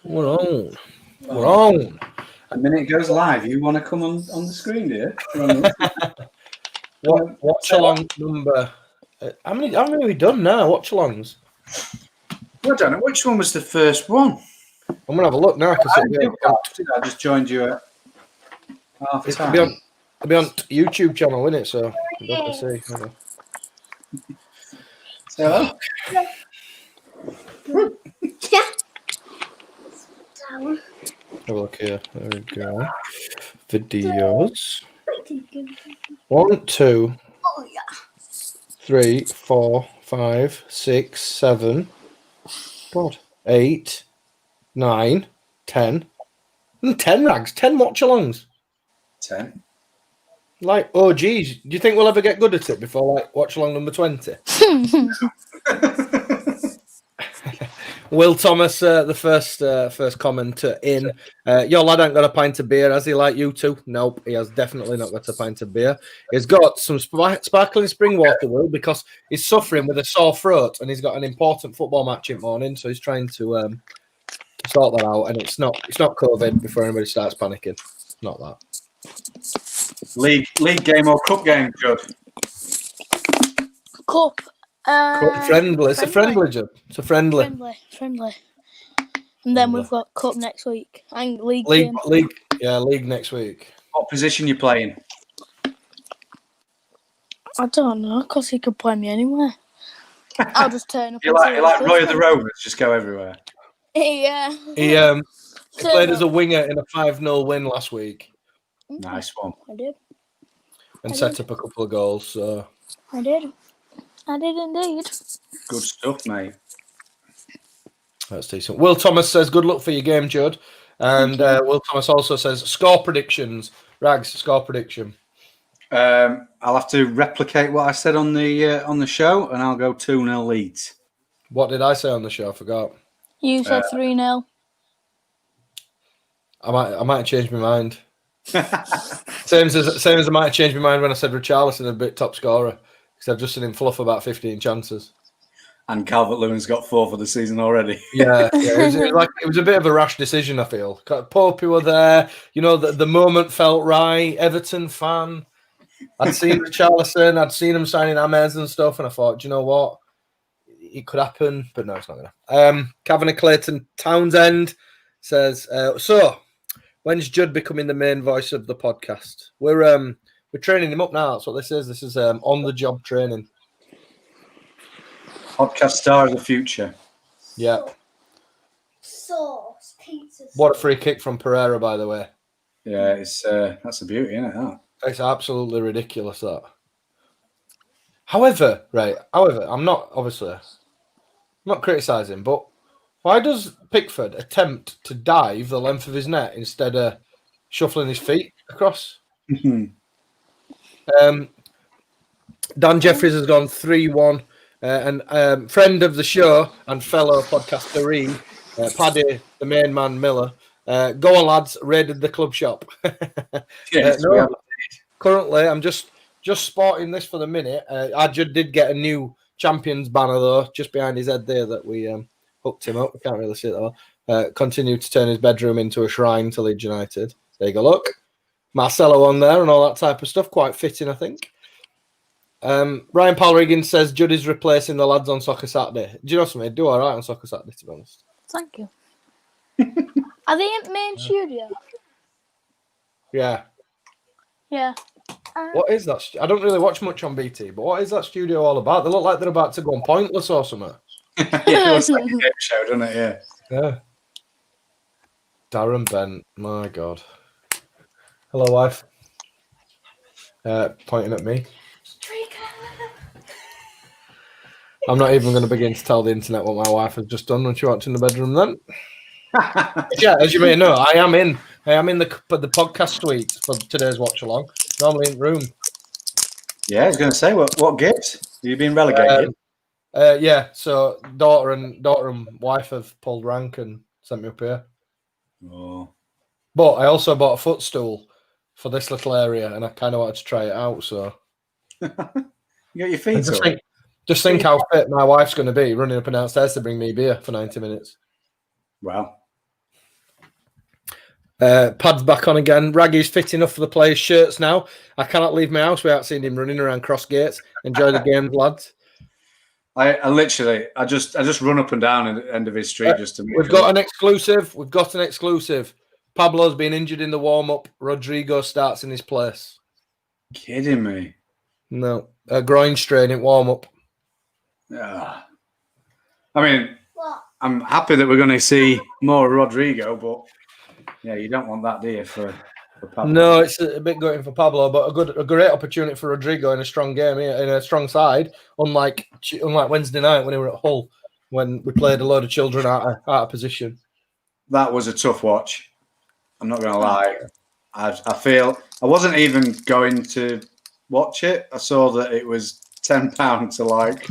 We're on. We're on. The minute it goes live, you want to come on the screen, do you? Watch along number. How many have we done now? Watch alongs. I don't know which one was the first one. I'm gonna have a look now because I just joined you at half time. It'll be on YouTube channel, isn't it? So I don't see. So, have a look here. There we go. Videos. 1, 2, 3, 4, 5, 6, 7. God, 8, 9, 10. 10 rags. 10 watch-alongs. 10. Like, oh geez, do you think we'll ever get good at it before like watch-along number 20? Will Thomas, the first commenter in. Your lad ain't got a pint of beer, has he, like you two? Nope, he has definitely not got a pint of beer. He's got some sparkling spring water, Will, because he's suffering with a sore throat and he's got an important football match in the morning, so he's trying to sort that out. And it's not COVID before anybody starts panicking. It's not that. League game or cup game, Judd? Cup. Friendly. It's a friendly, Judd. It's a friendly. And then we've got cup next week. And league. League next week. What position you playing? I don't know, because he could play me anywhere. I'll just turn up. You like Roy of the Rovers, just go everywhere. Yeah. He played as a winger in a 5-0 win last week. Nice one. I did. And set up a couple of goals. So I did indeed. Good stuff, mate. That's decent. Will Thomas says, good luck for your game, Judd. And Will Thomas also says, score predictions. Rags, score prediction. I'll have to replicate what I said on the show, and I'll go 2-0 Leeds. What did I say on the show? I forgot. You said 3-0. I might have changed my mind. same as I might have changed my mind when I said Richarlison a bit top scorer, because I've just seen him fluff about 15 chances. And Calvert-Lewin's got 4 for the season already. Yeah, it was a bit of a rash decision, I feel. Pope were there, the moment felt right. Everton fan. I'd seen Richarlison, I'd seen him signing Amers and stuff, and I thought, do you know what? It could happen, but no, it's not going to. Kavanagh Clayton Townsend says, so when's Judd becoming the main voice of the podcast? We're training him up now. That's what this is. This is on the job training. Podcast star of the future. Yeah. Sauce, pizza. What a free kick from Pereira, by the way. Yeah, it's that's a beauty, isn't it? That? It's absolutely ridiculous, that. However, I'm not criticising, but why does Pickford attempt to dive the length of his net instead of shuffling his feet across? Dan Jeffries has gone 3-1. And friend of the show and fellow podcaster, Paddy, the main man Miller. Go on, lads, raided the club shop. Yes, currently, I'm just sporting this for the minute. I just did get a new champions banner, though, just behind his head there that we hooked him up. We can't really see it, though. Continued to turn his bedroom into a shrine to Leeds United. There you go, look. Marcelo on there and all that type of stuff. Quite fitting, I think. Ryan Paul Riggins says Judd is replacing the lads on Soccer Saturday. Do you know something? Do all right on Soccer Saturday, to be honest. Thank you. Are they in main studio? Yeah. Yeah. What is that? I don't really watch much on BT, but what is that studio all about? They look like they're about to go on Pointless or something. Yeah, it looks like a game show, doesn't it? Yeah. Darren Bent, my God. Hello, wife. Pointing at me. I'm not even going to begin to tell the internet what my wife has just done when she walked in the bedroom then. Yeah, as you may know, I am in the podcast suite for today's watch along. Normally in the room. Yeah, I was going to say, what gift? Are you being relegated? Yeah, so daughter and wife have pulled rank and sent me up here. Oh. But I also bought a footstool for this little area, and I kind of wanted to try it out. So you got your feet up. Just think how fit my wife's going to be running up and downstairs to bring me beer for 90 minutes. Wow. Pad's back on again. Raggy's fit enough for the players' shirts now. I cannot leave my house without seeing him running around cross gates. Enjoy the games, lads. I just run up and down at the end of his street just to make We've got an exclusive. We've got an exclusive. Pablo's been injured in the warm-up. Rodrigo starts in his place. Kidding me? No, a groin strain in warm-up. I mean, I'm happy that we're going to see more Rodrigo, but yeah, you don't want that, do you, for Pablo? No, it's a bit gutting for Pablo, but a great opportunity for Rodrigo in a strong game, in a strong side. Unlike Wednesday night when he were at Hull, when we played a load of children out of position. That was a tough watch. I'm not going to lie. I feel I wasn't even going to watch it. I saw that it was £10 to like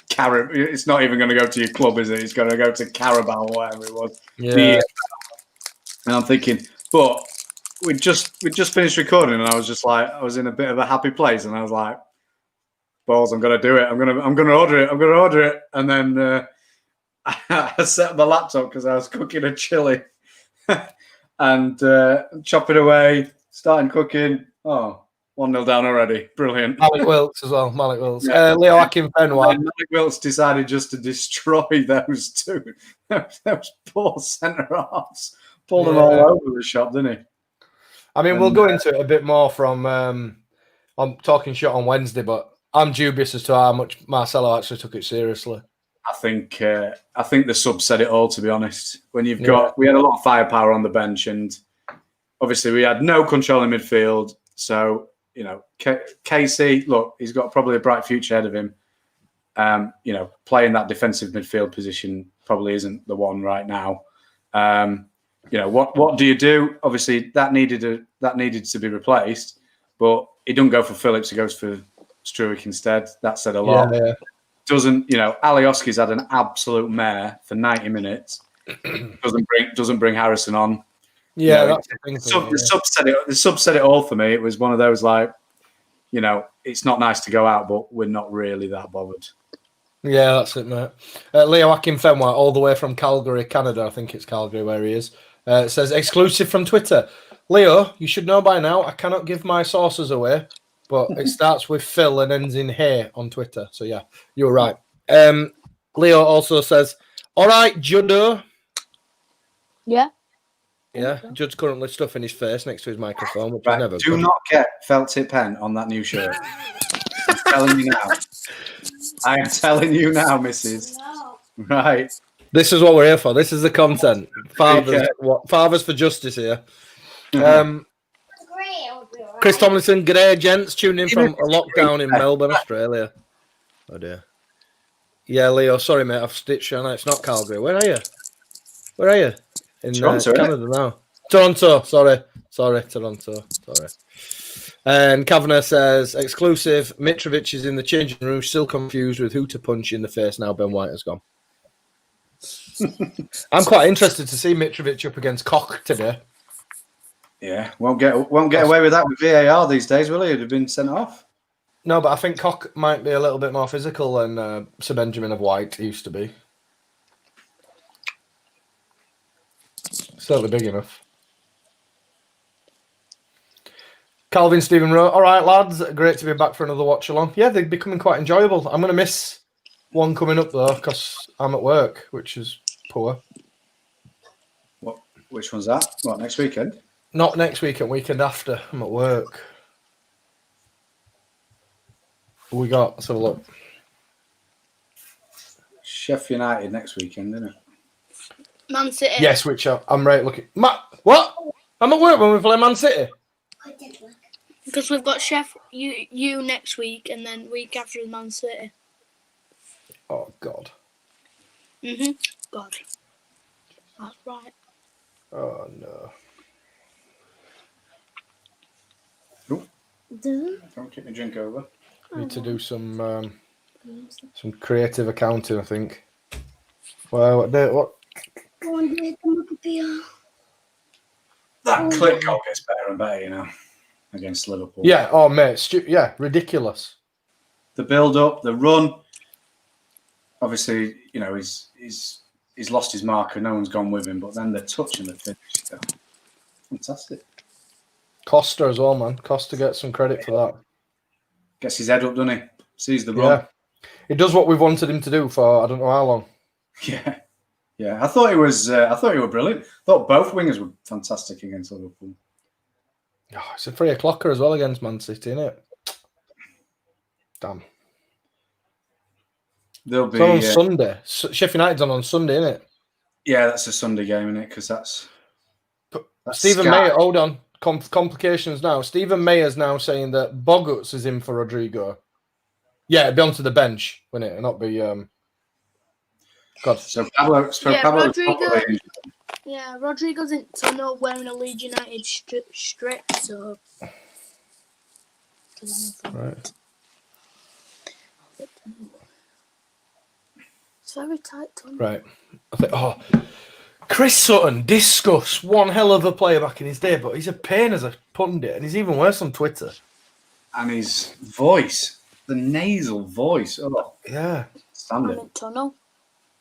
Carib. It's not even going to go to your club, is it? It's going to go to Carabao, whatever it was. Yeah. And I'm thinking, but we just finished recording, and I was just like, I was in a bit of a happy place, and I was like, balls, I'm going to do it. I'm going to order it. And then I set up my laptop because I was cooking a chili and chopping away, starting cooking. Oh, 1-0 down already. Brilliant. Malik Wilkes as well. Malik Wilkes. Yeah. Leo Akinfenwa. Malik Wilkes decided just to destroy those two. Those poor centre-halves. Pulled them all over the shop, didn't he? I mean, we'll go into it a bit more from I'm talking shit on Wednesday, but I'm dubious as to how much Marcelo actually took it seriously. I think the sub said it all, to be honest. When we had a lot of firepower on the bench, and obviously we had no control in midfield. So, you know, Casey, look, he's got probably a bright future ahead of him. You know, playing that defensive midfield position probably isn't the one right now. You know, what do you do? Obviously, that needed to be replaced, but he doesn't go for Phillips. He goes for Struijk instead. That said a lot. Yeah. Doesn't, you know, Alioski's had an absolute mare for 90 minutes. doesn't bring Harrison on. Yeah, you know, that's the thing. The sub said it all for me. It was one of those like, you know, it's not nice to go out, but we're not really that bothered. Yeah, that's it, mate. Leo Akinfenwa, all the way from Calgary, Canada. I think it's Calgary where he is. It says exclusive from Twitter. Leo, you should know by now, I cannot give my sources away, but it starts with Phil and ends in Hey on Twitter. So yeah, you were right. Leo also says, all right, Juddo. Yeah. Yeah, Judd's currently stuffing his face next to his microphone, which is never do good. not get felt tip pen on that new shirt. I'm telling you now. I'm telling you now, Mrs. No. Right. This is what we're here for. This is the content. Fathers for justice here. Chris Tomlinson, g'day, gents, tuning in from a lockdown in Melbourne, Australia. Oh dear. Yeah, Leo, sorry, mate, I've stitched you. It's not Calgary. Where are you? In Toronto, Canada now. Toronto, sorry, Toronto, sorry. And Kavanagh says, exclusive, Mitrovic is in the changing room, still confused with who to punch in the face now Ben White has gone. I'm quite interested to see Mitrovic up against Koch today. Yeah, won't get away with that with VAR these days, will he? He'd have been sent off. No, but I think Koch might be a little bit more physical than Sir Benjamin of White used to be. Certainly big enough. Calvin Stephen Rowe. All right, lads. Great to be back for another watch along. Yeah, they're becoming quite enjoyable. I'm going to miss one coming up, though, because I'm at work, which is poor. Which one's that? What, next weekend? Not next weekend, weekend after. I'm at work. What we got? Let's have a look. Sheffield United next weekend, isn't it? Man City. Yes, which I'm right looking. What? I'm at work when we play Man City. Because we've got you next week, and then week after is Man City. Oh God. God. That's right. Oh no. Don't keep my drink over. Need to do some creative accounting, I think. Well, what? That click goal gets better and better, you know, against Liverpool. Yeah. Oh, mate. Yeah. Ridiculous. The build-up, the run. Obviously, you know, he's lost his marker. No one's gone with him. But then the touch and the finish. Fantastic. Costa as well, man. Costa gets some credit for that. Gets his head up, doesn't he? Sees the run. Yeah. He does what we've wanted him to do for I don't know how long. Yeah. Yeah. I thought he was brilliant. I thought both wingers were fantastic against Liverpool. Oh, it's a 3 o'clocker as well against Man City, isn't it? Damn. They'll be on Sunday. Sheffield United's on Sunday, isn't it? Yeah, that's a Sunday game, isn't it? Because that's Stephen Sky. Mayer. Hold on, complications now. Stephen Mayer's now saying that Boguts is in for Rodrigo. Yeah, it'd be onto the bench, wouldn't it? And not be. God. So Pablo. Rodrigo's in tunnel wearing a Leeds United strip. So. Right. It's very tight tunnel. Right. I think. Chris Sutton, discuss, one hell of a player back in his day, but he's a pain as a pundit, and he's even worse on Twitter. And his voice, the nasal voice. Oh, yeah. Stand it. I'm in tunnel.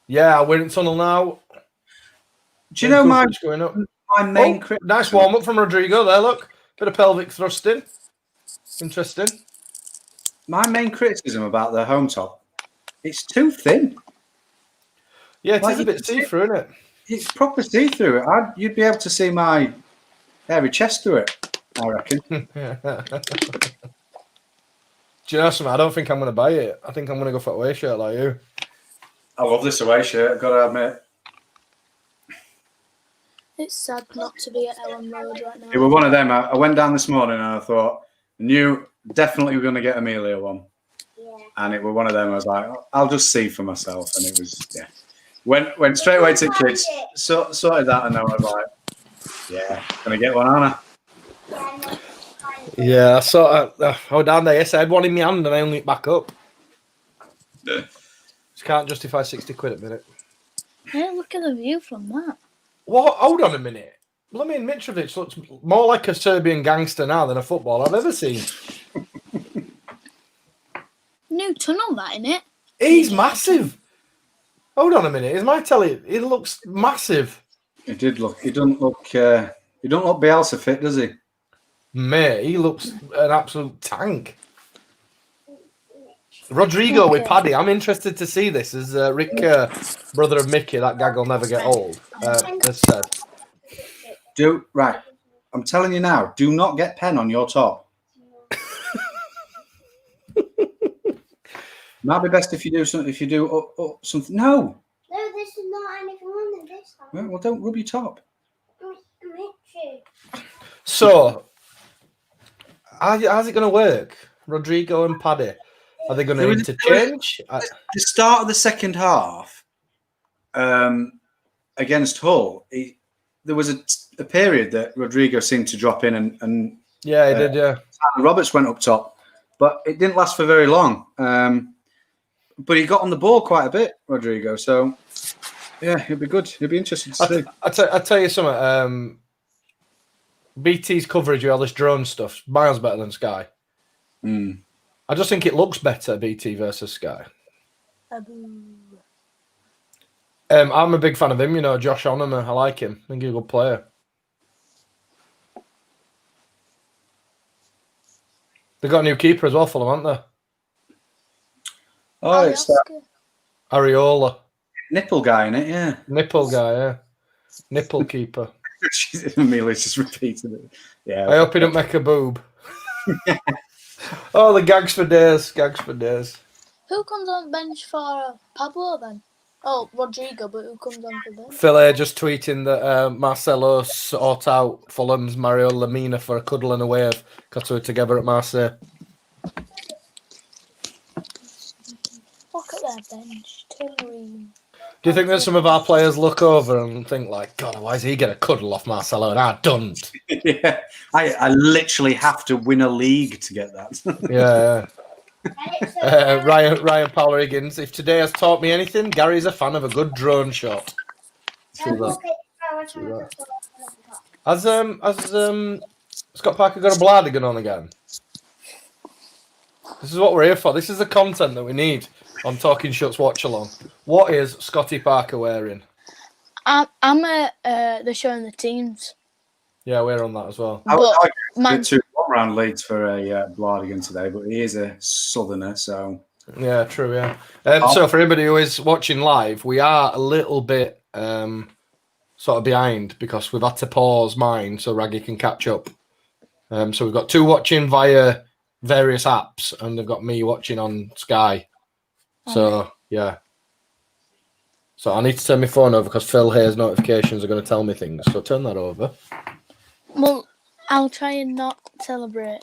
Yeah, we're in tunnel now. Do you know my main criticism? Nice warm up from Rodrigo there, look. Bit of pelvic thrusting. Interesting. My main criticism about the home top, it's too thin. Yeah, it is a bit see-through, isn't it? It's proper see-through. You'd be able to see my hairy chest through it, I reckon. Do you know something? I don't think I'm going to buy it. I think I'm going to go for a away shirt like you. I love this away shirt, I've got to admit. It's sad not to be at Ellen Road right now. It was one of them. I went down this morning and I thought, definitely we're going to get Amelia one. Yeah. And it was one of them. I was like, I'll just see for myself. And it was, yeah. Went straight away to kids, sorted that, and then I was like, yeah, gonna get one, aren't I? Yeah, I saw I was down there yesterday. I had one in my hand and I only back up. Just can't justify 60 quid a minute. Hey, look at the view from that. What? Hold on a minute. Blooming Mitrovic looks more like a Serbian gangster now than a footballer I've ever seen. New tunnel, that, innit? He's massive. Hold on a minute. Is my telly? He looks massive. He did look. He don't look Bielsa fit, does he? Mate, he looks an absolute tank. Rodrigo with Paddy. I'm interested to see this. As Rick, brother of Mickey, that gag will never get old, has said. Right. I'm telling you now, do not get pen on your top. Might be best if you do something. If you do something. No, this is not anything on this time. Well, don't rub your top. So, how's it going to work? Rodrigo and Paddy, are they going to interchange? At the start of the second half, against Hull, there was a period that Rodrigo seemed to drop in and yeah, he did. Yeah, Roberts went up top, but it didn't last for very long. But he got on the ball quite a bit, Rodrigo. So, yeah, it'll be good. It'll be interesting to see. I'll tell you something. BT's coverage of all this drone stuff miles better than Sky. I just think it looks better, BT versus Sky. I'm a big fan of him, Josh Onomer. I like him. I think he's a good player. They've got a new keeper as well, Fulham, haven't they? Oh, it's that Areola. Nipple guy in it, yeah. Nipple guy, yeah. Nipple keeper. Amelia's just repeated it. Yeah. I hope he don't make a boob. Oh, the gags for days. Gags for days. Who comes on bench for Pablo then? Oh, Rodrigo, but who comes on for bench? Phil just tweeting that Marcelo sought out Fulham's Mario Lemina for a cuddle and a wave because we were together at Marseille. Look at their bench. Terry. Do you think that some of our players look over and think like, God, why is he getting a cuddle off Marcelo and I don't? Yeah, I literally have to win a league to get that. Yeah. Ryan Power Higgins. If today has taught me anything, Gary's a fan of a good drone shot. Has Scott Parker got a Blardigan on again? This is what we're here for. This is the content that we need on Talking Shots Watch Along. What is Scotty Parker wearing? They're showing the teams. Yeah, we're on that as well. I But went 2-1 round Leeds for a Blardigan today, but he is a southerner, so Yeah, true. Yeah. So for anybody who is watching live, we are a little bit sort of behind because we've had to pause mine so Raggy can catch up. So we've got 2 watching via various apps, and they've got me watching on Sky. So yeah. So I need to turn my phone over because Phil Hayes' notifications are going to tell me things. So turn that over. well, I'll try and not celebrate.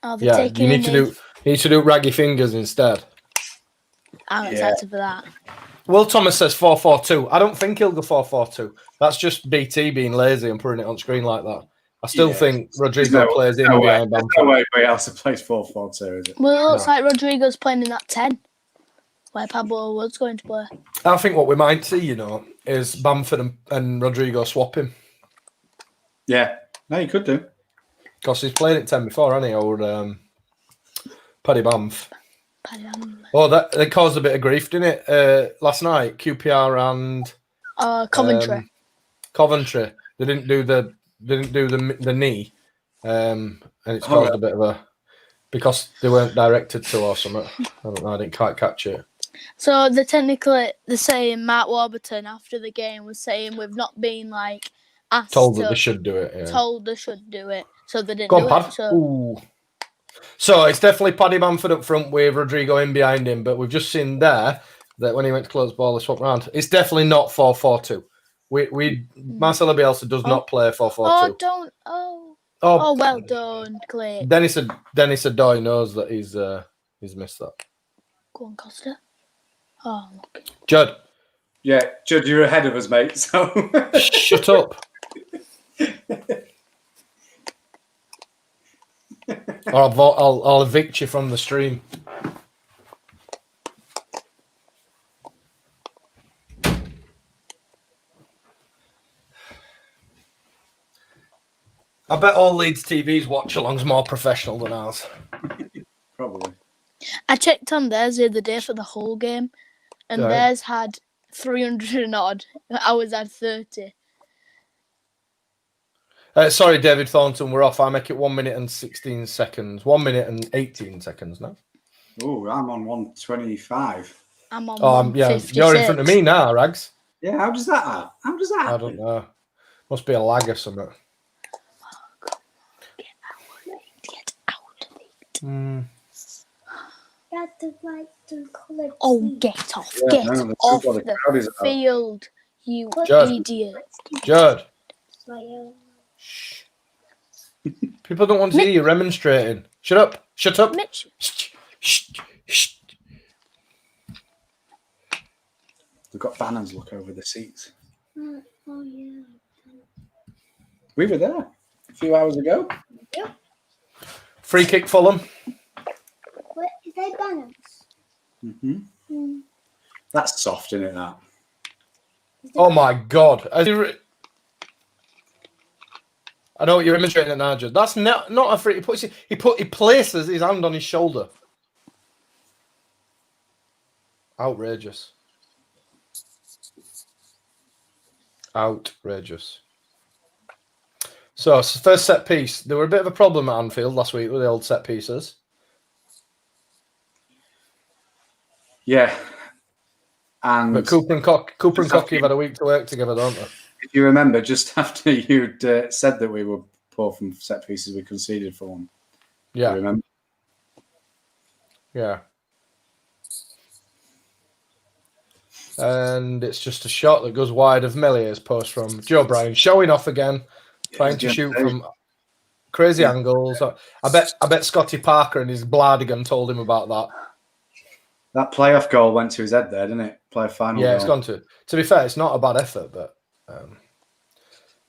Oh, they're Yeah, taking you need to do Raggy Fingers instead. I'm excited for that. Will Thomas says 4-4-2. I don't think he'll go 4-4-2. That's just BT being lazy and putting it on screen like that. I still think Rodrigo plays in behind Bamford. There's no way anybody else plays 4-4-2, is it? Well, it looks like Rodrigo's playing in that 10, where Pablo was going to play. I think what we might see, is Bamford and Rodrigo swapping. Yeah. No, you could do. Because he's played it 10 before, hasn't he? Or Paddy Bamf. Oh, that caused a bit of grief, didn't it? Last night, QPR and Coventry. Coventry. They didn't do the knee, and it's caused a bit of a because they weren't directed to or something. I don't know. I didn't quite catch it. So they're saying Mark Warburton after the game was saying we've not been asked told that they should do it. Yeah. Told they should do it, so they didn't Go do on, it. So it's definitely Paddy Bamford up front with Rodrigo in behind him, but we've just seen there that when he went to close ball, they swapped round. It's definitely not 4-4-2. Marcelo Bielsa does not play 4-4-2. Oh, well done, Clay. Dennis Adoy knows that he's missed that. Go on, Costa. Oh, look. Judd. Yeah, Judd, you're ahead of us, mate. So shut up. Or I'll evict you from the stream. I bet all Leeds TV's watch-alongs more professional than ours. Probably. I checked on theirs the other day for the whole game, and theirs had 300 and odd. Ours had 30. Sorry, David Thornton, we're off. I make it 1 minute and 16 seconds. 1 minute and 18 seconds now. Oh, I'm on 125. I'm on 156. You're in front of me now, Rags. Yeah, how does that happen? I don't know. Must be a lag or something. Get out of it. Oh, get off. Get off the field, you idiot. Judd. Shh. People don't want to hear you remonstrating. Shut up. Shut up. Mitch. Shh. They've got banners look over the seats. Oh, yeah. We were there a few hours ago. Yep. Free kick Fulham. What, is they banners? Mm-hmm. That's soft, isn't it, that? Oh, my God. I know what you're demonstrating at Nigel. That's not a free. He places his hand on his shoulder. Outrageous. So first set piece. There were a bit of a problem at Anfield last week with the old set pieces. Yeah. But Cooper and Cocky have had a week to work together, don't they? If you remember, just after you'd said that we were poor from set pieces, we conceded for one. Yeah. You remember? Yeah. And it's just a shot that goes wide of Melior's post from Joe Bryan, showing off again, trying to shoot from crazy angles. I bet Scotty Parker and his Blardigan told him about that. That playoff goal went to his head there, didn't it? Playoff final goal. It's gone to. To be fair, it's not a bad effort, but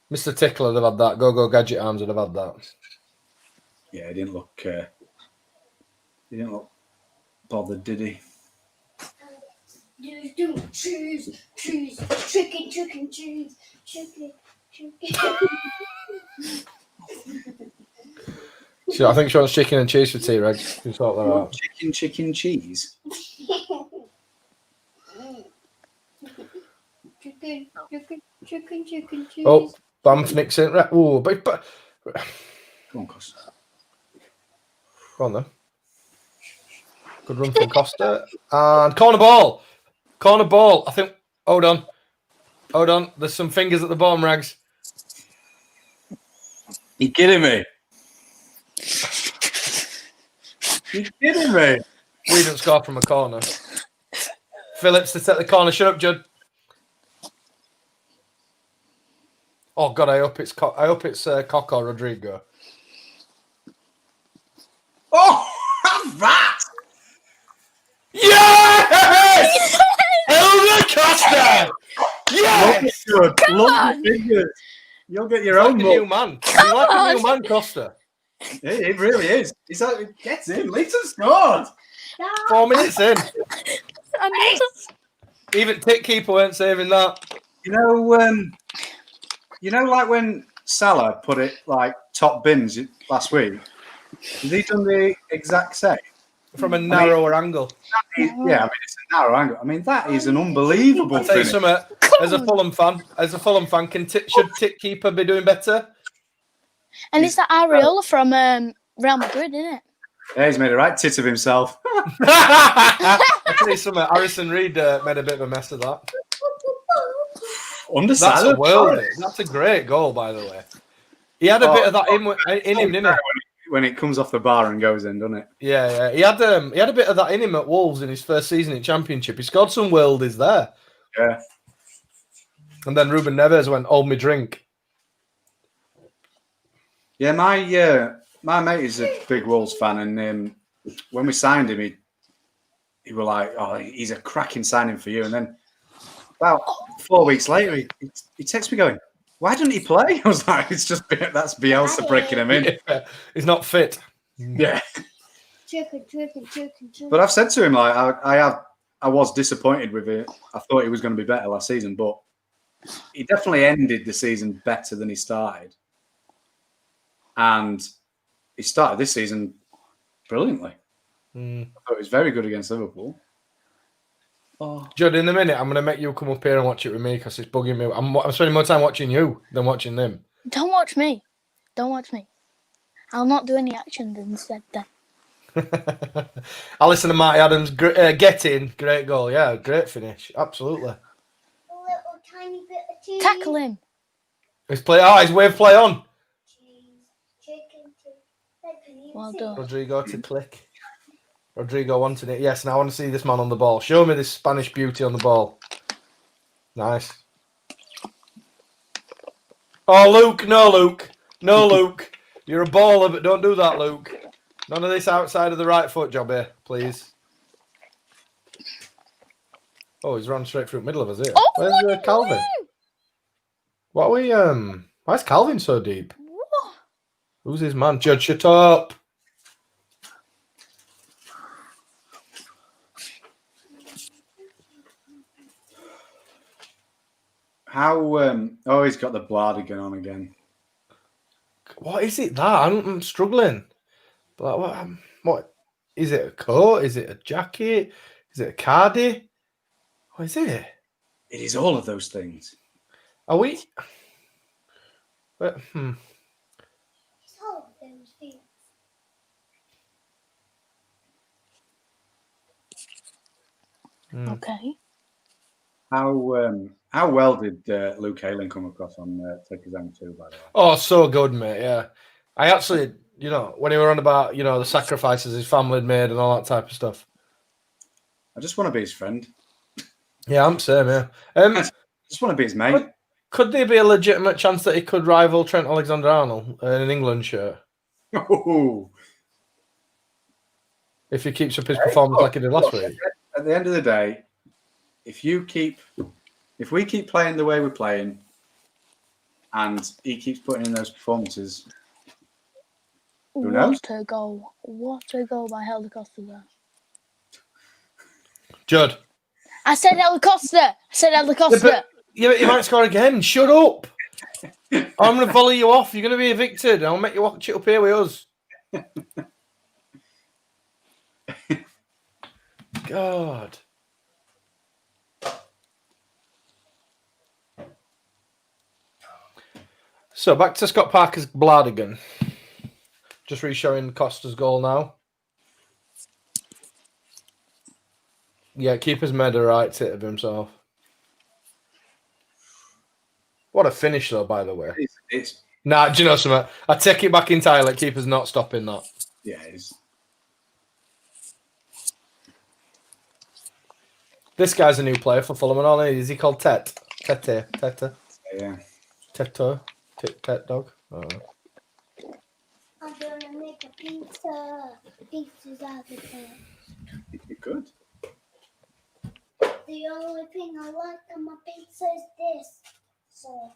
Mr. Tickler would have had that. Go Gadget Arms would have had that. Yeah, he didn't look bothered, did he? Cheese, chicken, cheese, chicken. I think she wants chicken and cheese for tea, Rex. You sort that out. Chicken, cheese. Chicken, cheese. Oh, Bamf nicks in. Oh, but Come on, Costa. go on then. Good run from Costa. And corner ball. Corner ball. I think. Hold on. There's some fingers at the bottom, Rags. You kidding me? You kidding me? We didn't score from a corner. Phillips to take the corner. Shut up, Judd. Oh God, I hope it's Coco Rodrigo. Oh, have that! Yes! Elder Costa! Yes! Good. Come Love on! the fingers. You'll get your He's own like a new mug. man. He's like a new man, Costa. It really is. He's like, gets in. Leeds have scored. 4 minutes in. I noticed. Even Tick Keeper weren't saving that. You know, like when Salah put it like top bins last week. Has he done the exact same? From a narrower angle. Yeah, I mean it's a narrow angle. I mean that is an unbelievable I'll tell you finish. something. As a Fulham fan, should Tick Keeper be doing better? And it's that Areola from Real Madrid, isn't it? Yeah, he's made a right tit of himself. I'll tell you something. Harrison Reed made a bit of a mess of that. That's Undersized. a worldie. That's a great goal, by the way. He had a bit of that in him, didn't he? When it comes off the bar and goes in, doesn't it? Yeah. He had a bit of that in him at Wolves in his first season in Championship. He scored some worldies there. Yeah. And then Ruben Neves went, hold me drink. Yeah, my mate is a big Wolves fan, and when we signed him, he were like, "Oh, he's a cracking signing for you." And then about 4 weeks later, he texts me going, "Why didn't he play?" I was like, "It's just that's Bielsa breaking him in." Yeah, he's not fit. Yeah. Chicken. But I've said to him like, I was disappointed with it. I thought he was going to be better last season, but he definitely ended the season better than he started. And he started this season brilliantly. I thought he was very good against Liverpool. Oh. Judd, in a minute, I'm going to make you come up here and watch it with me because it's bugging me. I'm spending more time watching you than watching them. Don't watch me. I'll not do any actions instead then. I listen to Marty Adams. Get in. Great goal. Yeah, great finish. Absolutely. A little tiny bit of cheese. Tackle him. His wave play on. Chicken. Well done. Rodrigo to click. Rodrigo wanted it. Yes, now I want to see this man on the ball. Show me this Spanish beauty on the ball. Nice. Oh, Luke. No, Luke. You're a baller, but don't do that, Luke. None of this outside of the right foot job here, please. Oh, he's run straight through the middle of us here. Oh, where's Calvin? What are we, why is Calvin so deep? What? Who's his man? Judd, shut up. How, he's got the Bladigan on again. What is it that? I'm struggling. But what is it? A coat? Is it a jacket? Is it a cardi? What is it? It is all of those things. Are we? It's all of those things. Okay. How well did Luke Ayling come across on Take His Own 2, by the way? Oh, so good, mate. Yeah, I actually, when he were on about, the sacrifices his family had made and all that type of stuff. I just want to be his friend. Yeah, I'm same. Yeah. I just want to be his mate. Could there be a legitimate chance that he could rival Trent Alexander-Arnold in an England shirt Oh. if he keeps up his performance like he did last week? At the end of the day, if we keep playing the way we're playing, and he keeps putting in those performances, who knows? What a goal! What a goal by Helder Costa there. Judd. I said Helder Costa. Yeah, but he might score again. Shut up. I'm going to volley you off. You're going to be evicted. I'll make you watch it up here with us. God. So back to Scott Parker's Bladigan. Just re-showing Costa's goal now. Yeah, keeper's made a right tit of himself. What a finish, though, by the way. It's Nah, do you know something? I take it back entirely. Keeper's not stopping that. yeah, it's This guy's a new player for Fulham and all. Is he called Tet? Tete. yeah. Teto. Tet dog. Oh. I'm gonna make a pizza. Pizza's out of there. Good. The only thing I like on my pizza is this sauce.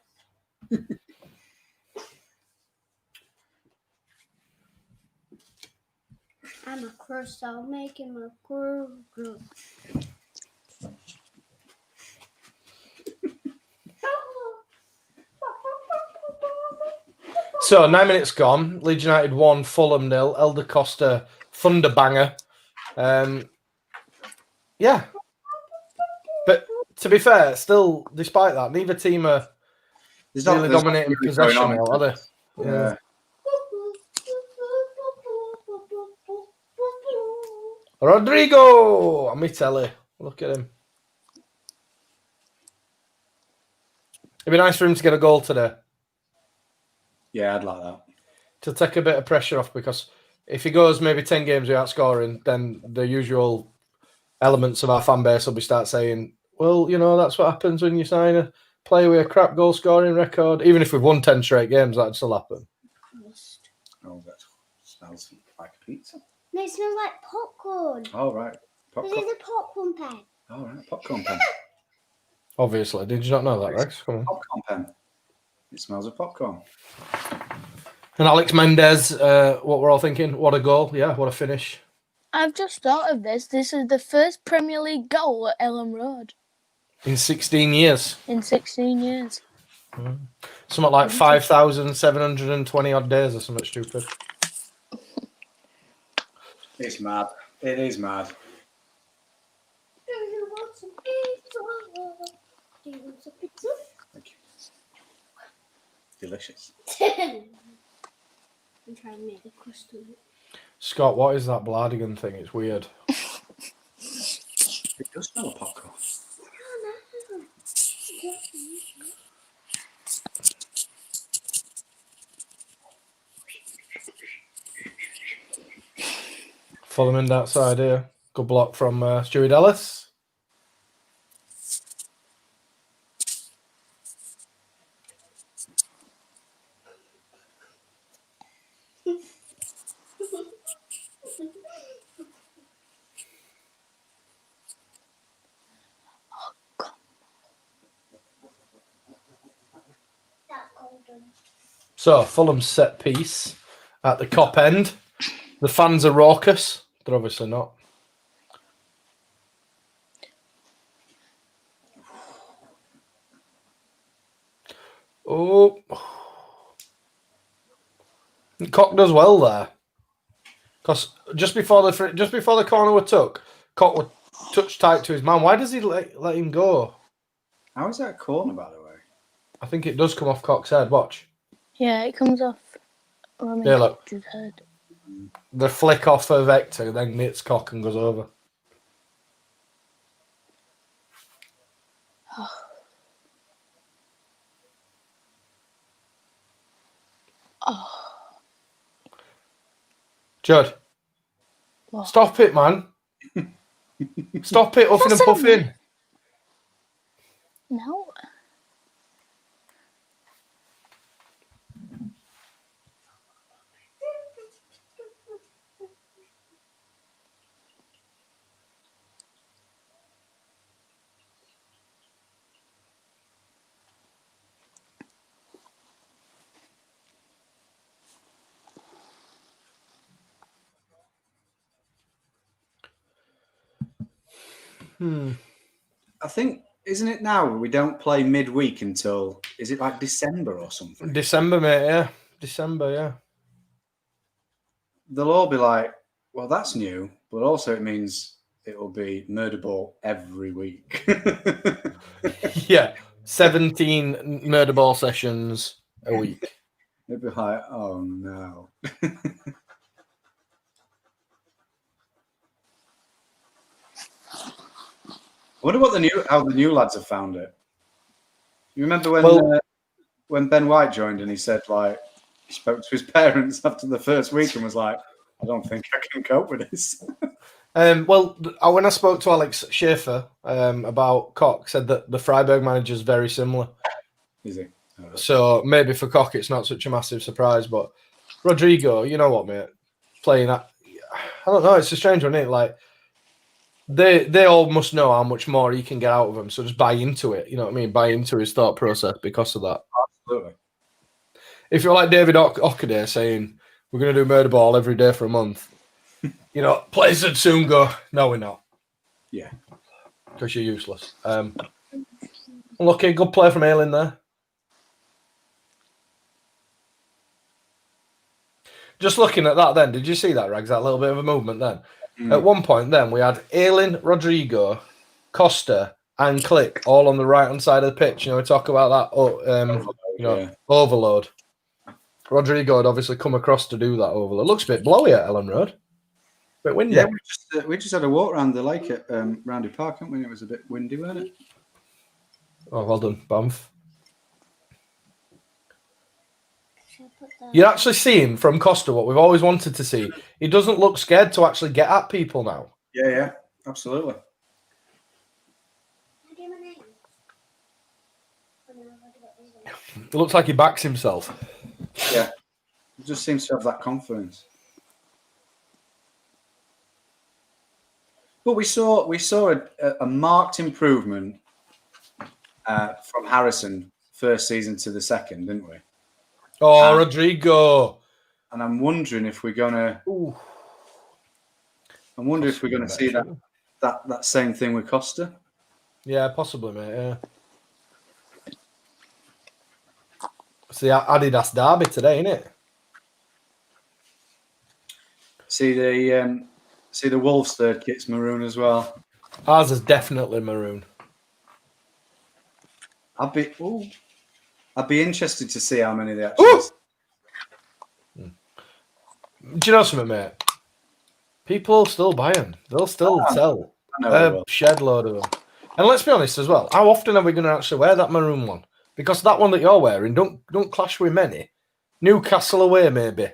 I'm a crust. I'll make him a crust. So 9 minutes gone. Leeds United 1, Fulham 0. Elder Costa thunder banger. Yeah, but to be fair, still, despite that, neither team are really dominating possession, are they? Yeah. Rodrigo Amitelli, look at him. It'd be nice for him to get a goal today. Yeah, I'd like that. To take a bit of pressure off, because if he goes maybe 10 games without scoring, then the usual elements of our fan base will be start saying, well, you know, that's what happens when you sign a player with a crap goal scoring record. Even if we've won 10 straight games, that'd still happen. Oh, that smells like a pizza. No, it smells like popcorn. Oh, right. This Popcorn. is a popcorn pen. Oh, right. Popcorn pen. Obviously. Did you not know that, Rex? Come on. Popcorn pen. It smells of popcorn. And Alex Mendez, what we're all thinking, what a goal. Yeah, what a finish. I've just thought of this. This is the first Premier League goal at Ellen Road In 16 years. in 16 years. Something like 5,720 odd days or something stupid. It's mad. It is mad. Do you want some pizza? Do you want some pizza? Thank you. Delicious. I'm trying to make a crust on it. Scott, what is that Bladigan thing? It's weird. It does smell of popcorn. Follow him in that side here. Good block from Stewie Dallas. So, Fulham's set piece at the Kop end. The fans are raucous. They're obviously not. Oh. Cock does well there. Because just before the corner were took, Cock was touched tight to his man. Why does he let him go? How is that a corner, by the way? I think it does come off Cock's head. Watch. Yeah, it comes off. Yeah, look. His head. The flick off of Hector, then hits Cock and goes over. Oh, Judd, what? stop it, man. Stop it, huffing and puffing. No. I think, isn't it now we don't play midweek until, is it like December or something? December, mate, yeah. December, yeah. They'll all be like, well, that's new, but also it means it will be murder ball every week. Yeah. 17 murder ball sessions a week. It'd be like, oh no. I wonder how the new lads have found it. You remember when Ben White joined and he said like he spoke to his parents after the first week and was like, I don't think I can cope with this. When I spoke to Alex Schaefer about Koch, said that the Freiburg manager is very similar. Is he? So maybe for Koch it's not such a massive surprise, but Rodrigo, you know what, mate? Playing that, I don't know. It's a strange one, isn't it? Like they all must know how much more he can get out of them, so just buy into it. You know what I mean? Buy into his thought process because of that. Absolutely. If you're like David Ockaday saying we're going to do murder ball every day for a month, you know, players would soon go, no, we're not. Yeah. Because you're useless. Lucky, good play from Ayling there. Just looking at that then, did you see that, Rags? That little bit of a movement then? At one point then, we had Ayling, Rodrigo, Costa, and Click all on the right-hand side of the pitch. You know, we talk about that, overload. Rodrigo had obviously come across to do that overload. Looks a bit blowy at Ellen Road. Bit windy. Yeah, we just had a walk around the lake at Roundy Park, haven't we? It was a bit windy, wasn't it? Oh, well done, Banff. You're actually seeing from Costa what we've always wanted to see. He doesn't look scared to actually get at people now. Yeah, absolutely. It looks like he backs himself. Yeah, he just seems to have that confidence. But we saw a marked improvement from Harrison first season to the second, didn't we? Oh, Rodrigo. And I'm wondering if we're gonna. I wonder if we're gonna see that same thing with Costa. Yeah, possibly, mate. Yeah. It's the Adidas derby today, isn't it? See the Wolves third kit's maroon as well. Ours is definitely maroon. I'd be interested to see how many they actually. Do you know something, mate? People still buy them. They'll still sell a shed load of them. And let's be honest as well. How often are we going to actually wear that maroon one? Because that one that you're wearing don't clash with many. Newcastle away, maybe.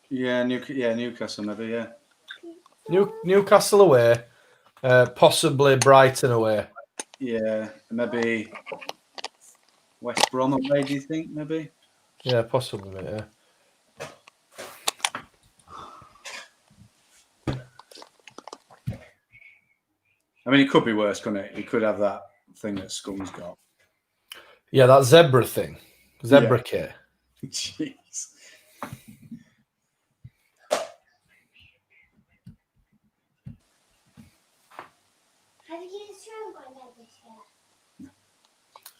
Yeah, Newcastle maybe. Yeah. Newcastle away, possibly Brighton away. Yeah, maybe West Brom away. Do you think maybe? Yeah, possibly, mate. Yeah. I mean, it could be worse, couldn't it? You could have that thing that Scum's got. Yeah, that zebra thing. Zebra kit. Jeez.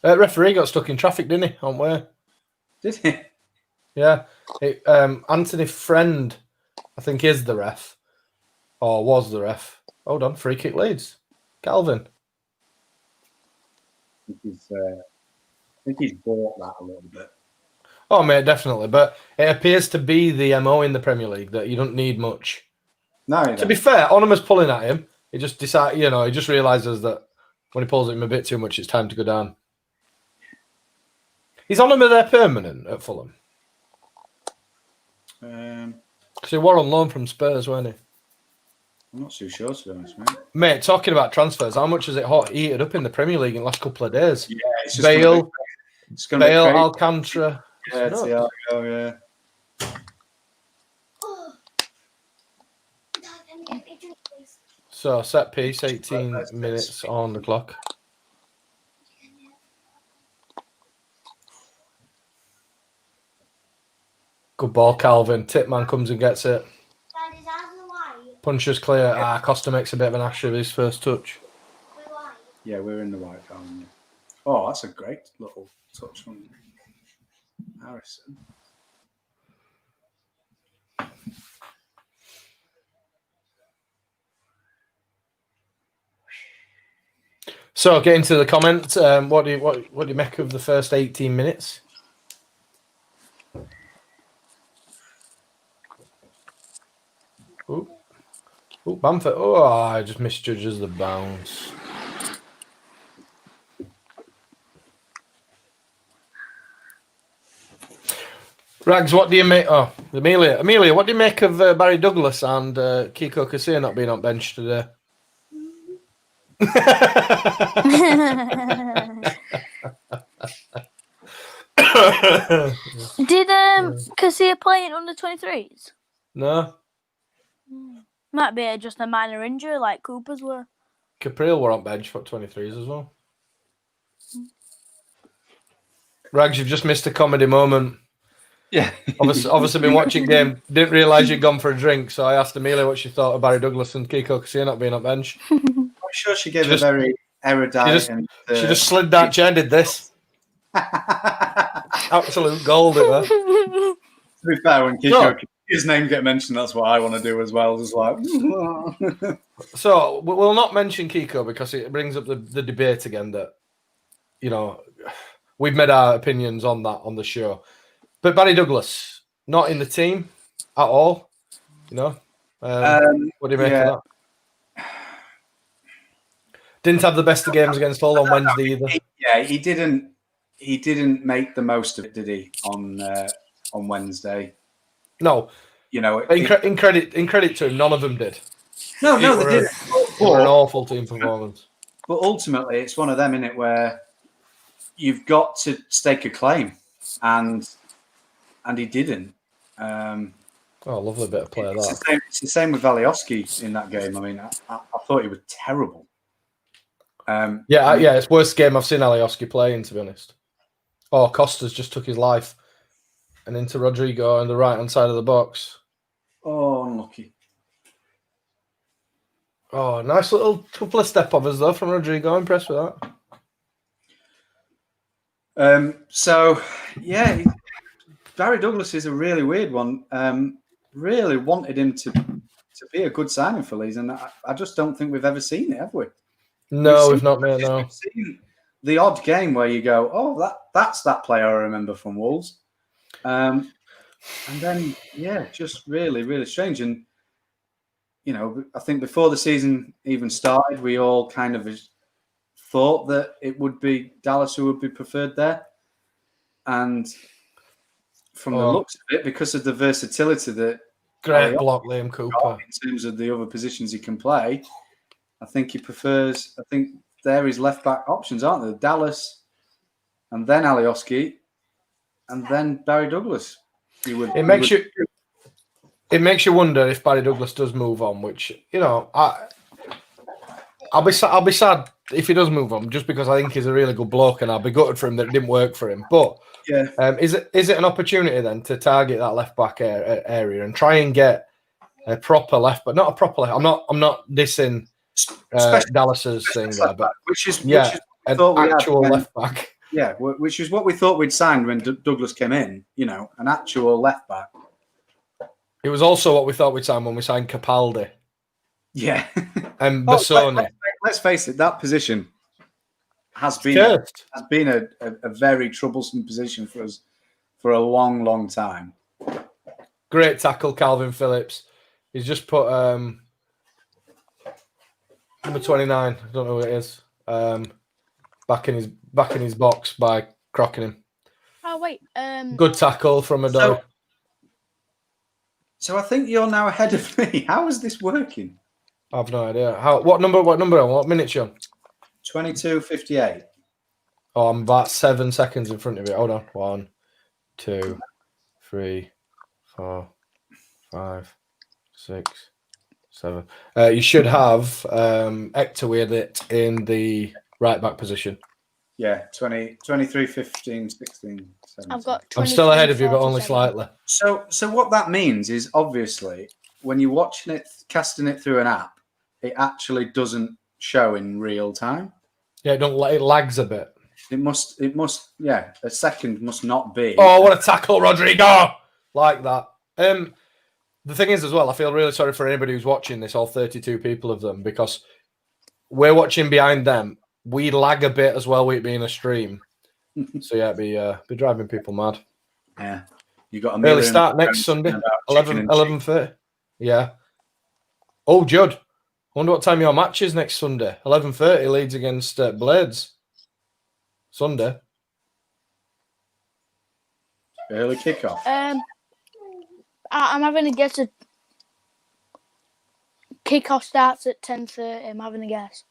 Referee got stuck in traffic, didn't he? On where? Did he? Yeah. Anthony Friend, I think, is the ref. Or was the ref. Hold on. Free kick Leeds. Calvin. I think he's bought that a little bit. Oh, mate, definitely. But it appears to be the MO in the Premier League that you don't need much. No, to be fair, Onoma's pulling at him. He just he just realises that when he pulls at him a bit too much, it's time to go down. Is Onoma there permanent at Fulham? Because he were on loan from Spurs, weren't he? I'm not too sure, to be honest, mate. Mate, talking about transfers, how much has it heated up in the Premier League in the last couple of days? Yeah, it's just Bale, Alcantara. Yeah, yeah. So, set piece, 18 minutes on the clock. Good ball, Calvin. Tipman comes and gets it. Punches clear. Costa makes a bit of an ash of his first touch. Yeah, we're in the white, Calvin. Oh, that's a great little touch from Harrison. So, getting to the comments, what do you make of the first 18 minutes? Ooh, Bamford. Oh, I just misjudges the bounce. Rags, what do you make? Oh, Amelia, what do you make of Barry Douglas and Kiko Casilla not being on bench today? Did Casilla play in under 23s? No, Might be just a minor injury like Cooper's were. Capriel were on bench for 23s as well. Rags, you've just missed a comedy moment. Yeah. Obviously been watching game. Didn't realise you'd gone for a drink, so I asked Amelia what she thought of Barry Douglas and Kiko Casilla not being on bench. I'm sure she gave a very erudite She just slid that chair and did this. Absolute gold it was. To be fair, when his name get mentioned, that's what I want to do as well. Just like, so we'll not mention Kiko because it brings up the debate again that, you know, we've made our opinions on that on the show. But Barry Douglas, not in the team at all, you know. What do you make of that? Didn't have the best of games against Hull on Wednesday either. He didn't make the most of it, did he? On Wednesday. No, you know. In credit to him, none of them did. No, they didn't. It were an awful team performance. But ultimately, it's one of them, innit, where you've got to stake a claim, and he didn't. Lovely bit of play of that. It's the same with Alioski in that game. I mean, I thought he was terrible. It's the worst game I've seen Alioski play in, to be honest. Oh, Costa's just took his life. And into Rodrigo on the right-hand side of the box. Oh, unlucky. Oh, nice little couple of step-overs, though, from Rodrigo. Impressed with that. Barry Douglas is a really weird one. Really wanted him to be a good signing for Leeds, and I just don't think we've ever seen it, have we? No, we've not, mate, no. We've seen the odd game where you go, oh, that's that player I remember from Wolves. And then, just really, really strange. And, you know, I think before the season even started, we all kind of thought that it would be Dallas who would be preferred there. And from the looks of it, because of the versatility that great block, Liam Cooper, in terms of the other positions he can play, I think he prefers. I think they're his left back options, aren't they? Dallas, and then Alioski, and then Barry Douglas. It makes you wonder if Barry Douglas does move on, which, you know, I'll be sad if he does move on, just because I think he's a really good bloke, and I'll be gutted for him that it didn't work for him. But is it an opportunity then to target that left back area and try and get a proper left, but not a proper left? I'm not dissing Dallas's thing there, but which is an actual left back. Yeah, which is what we thought we'd signed when Douglas came in. You know, an actual left back. It was also what we thought we'd sign when we signed Capaldi. Yeah, and Bassoni. Let's face it, that position has been a very troublesome position for us for a long, long time. Great tackle, Calvin Phillips. He's just put number 29. I don't know who it is. Back in his box by crocking him. Oh wait. Good tackle from Ado. So I think you're now ahead of me. How is this working? I've no idea. What number? What minute, Sean? 22:58. Oh, I'm about 7 seconds in front of it. Hold on. 1, 2, 3, 4, 5, 6, 7. You should have Hector with it in the right back position. Yeah, 23, 15, 16, 17. I've got I'm still ahead of you, but only slightly. So what that means is, obviously, when you're watching it, casting it through an app, it actually doesn't show in real time. Yeah, it lags a bit. It must, a second must not be. Oh, what a tackle, Rodrigo! Like that. The thing is, as well, I feel really sorry for anybody who's watching this, all 32 people of them, because we're watching behind them, we lag a bit as well with it being a stream. So yeah, be driving people mad. Yeah. You got a early start next Sunday, 11:30. Yeah. Oh, Judd. Wonder what time your match is next Sunday. 11:30 Leeds against Blades. Sunday. Early kickoff. I'm having a guess. Kickoff starts at 10:30. I'm having a guess.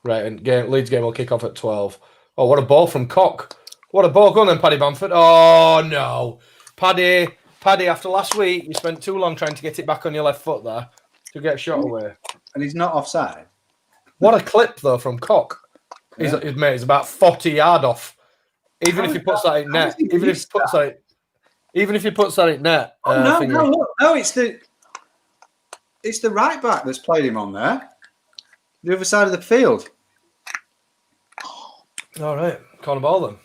Right, and Leeds game will kick off at 12. Oh, what a ball from Cock. What a ball. Go on then, Paddy Bamford. Oh, no. Paddy, after last week, you spent too long trying to get it back on your left foot there to get shot away. And he's not offside. What a clip, though, from Cock. Yeah. He's about 40 yards off. Even if he puts that in net. Even if he puts that in net. No, it's the right back that's played him on there. The other side of the field. All right. Corner ball then.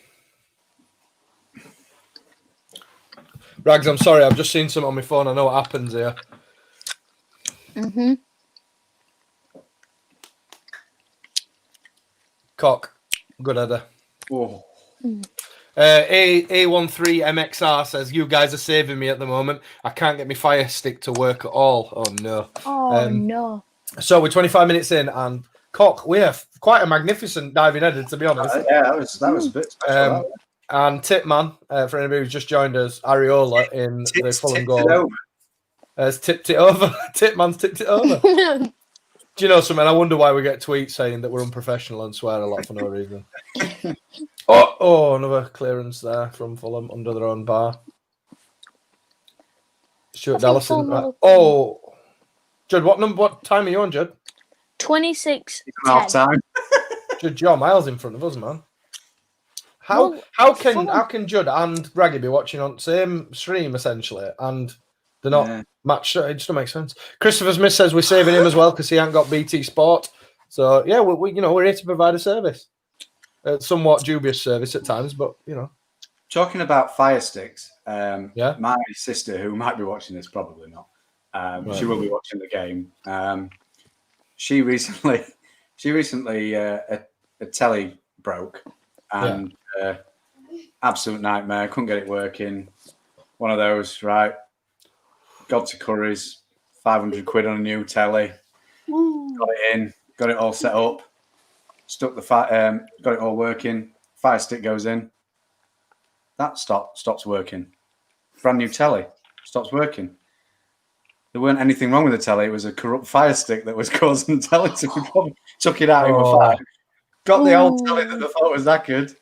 Rags, I'm sorry. I've just seen something on my phone. I know what happens here. Cock. Good header. Oh. A13MXR says, you guys are saving me at the moment. I can't get my fire stick to work at all. Oh, no. Oh, no. So we're 25 minutes in, and Cock, we have quite a magnificent diving header, to be honest. Yeah, that was a bit special. And Tipman, for anybody who's just joined us, Areola in the Fulham goal, has tipped it over. Tipman's tipped it over. Do you know something? I wonder why we get tweets saying that we're unprofessional and swear a lot for no reason. Another clearance there from Fulham under their own bar. Stuart Dallison. Judd, what time are you on, Judd? 26. Half time. Judd, you're miles in front of us, man. How can Judd and Raggy be watching on the same stream essentially, and they're not matched? It just don't make sense. Christopher Smith says we're saving him as well because he ain't got BT Sport. So yeah, we're here to provide a service, somewhat dubious service at times, but Talking about fire sticks, my sister, who might be watching this, probably not. She will be watching the game. She recently a telly broke, and absolute nightmare. Couldn't get it working. One of those, right? Got to Curry's, 500 quid on a new telly. Got it in, got it all set up. Stuck the got it all working. Fire stick goes in. That stops working. Brand new telly stops working. There weren't anything wrong with the telly. It was a corrupt fire stick that was causing the telly to be problem. Took it out. It was fine. Got the old telly that I thought was that good.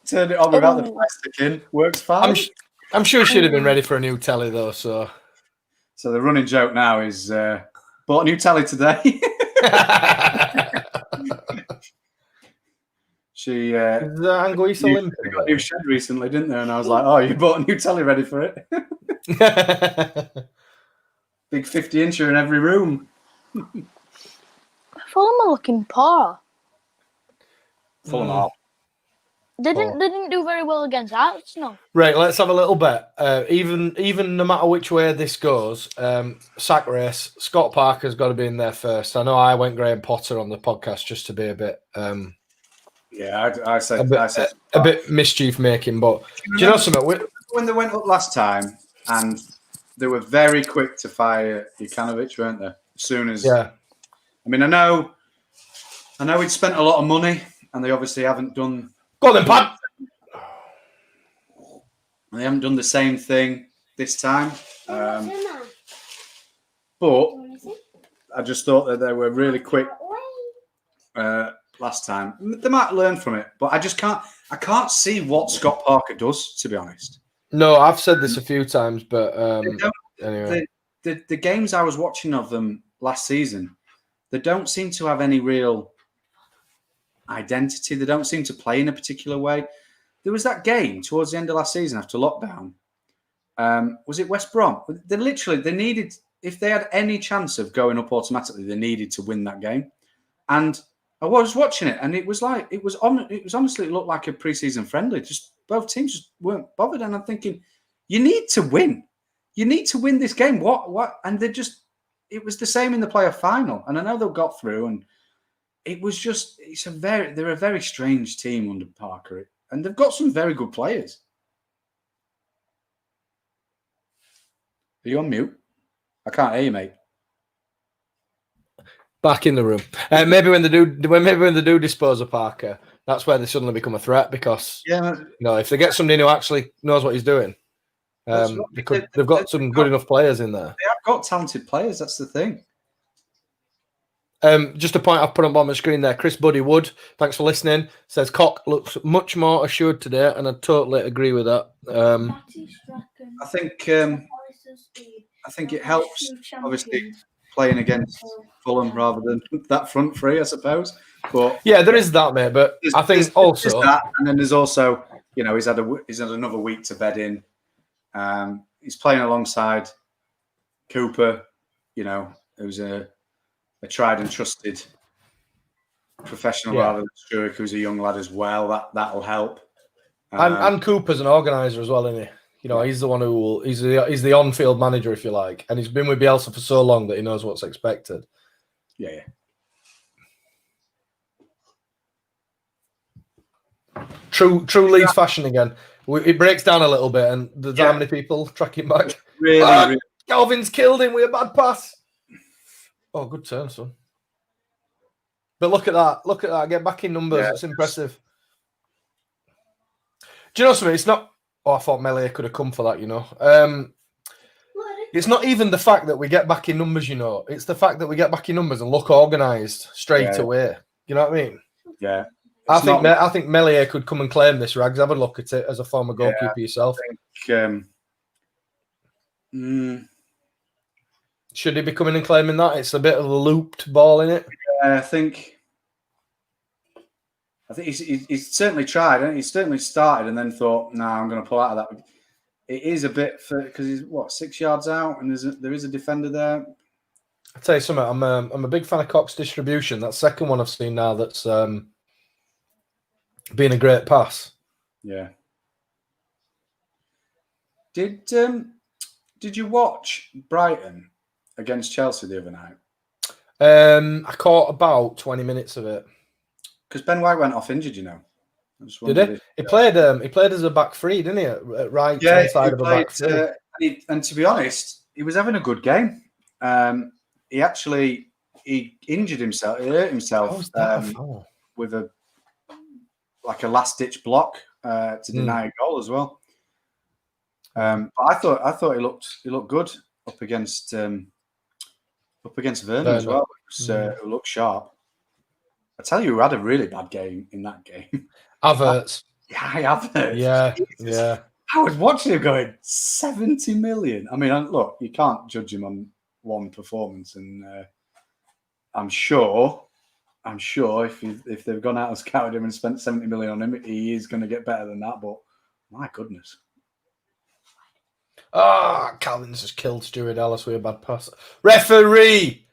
Turned it on without the fire stick in. Works fine. I'm sure she'd have been ready for a new telly though. So the running joke now is bought a new telly today. She the Anguissa Olympic got a new shed recently, didn't they? And I was like, "Oh, you bought a new telly, ready for it?" Big 50-incher in every room. Fulham are looking poor. Fulham are. They didn't do very well against Arsenal. Right, let's have a little bet. Even no matter which way this goes, sack race, Scott Parker's got to be in there first. I know I went Graham Potter on the podcast just to be a bit. I said a bit mischief making, but do you know something? When they went up last time, and they were very quick to fire Jukanovic, weren't they? As soon as I mean, I know he'd spent a lot of money, and they obviously haven't done. Go on then, Pat. They haven't done the same thing this time, but I just thought that they were really quick last time. They might learn from it, but I can't see what Scott Parker does, to be honest. No, I've said this a few times, but anyway. The games I was watching of them last season, they don't seem to have any real identity. They don't seem to play in a particular way. There was that game towards the end of last season after lockdown. Was it West Brom? They needed, if they had any chance of going up automatically, they needed to win that game. And I was watching it, and it was honestly, it looked like a preseason friendly. Just both teams just weren't bothered, and I'm thinking, you need to win. You need to win this game. What? And it was the same in the playoff final. And I know they got through, and it was just they're a very strange team under Parker, and they've got some very good players. Are you on mute? I can't hear you, mate. Back in the room. Maybe when they do dispose of Parker, that's where they suddenly become a threat because if they get somebody who actually knows what he's doing, they've got some good enough players in there. They have got talented players. That's the thing. Just a point I've put up on my screen there. Chris Buddy Wood, thanks for listening. Says Cock looks much more assured today, and I totally agree with that. I think it helps, obviously, playing against Fulham rather than that front three, I suppose. But yeah, there is that, mate. But I think also that, and then there's also, he's had another week to bed in. He's playing alongside Cooper, who's a tried and trusted professional rather than Stewart, who's a young lad as well. That'll help. And Cooper's an organizer as well, isn't he? He's the one he's the on-field manager, if you like, and he's been with Bielsa for so long that he knows what's expected. Yeah. True Leeds fashion again. It breaks down a little bit, and there's how many people tracking back. Really. Calvin's killed him with a bad pass. Oh, good turn, son. But look at that. Get back in numbers. Yeah. It's impressive. Do you know something? It's not. Oh, I thought Melia could have come for that, It's not even the fact that we get back in numbers, It's the fact that we get back in numbers and look organised straight away. You know what I mean? Yeah. I think Melia could come and claim this, Rags. Have a look at it as a former goalkeeper yourself. I think, should he be coming and claiming that? It's a bit of a looped ball in it. Yeah, I think he's certainly tried, and he certainly started, and then thought, "No, I'm going to pull out of that." It is a bit because he's 6 yards out, and there is a defender there. I'll tell you something. I'm a big fan of Cox's distribution. That second one I've seen now that's been a great pass. Yeah. Did you watch Brighton against Chelsea the other night? I caught about 20 minutes of it. Because Ben White went off injured, Did he? He played as a back three, didn't he? At right hand side of a back three. And to be honest, he was having a good game. He injured himself. He hurt himself with a last ditch block to deny a goal as well. But I thought he looked good up against Vernon as well. It looked sharp. I tell you, who had a really bad game in that game. Havertz. Havertz. Yeah. I was watching him going 70 million. I mean, look, you can't judge him on one performance, and I'm sure if they've gone out and scouted him and spent 70 million on him, he is going to get better than that. But my goodness. Calvin's just killed Stuart Ellis with a bad pass. Referee!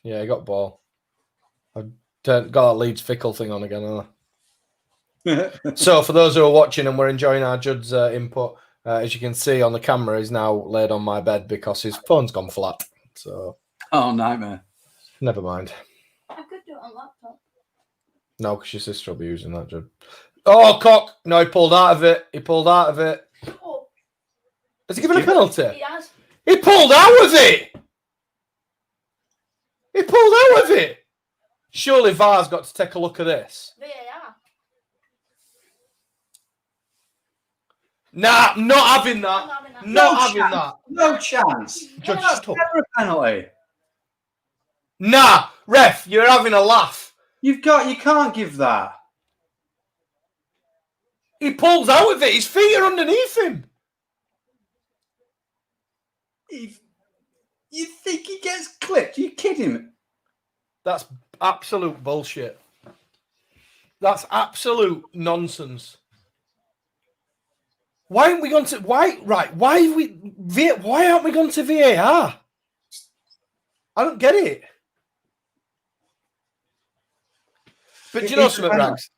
Yeah, he got ball. I got that Leeds Fickle thing on again. So, for those who are watching and we're enjoying our Judd's input, as you can see on the camera, he's now laid on my bed because his phone's gone flat. So, nightmare. Never mind. I could do it on laptop. No, because your sister will be using that, Judd. Oh, Cock! No, he pulled out of it. Oh. Has he given a penalty? He has. He pulled out of it! Surely VAR's got to take a look at this. VAR. Nah, not having that. Not having that. No chance. Judge, That's never a penalty. Nah, ref, you're having a laugh. You can't give that. He pulls out of it. His feet are underneath him. You think he gets clipped? You kidding? That's absolute bullshit. That's absolute nonsense. Why aren't we going to why aren't we going to VAR? I don't get it. But do you know something, Rags?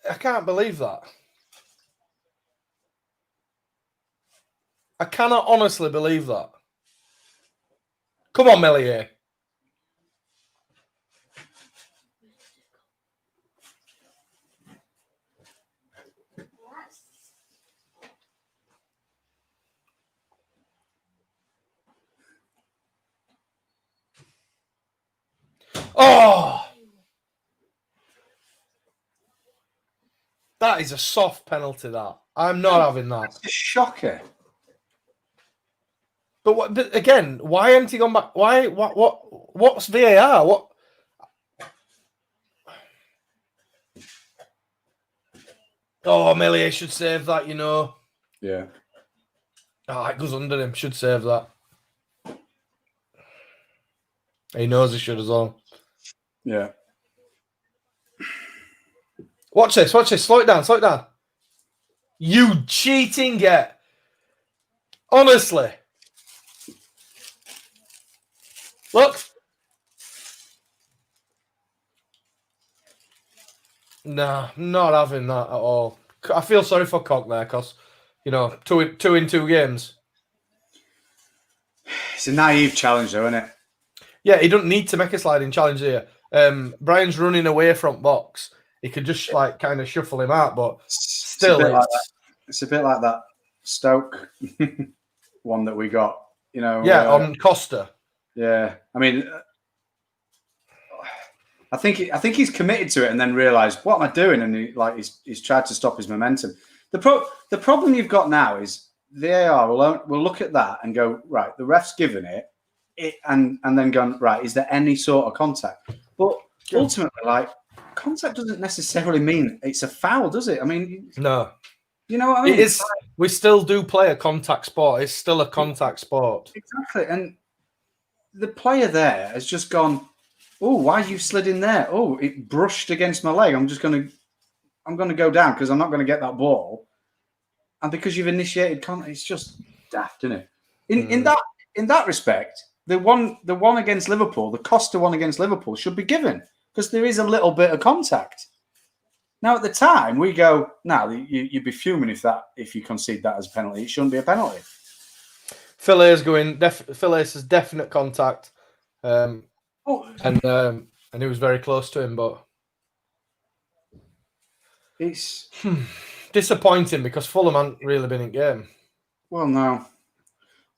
I can't believe that. I cannot honestly believe that. Come on, Melier. Oh! That is a soft penalty, that. I'm not having that. It's a shocker. But again, why hasn't he gone back? Why? What's VAR? What? Oh, Melia should save that, you know. Yeah. Oh, it goes under him. Should save that. He knows he should as well. Yeah. Watch this. Watch this. Slow it down. Slow it down. You cheating get. Honestly. Look. Nah, not having that at all. I feel sorry for Cock there because, you know, two in 2 games. It's a naive challenge, though, isn't it? Yeah, he doesn't need to make a sliding challenge here. Brian's running away from box. He could just like kind of shuffle him out, but still, it's a bit like that Stoke one that we got. You know, on Costa. Yeah, I mean, I think he's committed to it and then realised, what am I doing? And he's tried to stop his momentum. The problem you've got now is VAR will look at that and go, right, the ref's given it and then gone, right, is there any sort of contact? But ultimately, like, contact doesn't necessarily mean it's a foul, does it? I mean, no. You know what I mean? It is. We still do play a contact sport. It's still a contact sport. Exactly. And the player there has just gone, oh, why you slid in there? Oh, it brushed against my leg. I'm going to go down because I'm not going to get that ball. And because you've initiated contact, it's just daft, isn't it? In that respect, the one against Liverpool, the Costa one against Liverpool should be given because there is a little bit of contact. Now, at the time, we go, no, you'd be fuming if you concede that as a penalty. It shouldn't be a penalty. Philae's is definite contact. And he was very close to him, but it's disappointing because Fulham haven't really been in game. Well, no.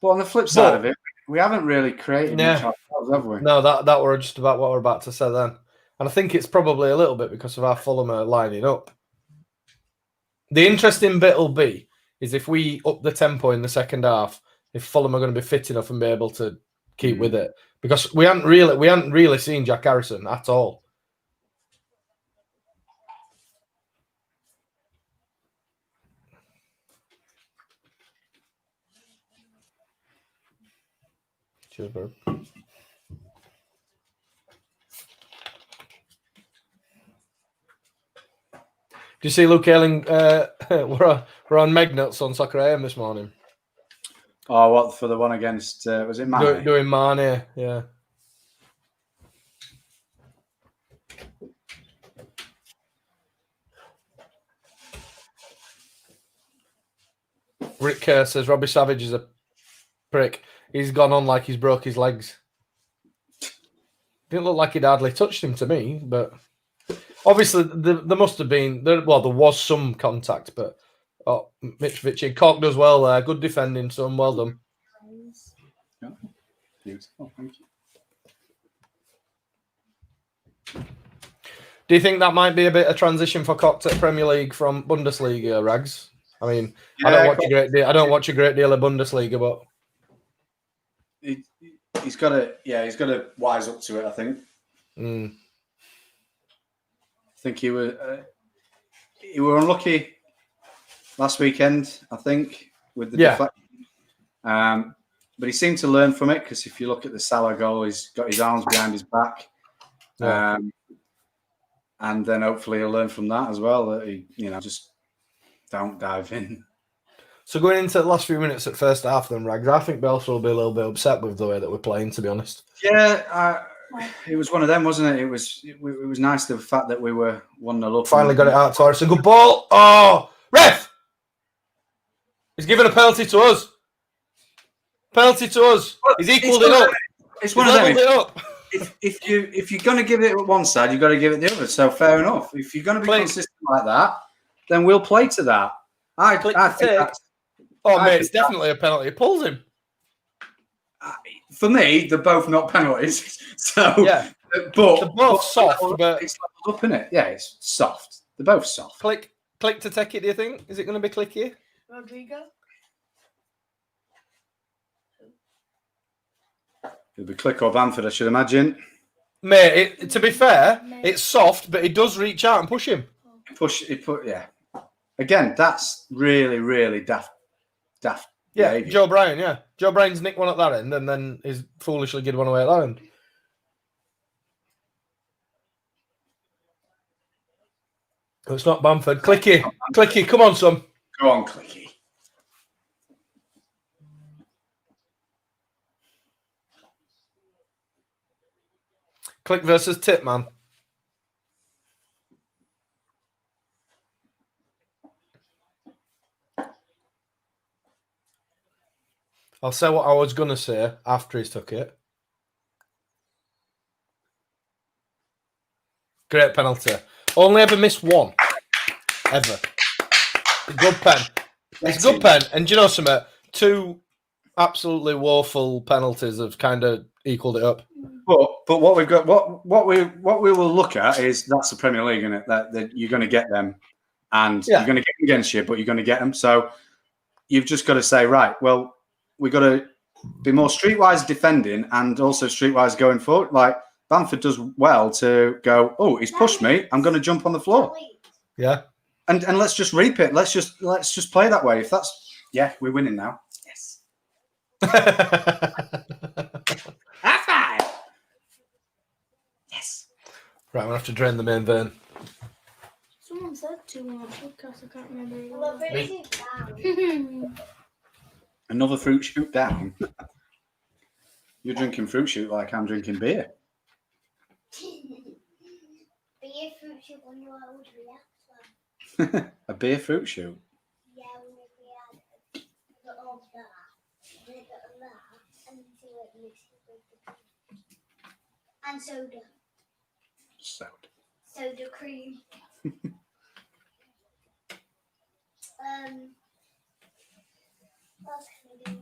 But on the flip side of it, we haven't really created much ourselves, have we? No, that were just about what we're about to say then. And I think it's probably a little bit because of how Fulham are lining up. The interesting bit will be is if we up the tempo in the second half, if Fulham are going to be fit enough and be able to keep with it. Because we hadn't really seen Jack Harrison at all. Cheers, bro. Do you see Luke Ayling? We're on Meg Nuts on Soccer AM this morning. Oh, what for the one against? Was it Mane? Doing Mane, yeah. Rick Kerr says Robbie Savage is a prick. He's gone on like he's broke his legs. Didn't look like he'd hardly touched him to me, but obviously there must have been. There was some contact, but Mitrovic Cork does well there. Good defending, son. Well done. Yeah. Beautiful. Thank you. Do you think that might be a bit of transition for Cork to Premier League from Bundesliga, Rags? I mean, I don't watch a great deal of Bundesliga, but he's got to wise up to it. I think. I think he were unlucky last weekend. I think with the deflection. But he seemed to learn from it because if you look at the Salah goal, he's got his arms behind his back, and then hopefully he'll learn from that as well. That he, just don't dive in. So going into the last few minutes at first half, then Rags, I think Bielsa will be a little bit upset with the way that we're playing. To be honest, yeah, it was one of them, wasn't it? It was nice the fact that we were 1-0 up. Finally got it out to Harrison. Good ball. Oh, ref! He's given a penalty to us. Penalty to us. He's equalled it up. It's one of them. If you're going to give it at one side, you've got to give it the other. So fair enough. If you're going to be consistent like that, then we'll play to that. I think that's... Oh, mate, it's definitely a penalty. It pulls him. For me, they're both not penalties. So They're both soft, but it's leveled up, isn't it? Yeah, it's soft. They're both soft. Click to take it. Do you think? Is it going to be clicky? Rodrigo. It'll be Click or Bamford, I should imagine. Mate, to be fair, it's soft, but it does reach out and push him. Yeah. Again, that's really, really daft. Yeah, behaviour. Joe Bryan, yeah. Joe Bryan's nicked one at that end and then he's foolishly given one away at that end. Oh, it's not Bamford. Clicky, come on, son. Go on, Clicky. Click versus Tip, man. I'll say what I was going to say after he's took it. Great penalty. Only ever missed one. Ever. Good pen. It's a good pen. And do you know something? 2 absolutely woeful penalties have kind of equaled it up. But what we've got, what we will look at is that's the Premier League, isn't it? That you're going to get them, and you're going to get them against you, but you're going to get them. So you've just got to say, right, well, we've got to be more streetwise defending and also streetwise going forward. Like Bamford does well to go, oh, he's pushed me, I'm going to jump on the floor. Yeah. And let's just reap it. Let's just play that way. If that's we're winning now. Yes. High five. Yes. Right, I'm gonna have to drain the main vein. Someone said to me on a podcast, I can't remember. Another fruit shoot down. You're drinking fruit shoot like I'm drinking beer. Beer fruit shoot when you were older, yeah. A beer fruit shoot. Yeah, we had all that, and then that, and so it mixed with the and soda. Soda cream. What else can we do?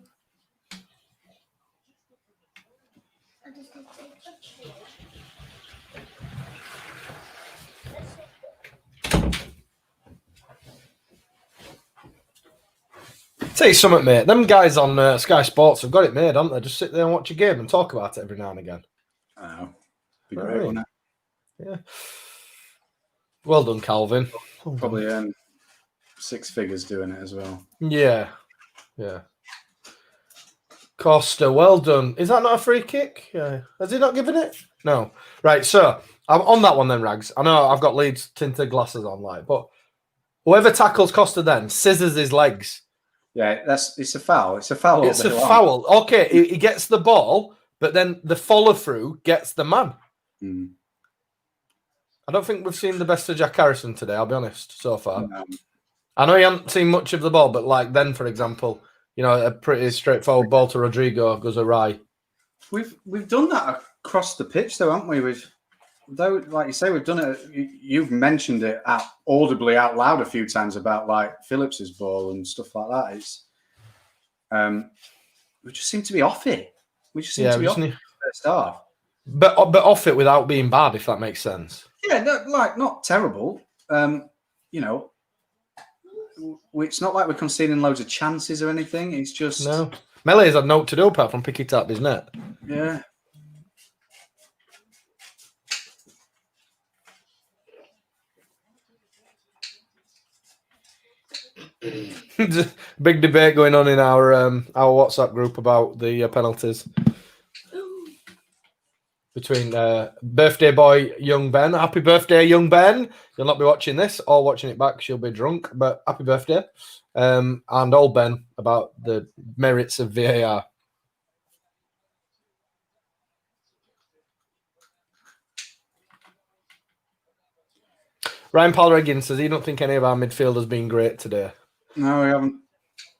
I just need to take a picture. Tell you something, mate. Them guys on Sky Sports have got it made, haven't they? Just sit there and watch a game and talk about it every now and again. Oh, be great, wouldn't it? Yeah. Well done, Calvin. Probably earn 6 figures doing it as well. Yeah. Costa, well done. Is that not a free kick? Yeah. Has he not given it? No. Right, so I'm on that one then, Rags. I know I've got Leeds tinted glasses on, but whoever tackles Costa then scissors his legs. Yeah, it's a foul. It's a foul. It's a foul. Okay, he gets the ball, but then the follow through gets the man. Mm. I don't think we've seen the best of Jack Harrison today, I'll be honest, so far. No. I know you haven't seen much of the ball, but like then, for example, a pretty straightforward ball to Rodrigo goes awry. We've done that across the pitch, though, haven't we? Though, like you say, we've done it. You've mentioned it audibly out loud a few times about like Phillips's ball and stuff like that. It's we just seem to be off it. We just seem to be off it first half. But off it without being bad, if that makes sense. Yeah, not terrible. It's not like we're conceding loads of chances or anything. It's just no. Melee's had no to do apart from pick it up his net. Yeah. Big debate going on in our WhatsApp group about the penalties between birthday boy young Ben. Happy birthday, young Ben. You'll not be watching this or watching it back. She'll be drunk, but happy birthday. And old Ben about the merits of VAR. Ryan Palreggin says he don't think any of our midfielders been great today. No, we haven't.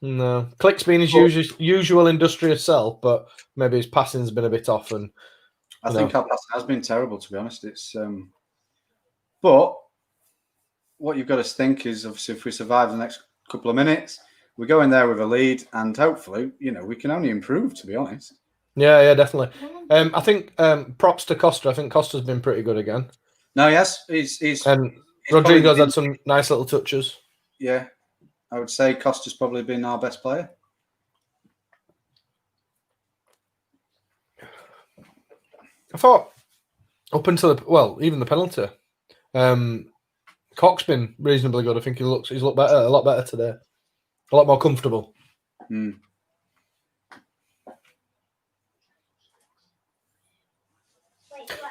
No. Click's been his usual industrious self, but maybe his passing's been a bit off. And I think our passing has been terrible, to be honest. It's but what you've got to think is, obviously, if we survive the next couple of minutes, we go in there with a lead, and hopefully, we can only improve, to be honest. Yeah, definitely. I think props to Costa. I think Costa's been pretty good again. No, yes, he's Rodrigo's had some nice little touches. Yeah, I would say Costa's probably been our best player. I thought up until even the penalty, Cock's been reasonably good. I think he's looked better, a lot better today, a lot more comfortable.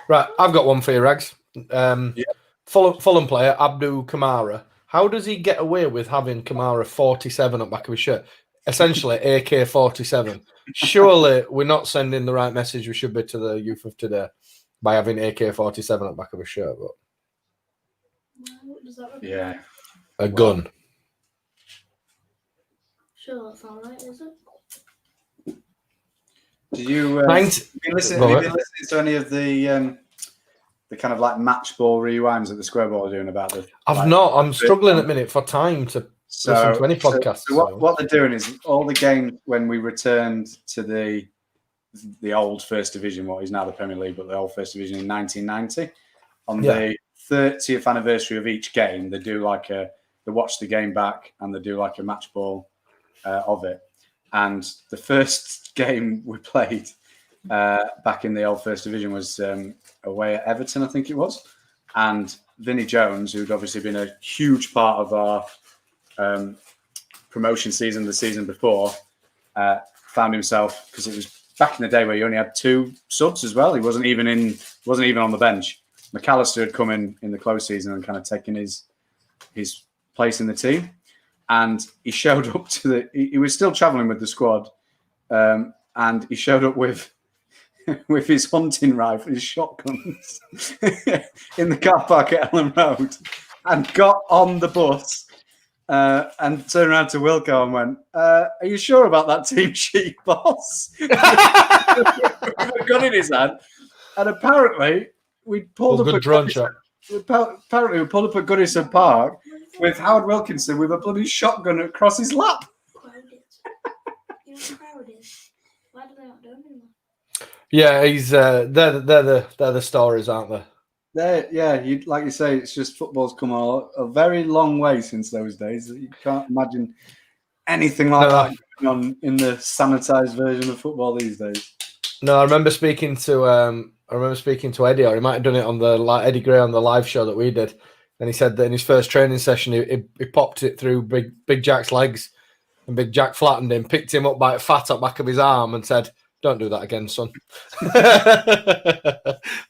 Right, I've got one for you, Rags. Fulham player Abdul Kamara. How does he get away with having Kamara 47 up back of his shirt? Essentially, AK-47. Surely we're not sending the right message we should be to the youth of today by having AK-47 up back of his shirt. But yeah, a gun. Sure, that's all right, is it? Did you have you been listening to any of the kind of like match ball rewinds that the Square Ball are doing about the? I've not. I'm struggling at the minute for time to listen to any podcast. So what they're doing is all the games when we returned to the old First Division, what is now the Premier League, but the old First Division in 1990. On the 30th anniversary of each game, they do they watch the game back and they do like a match ball of it. And the first game we played back in the old First Division was away at Everton, I think it was. And Vinnie Jones, who'd obviously been a huge part of our promotion season the season before, found himself, because it was back in the day where you only had 2 subs as well. He wasn't even on the bench. McAllister had come in the close season and kind of taken his place in the team. And he showed up he was still travelling with the squad. And he showed up with his hunting rifle, his shotguns, in the car park at Ellen Road, and got on the bus and turned around to Wilco and went, "Are you sure about that team sheet, boss?" With a gun in his hand, and apparently we pulled up a drone shot. Apparently we pulled up at Goodison Park with Howard Wilkinson with a bloody shotgun across his lap. Why do they not do anymore? Yeah, he's they're the stories, aren't they? Like you say, it's just football's come a very long way since those days. You can't imagine anything like that going on in the sanitized version of football these days. No, I remember speaking to Eddie, or he might have done it on Eddie Gray on the live show that we did, and he said that in his first training session he popped it through Big Jack's legs, and Big Jack flattened him, picked him up by a fat up back of his arm, and said, "Don't do that again, son."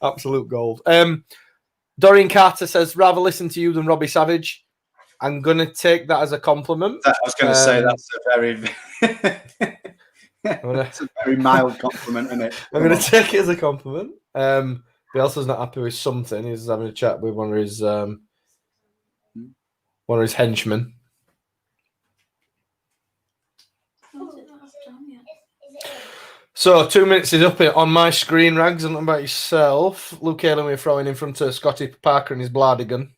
Absolute gold. Dorian Carter says, "Rather listen to you than Robbie Savage." I'm gonna take that as a compliment. I was going to say that's a very. It's a very mild compliment, isn't it? I'm going to take it as a compliment. Bielsa's not happy with something. He's having a chat with one of his henchmen. So 2 minutes is up on my screen, Rags. And about yourself, Luke Ayling, we're throwing in front of Scotty Parker and his Blardigan.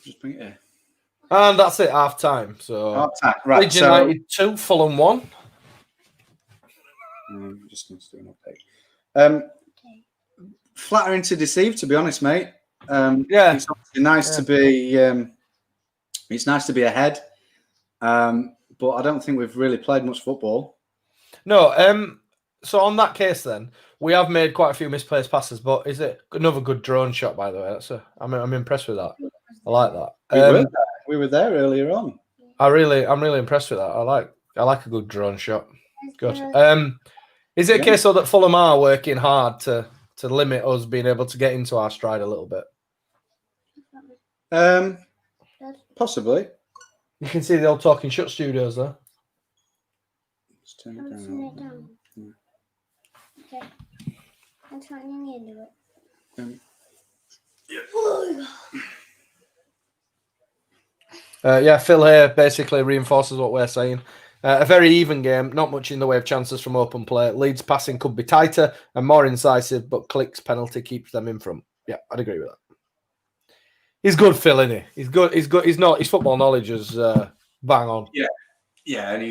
Just bring it here. And that's it, half time. So half time, right? Leeds United 2, Fulham 1. Just need to do an update. Flattering to deceive, to be honest, mate. It's obviously nice to be. It's nice to be ahead, but I don't think we've really played much football. No. So on that case, then we have made quite a few misplaced passes, but is it another good drone shot? By the way, I'm impressed with that. I like that. We were there earlier on. I'm really impressed with that. I like a good drone shot. Good. Is it a case though that Fulham are working hard to limit us being able to get into our stride a little bit? Possibly. You can see the old Talking Shut studios there. Let's turn it down. Okay. I'm turning into it. Phil here basically reinforces what we're saying. A very even game, not much in the way of chances from open play. Leeds passing could be tighter and more incisive, but Click's penalty keeps them in front. Yeah, I'd agree with that. He's good, Phil, isn't he? He's good. He's good. He's not. His football knowledge is bang on. Yeah, and he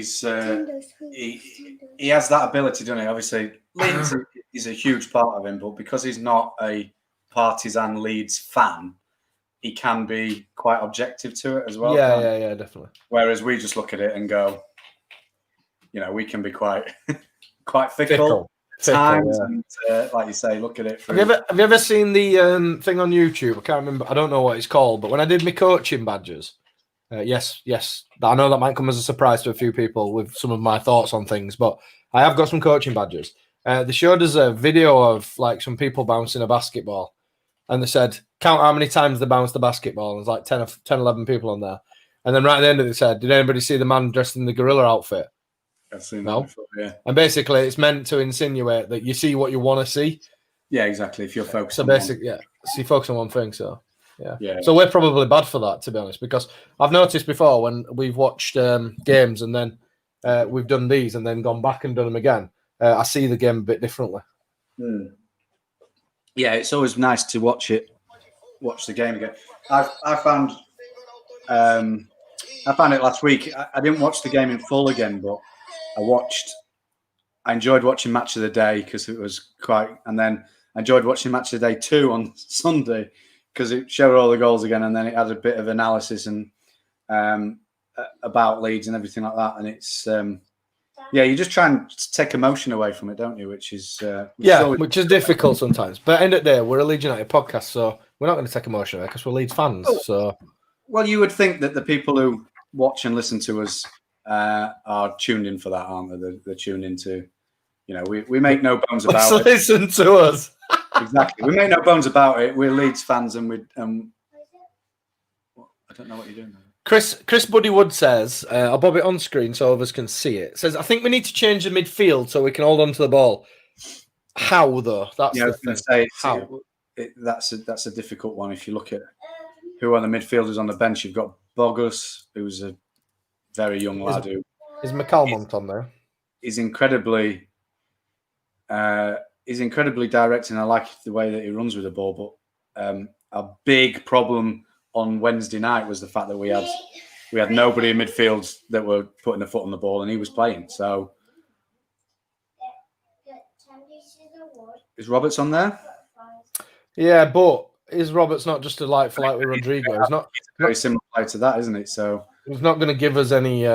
has that ability, doesn't he? Obviously, Leeds is a huge part of him, but because he's not a partisan Leeds fan, he can be quite objective to it as well. Yeah, definitely. Whereas we just look at it and go, we can be quite fickle. Times, yeah. And like you say, look at it. Have you ever seen the thing on YouTube? I can't remember. I don't know what it's called, but when I did my coaching badges, yes, I know that might come as a surprise to a few people with some of my thoughts on things, but I have got some coaching badges. They showed us a video of like some people bouncing a basketball, and they said count how many times they bounced the basketball. And there's like 10, 11 people on there, and then right at the end of it, they said, "Did anybody see the man dressed in the gorilla outfit?" I've seen that before, yeah. And basically, it's meant to insinuate that you see what you want to see. Yeah, exactly. If you're focused, so you focus on one thing. So, yeah. So we're probably bad for that, to be honest, because I've noticed before when we've watched games and then we've done these and then gone back and done them again, I see the game a bit differently. Yeah, it's always nice to watch the game again. I found it last week. I didn't watch the game in full again, but I enjoyed watching Match of the Day because it was and then I enjoyed watching Match of the Day 2 on Sunday because it showed all the goals again, and then it had a bit of analysis and about Leeds and everything like that. And it's you just try and take emotion away from it, don't you? Which is which is difficult sometimes. But at the end of the day, we're a Leeds United podcast, so we're not going to take emotion away because we're Leeds fans. So, well, you would think that the people who watch and listen to us are tuned in for that, aren't they? They're tuned into, we make no bones about it. Listen to us. Exactly. We make no bones about it. We're Leeds fans, and I don't know what you're doing there. Chris Buddy Wood says, I'll bob it on screen so others can see it. Says, I think we need to change the midfield so we can hold on to the ball. How, though? That's I was going to say, how? That's a difficult one. If you look at who are the midfielders on the bench, you've got Bogus, who's a very young lad. Is McCalmont on there? He's incredibly direct, and I like the way that he runs with the ball. But a big problem on Wednesday night was the fact that we had nobody in midfield that were putting a foot on the ball, and he was playing. So, is Roberts on there? Yeah, but is Roberts not just a light for light with Rodrigo? He's not very similar player to that, isn't it? So he's not going to give us any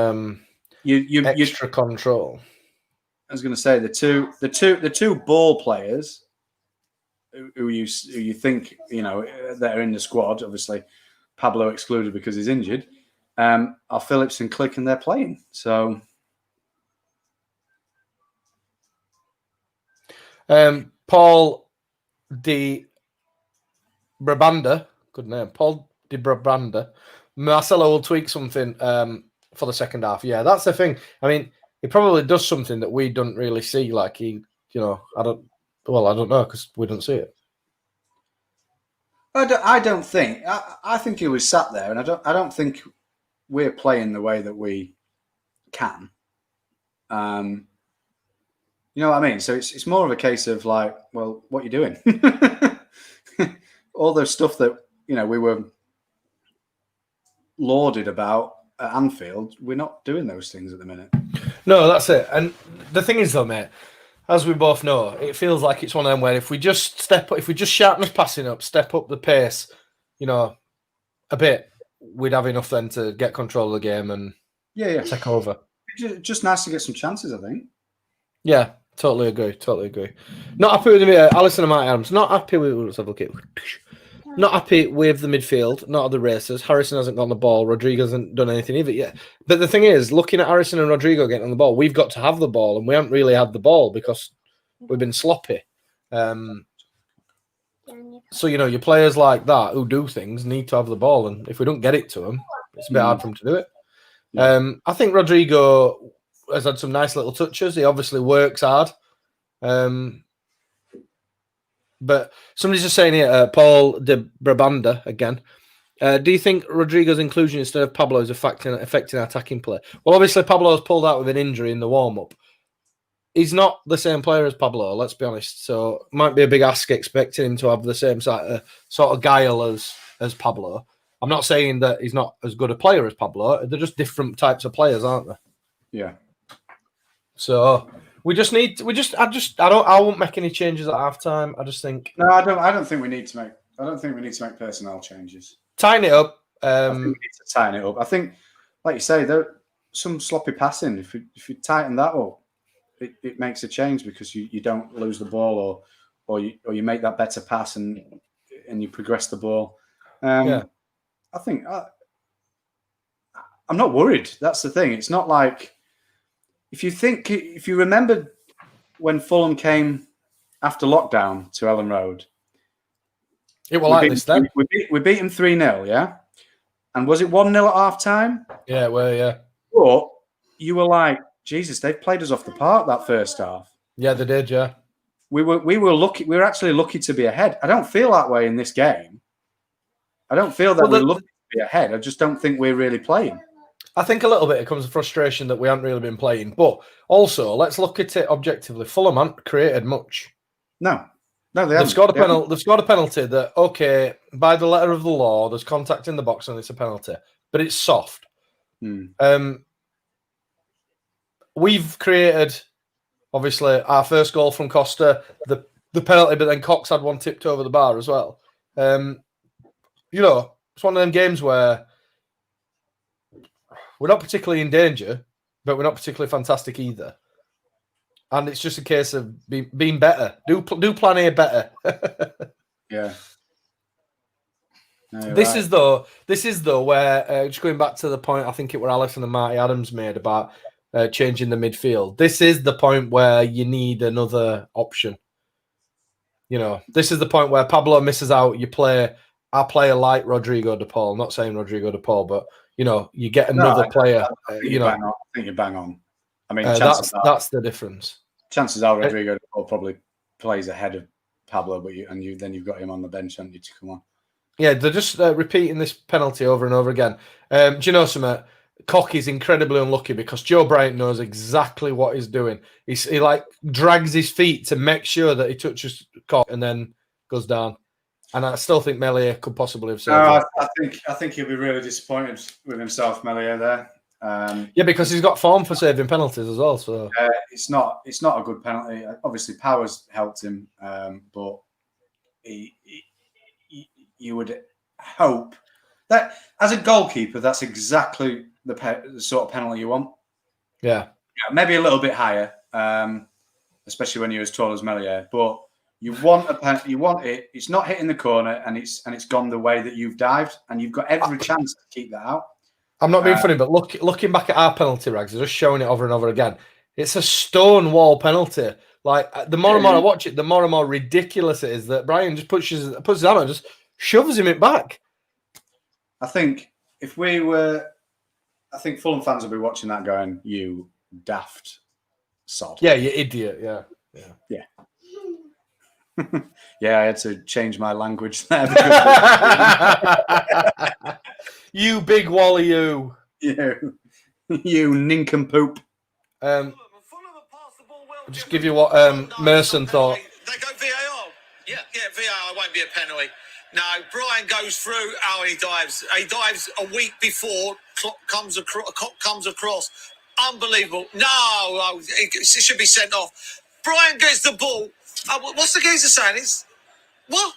extra control. I was going to say the two ball players who you think that are in the squad, obviously Pablo excluded because he's injured, are Phillips and Click, and they're playing. So Paul Di Brabanda, good name, Paul Di Brabanda. Marcelo will tweak something for the second half. Yeah, that's the thing. I mean, he probably does something that we don't really see. Like I don't know because we don't see it. I don't think. I think he was sat there, and I don't think we're playing the way that we can. You know what I mean? So it's more of a case of like, well, what are you doing? All the stuff that we were lauded about at Anfield, we're not doing those things at the minute. No, that's it. And the thing is, though, mate, as we both know, it feels like it's one of them where if we just sharpen the passing up, step up the pace, a bit, we'd have enough then to get control of the game and take over. Just nice to get some chances, I think. Yeah, totally agree. Not happy with Alisson and Mark Adams. Not happy with. Let's have a look at. Not happy with the midfield, not the racers. Harrison hasn't got on the ball. Rodrigo hasn't done anything either yet. But the thing is, looking at Harrison and Rodrigo getting on the ball, we've got to have the ball, and we haven't really had the ball because we've been sloppy. So, your players like that who do things need to have the ball, and if we don't get it to them, it's a bit hard for them to do it. I think Rodrigo has had some nice little touches. He obviously works hard. But somebody's just saying here, Paul de Brabanda again. Do you think Rodrigo's inclusion instead of Pablo is affecting our attacking play? Well, obviously Pablo's pulled out with an injury in the warm-up. He's not the same player as Pablo, let's be honest. So it might be a big ask expecting him to have the same sort of guile as Pablo. I'm not saying that he's not as good a player as Pablo. They're just different types of players, aren't they? Yeah. So we just need. I won't make any changes at halftime. I just think. No, I don't think we need to make. I don't think we need to make personnel changes. Tighten it up. I think we need to tighten it up. I think, like you say, there some sloppy passing. If you tighten that up, it makes a change because you don't lose the ball or you make that better pass and you progress the ball. I think I'm not worried. That's the thing. It's not like if you remember when Fulham came after lockdown to Ellen Road. It was like this then. We beat him 3-0, yeah? And was it 1-0 at half time? Yeah, well, yeah. But you were like, Jesus, they've played us off the park that first half. Yeah, they did, yeah. We were lucky. We were actually lucky to be ahead. I don't feel that way in this game. I don't feel that we're lucky to be ahead. I just don't think we're really playing. I think a little bit it comes to frustration that we haven't really been playing. But also, let's look at it objectively. Fulham haven't created much. No, they haven't. They've scored a penalty that, okay, by the letter of the law, there's contact in the box and it's a penalty. But it's soft. We've created, obviously, our first goal from Costa, the penalty, but then Cox had one tipped over the bar as well. It's one of them games where we're not particularly in danger, but we're not particularly fantastic either. And it's just a case of being better. Do plan A better. Yeah. No, This is though where just going back to the point I think it were Alisson and Marty Adams made about changing the midfield. This is the point where you need another option. This is the point where Pablo misses out. I play a like Rodrigo de Paul. I'm not saying Rodrigo de Paul, but you get another player. I think you're bang on. I mean, that's the difference. Chances are Rodrigo de Paul probably plays ahead of Pablo, but then you've got him on the bench, haven't you, to come on? Yeah, they're just repeating this penalty over and over again. Do you know something? Cock is incredibly unlucky because Joe Bryant knows exactly what he's doing. He drags his feet to make sure that he touches Cock and then goes down. And I still think Meslier could possibly have saved it. I think he'll be really disappointed with himself, Meslier, there. Yeah, because he's got form for saving penalties as well. So it's not a good penalty. Obviously, Powers helped him, but you would hope that as a goalkeeper, that's exactly the sort of penalty you want. Yeah, maybe a little bit higher, especially when you're as tall as Meslier. But you want a penalty. You want it. It's not hitting the corner, and it's gone the way that you've dived, and you've got every chance to keep that out. I'm not being funny, but looking back at our penalty rags, just showing it over and over again. It's a stone wall penalty. Like the more and more I watch it, the more and more ridiculous it is that Brian just puts his hand on and just shoves him it back. I think I think Fulham fans will be watching that going, "You daft sod." Yeah, you idiot. Yeah. Yeah, I had to change my language there. You big wally, you nincompoop. I'll just give you what Merson thought. They go VAR. Yeah, VAR won't be a penalty. No, Brian goes through. Oh, he dives. He dives a week before. Clock comes across. Unbelievable. No, it should be sent off. Brian gets the ball. What's the geezer saying? What?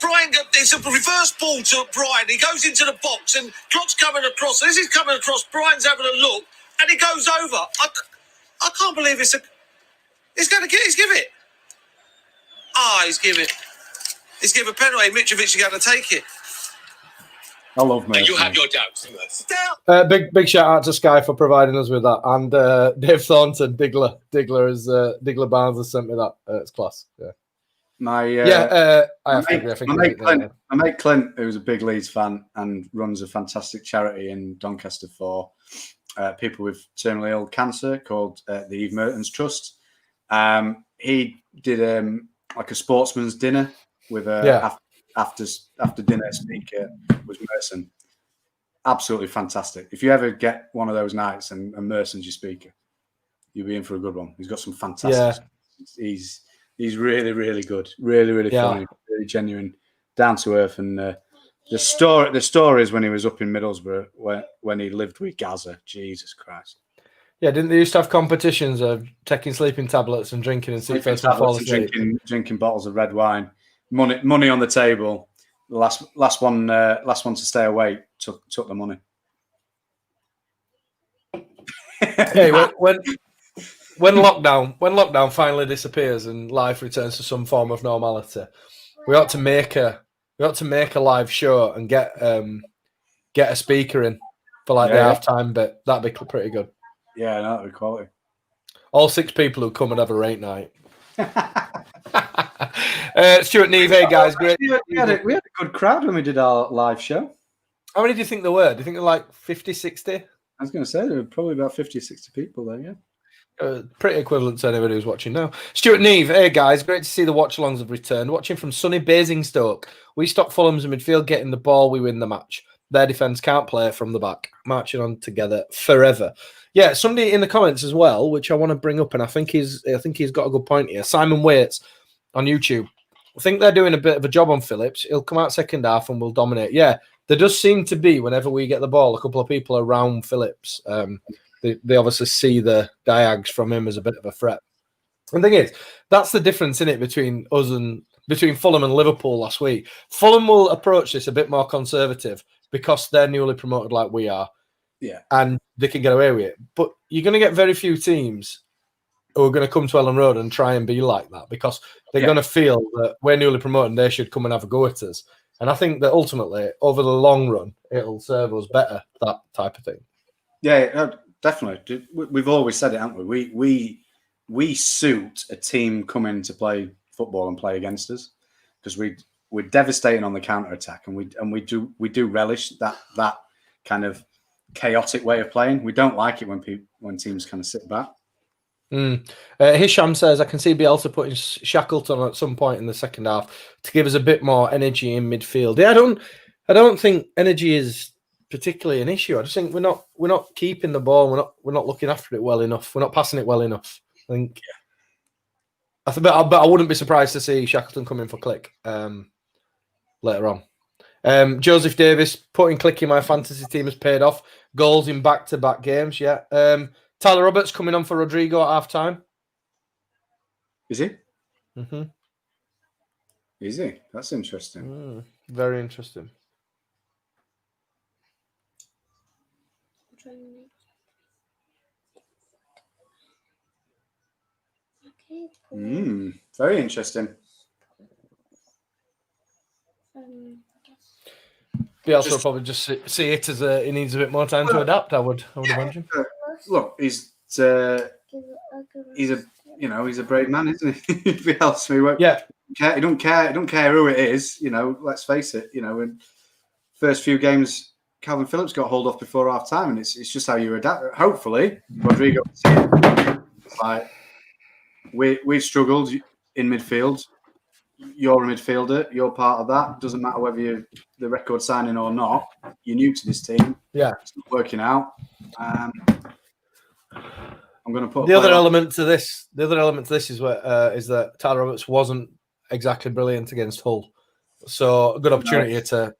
Brian, it's a reverse ball to Brian. He goes into the box and Clock's coming across. As he's coming across, Brian's having a look and he goes over. I can't believe he's give it. He's give it. He's give a penalty. Mitrovic is going to take it. I love Merson. You have your doubts. Big shout out to Sky for providing us with that, and Dave Thornton, Diggler Barnes has sent me that. It's class. Yeah. My mate Clint, who's a big Leeds fan and runs a fantastic charity in Doncaster for people with terminally ill cancer called the Eve Mertens Trust. He did like a sportsman's dinner with after dinner speaker was Merson. Absolutely fantastic. If you ever get one of those nights and Merson's your speaker, you'll be in for a good one. He's got some fantastic. Yeah. He's really, really good. Really, really funny. Really genuine, down to earth, and The stories when he was up in Middlesbrough when he lived with Gaza. Jesus Christ. Yeah, didn't they used to have competitions of taking sleeping tablets and drinking and see first one fall asleep? Drinking bottles of red wine, money on the table. The last one to stay awake took the money. Hey, when lockdown finally disappears and life returns to some form of normality, we ought to make a live show and get a speaker in for like the halftime bit. That'd be pretty good. Yeah, no, that'd be quality. All 6 people who come and have a rate night. Stuart Neve, hey guys, great. We had a good crowd when we did our live show. How many do you think there were? Do you think there were like 50, 60? I was going to say there were probably about 50 or 60 people there, yeah. Pretty equivalent to anybody who's watching now. Stuart Neve, hey guys, great to see the watch-alongs have returned. Watching from sunny Basingstoke. We stop Fulham's midfield getting the ball, we win the match. Their defence can't play from the back. Marching on together forever. Yeah, somebody in the comments as well, which I want to bring up, and I think he's got a good point here. Simon Waits on YouTube. I think they're doing a bit of a job on Phillips. He'll come out second half and we'll dominate. Yeah, there does seem to be, whenever we get the ball, a couple of people around Phillips. They obviously see the diags from him as a bit of a threat. And the thing is, that's the difference in it between Fulham and Liverpool last week. Fulham will approach this a bit more conservative because they're newly promoted like we are. Yeah. And they can get away with it. But you're going to get very few teams who are going to come to Ellen Road and try and be like that because they're going to feel that we're newly promoted and they should come and have a go at us. And I think that ultimately, over the long run, it'll serve us better, that type of thing. Yeah, definitely. We've always said it, haven't we? We suit a team coming to play football and play against us because we're devastating on the counter attack, and we do relish that kind of chaotic way of playing. We don't like it when teams kind of sit back. Hisham says, I can see Bielsa putting Shackleton at some point in the second half to give us a bit more energy in midfield. Yeah, I don't think energy is particularly an issue. I just think we're not keeping the ball. We're not looking after it well enough. We're not passing it well enough. I think. But I wouldn't be surprised to see Shackleton come in for Click later on. Joseph Davis putting Click in my fantasy team has paid off. Goals in back-to-back games. Yeah. Tyler Roberts coming on for Rodrigo at half-time. Is he? Mm-hmm. Is he? That's interesting. Very interesting. Very interesting. Bielsa will probably just see it as he needs a bit more time to adapt. I would imagine. Look, he's a brave man, isn't he? Bielsa, he don't care who it is. Let's face it. In first few games, Calvin Phillips got hauled off before half time, and it's just how you adapt. Hopefully, Rodrigo. It's like we've struggled in midfield. You're a midfielder. You're part of that. Doesn't matter whether you're the record signing or not. You're new to this team. Yeah, it's not working out. I'm going to put the other element to this. The other element to this is that Tyler Roberts wasn't exactly brilliant against Hull, so a good opportunity to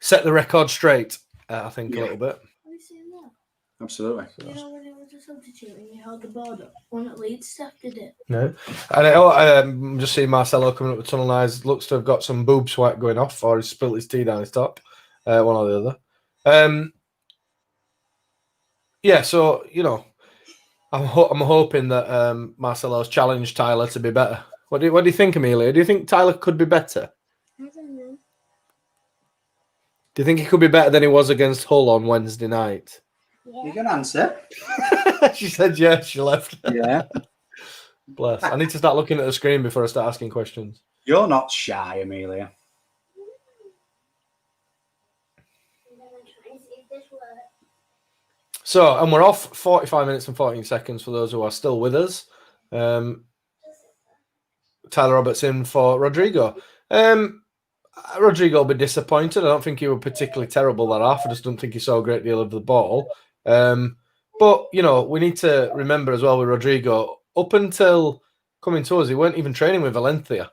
set the record straight. I think a little bit. Have you seen that? Absolutely. When it was a substitute and you held the board up, one at Leeds staff did it. No, and I'm just seeing Marcelo coming up with tunnel eyes. Looks to have got some boob sweat going off, or he's spilt his tea down his top. One or the other. Yeah, so I'm hoping that Marcelo's challenged Tyler to be better. What do you think, Amelia? Do you think Tyler could be better? I don't know. Do you think he could be better than he was against Hull on Wednesday night? Yeah. You can answer. She said yes. She left. Yeah. Bless. I need to start looking at the screen before I start asking questions. You're not shy, Amelia. So, and we're off 45 minutes and 14 seconds for those who are still with us. Tyler Roberts in for Rodrigo. Rodrigo will be disappointed. I don't think he was particularly terrible that half. I just don't think he saw a great deal of the ball. But, we need to remember as well with Rodrigo, up until coming to us, he weren't even training with Valencia.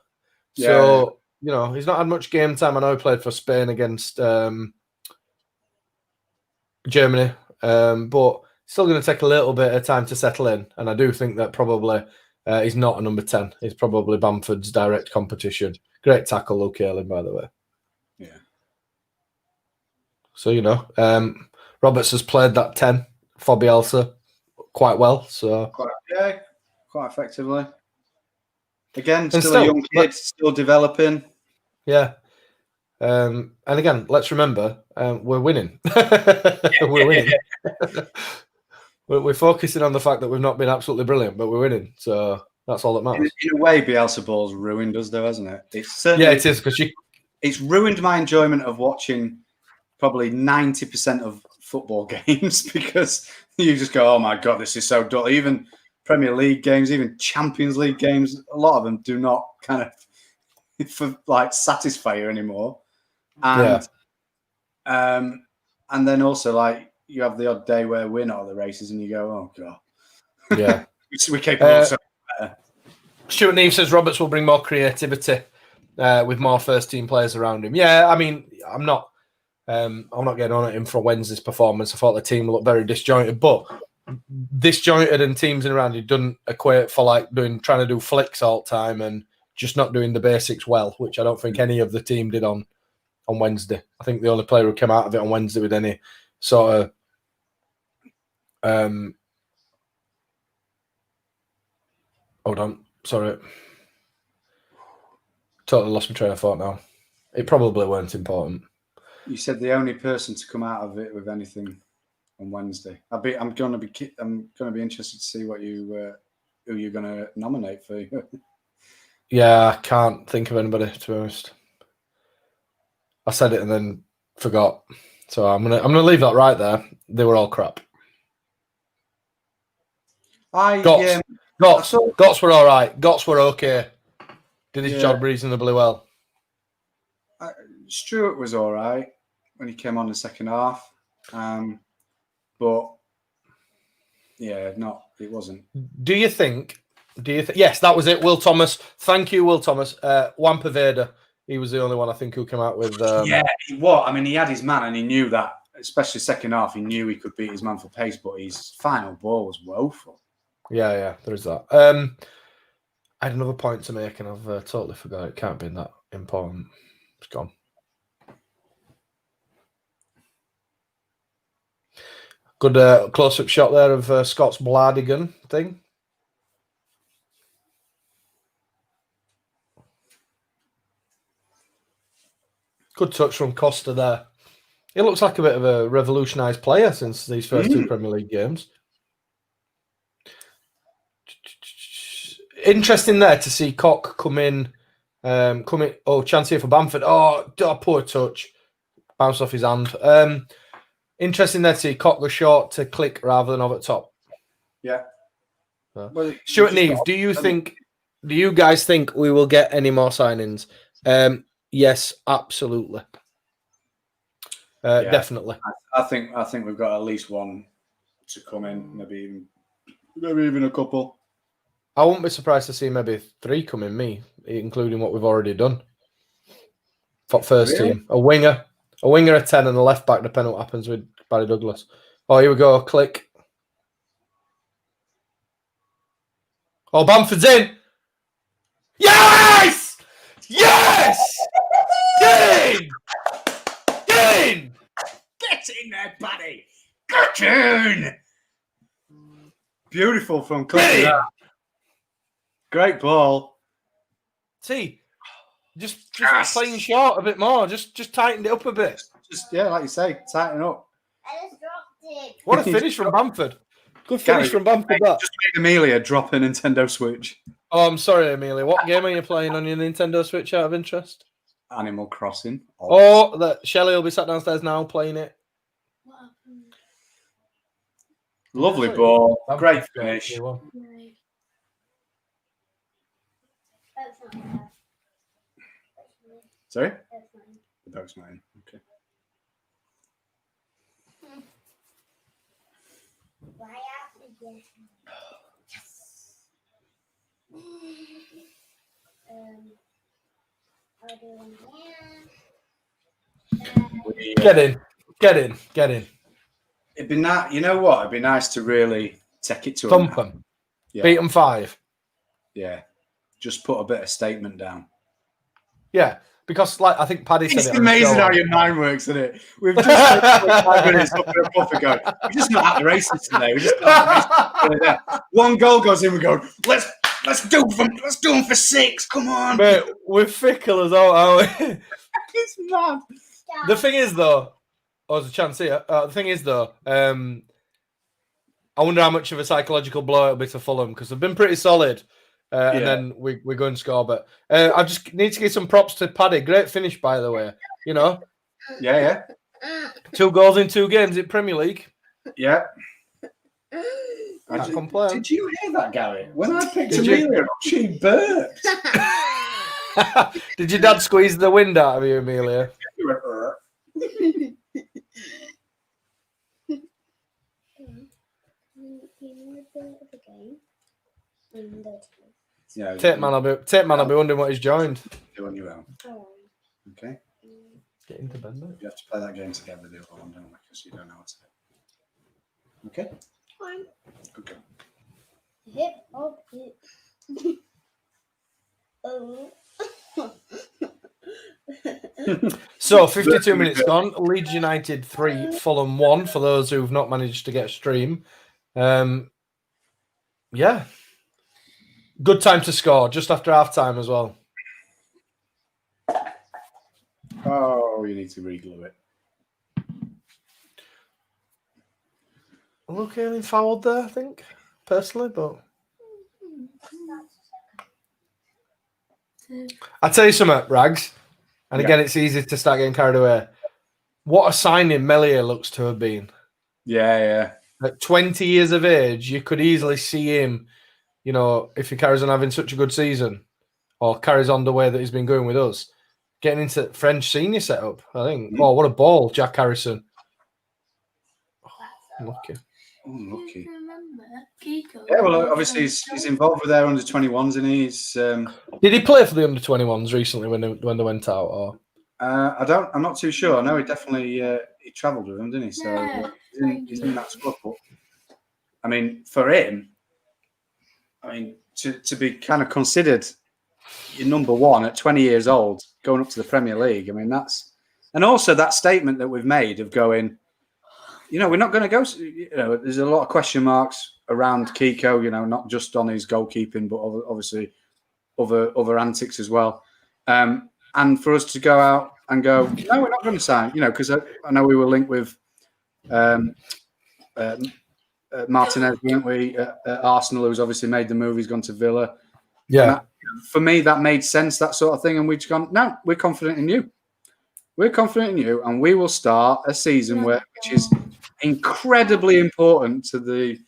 So he's not had much game time. I know he played for Spain against Germany, but still going to take a little bit of time to settle in. And I do think that probably he's not a number 10. He's probably Bamford's direct competition. Great tackle, Luke Ayling, by the way. Yeah. So, Roberts has played that 10 for Bielsa quite well. So quite effectively. Again, still a young kid, still developing. Yeah. And again, let's remember, we're winning. We're winning. We're focusing on the fact that we've not been absolutely brilliant, but we're winning. So that's all that matters. In a way, Bielsa ball's ruined us, though, hasn't it? It is, because it's ruined my enjoyment of watching probably 90% of football games, because you just go, oh my God, this is so dull. Even Premier League games, even Champions League games, a lot of them do not kind of satisfy you anymore. And and then also, like, you have the odd day where we're not at the races and you go, oh God. Yeah. We're capable of so better. Stuart Neve says Roberts will bring more creativity with more first team players around him. Yeah, I mean, I'm not getting on at him for Wednesday's performance. I thought the team looked very disjointed, but disjointed and teams around it doesn't equate for trying to do flicks all the time and just not doing the basics well, which I don't think any of the team did on Wednesday. I think the only player who came out of it on Wednesday with any sort of hold on, sorry. Totally lost my train of thought now. It probably weren't important. You said the only person to come out of it with anything on Wednesday. I'm going to be interested to see what who you're going to nominate for you. Yeah, I can't think of anybody, to be honest. I said it and then forgot. So I'm gonna leave that right there. They were all crap. Gotts were all right. Gotts were okay. Did his job reasonably well. Stuart was all right when he came on the second half, but it wasn't. Do you think? Yes, that was it. Will Thomas. Thank you, Will Thomas. Juan Poveda. He was the only one I think who came out with. He had his man, and he knew that. Especially second half, he knew he could beat his man for pace, but his final ball was woeful. Yeah, there is that. I had another point to make, and I've totally forgot. It can't be that important. It's gone. Good close-up shot there of Scott's Bladigan thing. Good touch from Costa there. He looks like a bit of a revolutionised player since these first two Premier League games. Interesting there to see Koch come in. Chance here for Bamford. Oh, poor touch. Bounced off his hand. Interesting there to see Koch go short to click rather than over the top. Yeah. Well, Stuart Neve, do you guys think we will get any more signings? Yes, absolutely. Definitely. I think we've got at least one to come in, maybe even a couple. I wouldn't be surprised to see maybe 3 come in, including what we've already done. For first team. A winger, a 10, and a left back, depending on what happens with Barry Douglas. Oh, here we go. Click. Oh, Bamford's in. Yes! Yes! Get in! Get in! Get in there, buddy! Get in! Beautiful from Click. Great ball. See, just playing short a bit more. Just tightened it up a bit. Like you say, tighten up. I just dropped it. What a finish from Bamford. Good finish from Bamford. Just made Amelia drop a Nintendo Switch. Oh, I'm sorry, Amelia. What game are you playing on your Nintendo Switch out of interest? Animal Crossing. Shelley will be sat downstairs now playing it. Lovely ball. Great finish. Sorry? That's mine. Okay. I'll do one here. Get in. It'd be nice. You know what? It'd be nice to really take it to Thump a them. yeah, Beat them 5. yeah. Just put a bit of statement down. Yeah, because I think Paddy said It's it on the amazing show. how your mind works, isn't it? We've just spent 5 minutes up in a puff and going, we're just not at the races today. We're just not at the races today. One goal goes in, we go, let's do them for 6. Come on. Mate, we're fickle as all, aren't we? It's mad. The thing is, though, there's a chance here. The thing is, though, I wonder how much of a psychological blow it'll be to Fulham because they've been pretty solid. And then we go and score. But I just need to give some props to Paddy. Great finish, by the way. You know? Yeah. 2 goals in 2 games in Premier League. Yeah. Can't complain. Did you hear that, Gary? When I picked Amelia up, she burped. Did your dad squeeze the wind out of you, Amelia? You went, "Ugh." Yeah, Tape man will be wondering what he's joined. do on your own. Okay. Get into bed, mate. You have to play that game together, the other one, don't we? Because you don't know what to do. Okay. Fine. Good go. Hip hop hip. Oh. So 52 minutes gone. Leeds United 3, Fulham 1. For those who've not managed to get a stream, yeah, good time to score just after half time as well. Oh, you need to reglue it. Luke Ayling fouled there, I think, personally, but I tell you something, Rags, and again, it's easy to start getting carried away. What a signing Melier looks to have been. Yeah. At 20 years of age, you could easily see him, you know, if he carries on having such a good season or carries on the way that he's been going with us, getting into French senior setup, I think. Oh, what a ball, Jack Harrison. Oh, lucky. Oh, lucky. Remember Kiko? Yeah, well, obviously he's involved with their under 21s, and he's. Did he play for the under 21s recently when they went out? Or I'm not too sure. I know he definitely he travelled with them, didn't he? So he's in that squad. But I mean, for him, to be kind of considered your number one at 20 years old, going up to the Premier League. I mean, and also that statement that we've made of going. You know, we're not going to go. You know, there's a lot of question marks around Kiko. You know, not just on his goalkeeping, but obviously other antics as well. And for us to go out and go, no, we're not going to sign. You know, because I know we were linked with Martinez, weren't we? At Arsenal, who's obviously made the move. He's gone to Villa. yeah, For me, that made sense. That sort of thing, and we've gone. No, we're confident in you. We're confident in you, and we will start a season which is incredibly important to the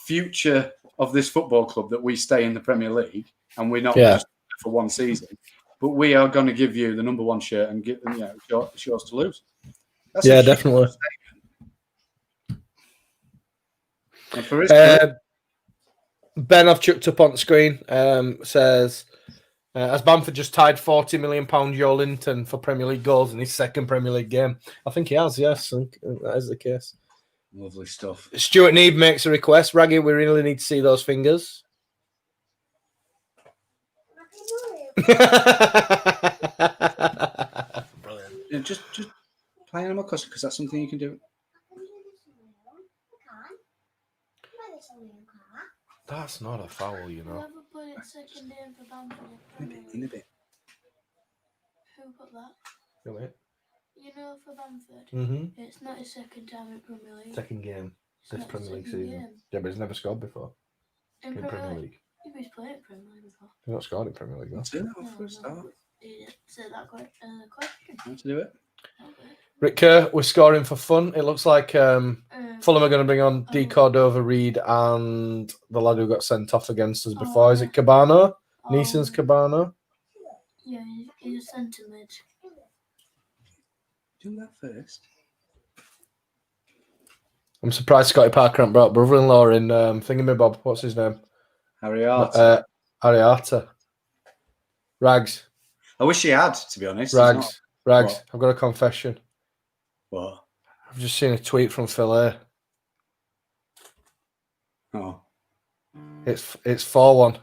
future of this football club that we stay in the Premier League, and we're not just for one season, but we are going to give you the number 1 shirt and give it's yours to lose. That's definitely. And for his Ben, I've chucked up on the screen. Says. Has Bamford just tied £40 million Joe Linton for Premier League goals in his second Premier League game? I think he has, yes. I think that is the case. lovely stuff. Stuart Neeb makes a request. Raggy, we really need to see those fingers. Brilliant. Yeah, just play Animal Crossing because that's something you can do. That's not a foul, you know. Whoever put it second in for Bamford. In a bit. Who put that? Really? You know, for Bamford. Mm-hmm. It's not his second time in Premier League. Second game It's this not his Premier League second season. game. Yeah, but he's never scored before In in Premier League. If he's played in Premier League before. He's not scored in Premier League, though. Let's do that for a start. He didn't say that question. How to do it? Okay. Rick Kerr, we're scoring for fun. It looks like Fulham are going to bring on D. Cordova Reed and the lad who got sent off against us before. Is it Cabano? Neeson's Cabano? Yeah, he's a centre mid. Do that first. I'm surprised Scotty Parker hasn't brought brother-in-law in Thingamabob. What's his name? Harry Hart. Ariata. Rags. I wish he had, to be honest. Rags, What? I've got a confession. What? I've just seen a tweet from Phil A. Oh. It's 4-1.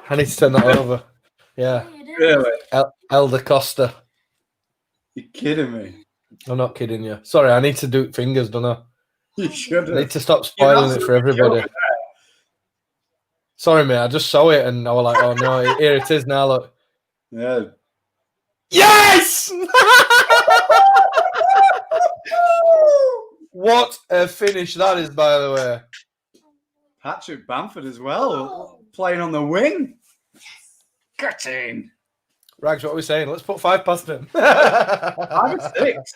I need to turn that over. Yeah. Really? Elder Costa. You're kidding me. I'm not kidding you. Sorry, I need to do fingers, don't I? You should I need have. to stop spoiling it for everybody. Sorry, mate. I just saw it and I was like, oh no, here it is now. Look. Yeah. Yes! What a finish that is, by the way. Patrick Bamford as well, playing on the wing. Get in. Rags, what are we saying? Let's put 5 past him. 5 or 6.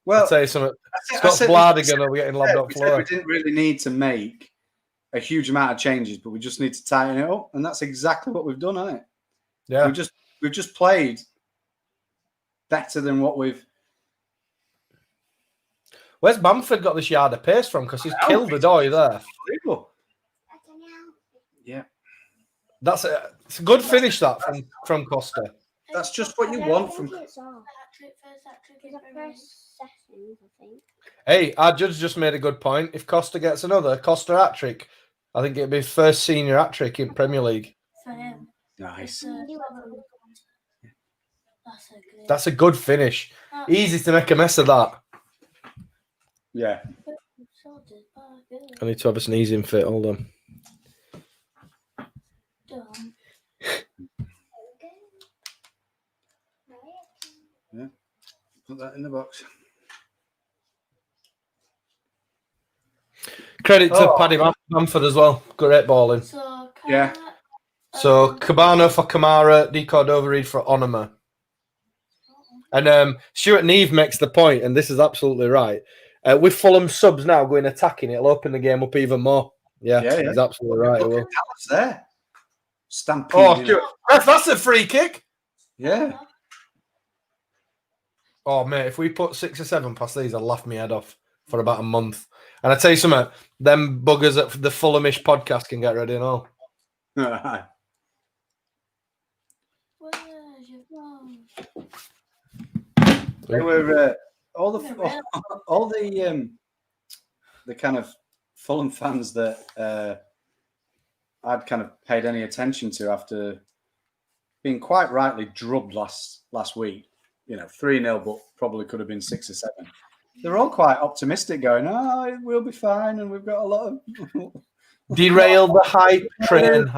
Well, I'll tell you something. Scott Bladigan will be getting lobbed up floor. We didn't really need to make a huge amount of changes, but we just need to tighten it up, and that's exactly what we've done, hasn't it? Yeah. We've just played better than what we've. Where's Bamford got this yard of pace from? Because he's killed the doy there. Unbelievable. Yeah. It's a good finish that from Costa. That's just what you want from. Hey, our judge just made a good point. If Costa gets another Costa hat-trick, I think it'd be his first senior hat-trick in Premier League. For him. Nice. That's a good finish. Easy to make a mess of that. Yeah. I need to have a sneezing fit. Hold on. Yeah. Put that in the box. Credit to Paddy Bamford as well. Great balling. Yeah. So Cabana for Kamara, De Cordova-Reid for Onoma. And Stuart Neve makes the point, and this is absolutely right. With Fulham subs now going attacking, it'll open the game up even more. Yeah. He's absolutely right. Look at Dallas there. Stampede. Oh, Stuart, that's a free kick. Yeah. Oh, mate, if we put 6 or 7 past these, I'll laugh my head off for about a month. And I tell you something, them buggers at the Fulhamish podcast can get ready and all. They were all the kind of Fulham fans that I'd kind of paid any attention to after being quite rightly drubbed last week. 3-0, but probably could have been 6 or 7. They're all quite optimistic, going, "Oh, we'll be fine," and we've got a lot of derail the hype train. And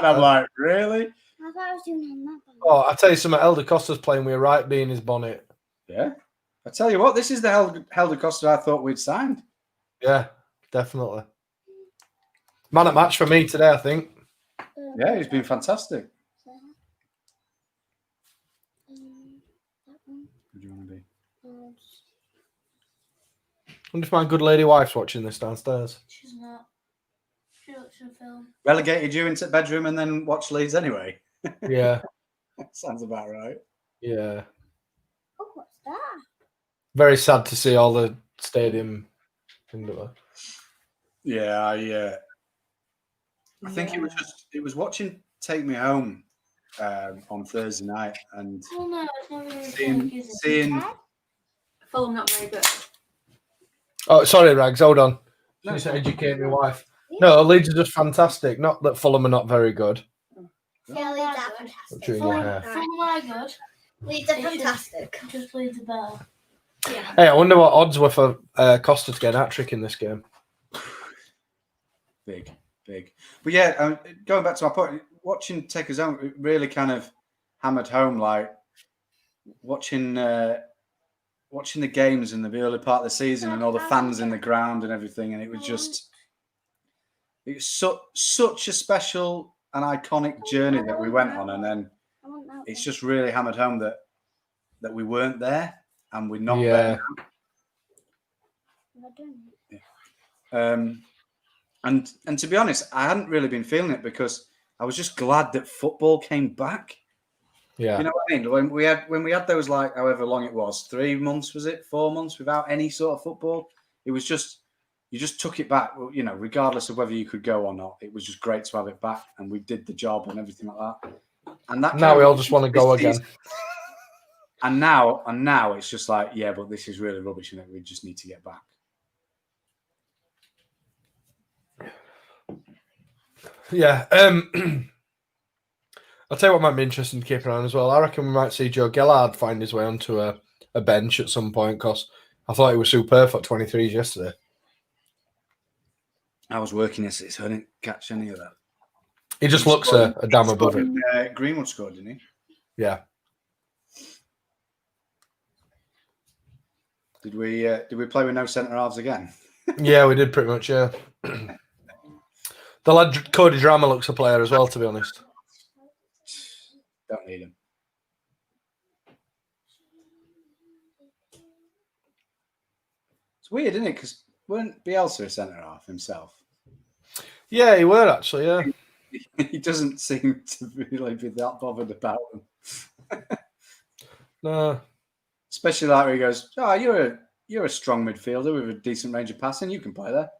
I'm like, really? I thought I was doing that. Oh, I tell you something. Elder Costa's playing with right being his bonnet. Yeah. I tell you what, this is the Helder Costa I thought we'd signed. Yeah, definitely. Man at match for me today, I think. Yeah, he's been fantastic. Who do you want to be? I wonder if my good lady wife's watching this downstairs. She's not. She watched a film. Relegated you into the bedroom and then watch Leeds anyway. Yeah. Sounds about right. Yeah. Oh, what's that? Very sad to see all the stadium. Yeah, I think it was watching Take Me Home on Thursday night and seeing Fulham not very good. Oh, sorry, Rags. Hold on. No, She's educating my wife. No, Leeds are just fantastic. Not that Fulham are not very good. Yeah, Leeds are fantastic. Chewing your hair. Fulham are good. Leeds are fantastic. Just Leeds are better. Yeah. Hey, I wonder what odds were for Costa to get an hat-trick in this game. big. But yeah, going back to my point, watching Take Us Home, it really kind of hammered home, like watching the games in the early part of the season and all the fans in the ground and everything, and it was such a special and iconic journey that we went on, and then it's just really hammered home that we weren't there and we're not there. And to be honest, I hadn't really been feeling it because I was just glad that football came back. Yeah. You know what I mean? When we had those, like, however long it was, 3 months, was it? 4 months without any sort of football. It was just, you just took it back, regardless of whether you could go or not. It was just great to have it back, and we did the job and everything like that. And that Now we all just want to go again. And now it's just like, yeah, but this is really rubbish, and we just need to get back. Yeah. I'll tell you what might be interesting to keep around as well. I reckon we might see Joe Gellard find his way onto a bench at some point, because I thought he was superb for 23s yesterday. I was working yesterday, so I didn't catch any of that. He just looks a damn above it. Greenwood scored, didn't he? Yeah. Did we play with no centre halves again? Yeah, we did pretty much, yeah. The lad Cody Drama looks a player as well, to be honest. Don't need him. It's weird, isn't it? Because weren't Bielsa a centre half himself? Yeah, he were actually, yeah. He doesn't seem to really be that bothered about them. No. Especially like where he goes, "Oh, you're a strong midfielder with a decent range of passing. You can play there."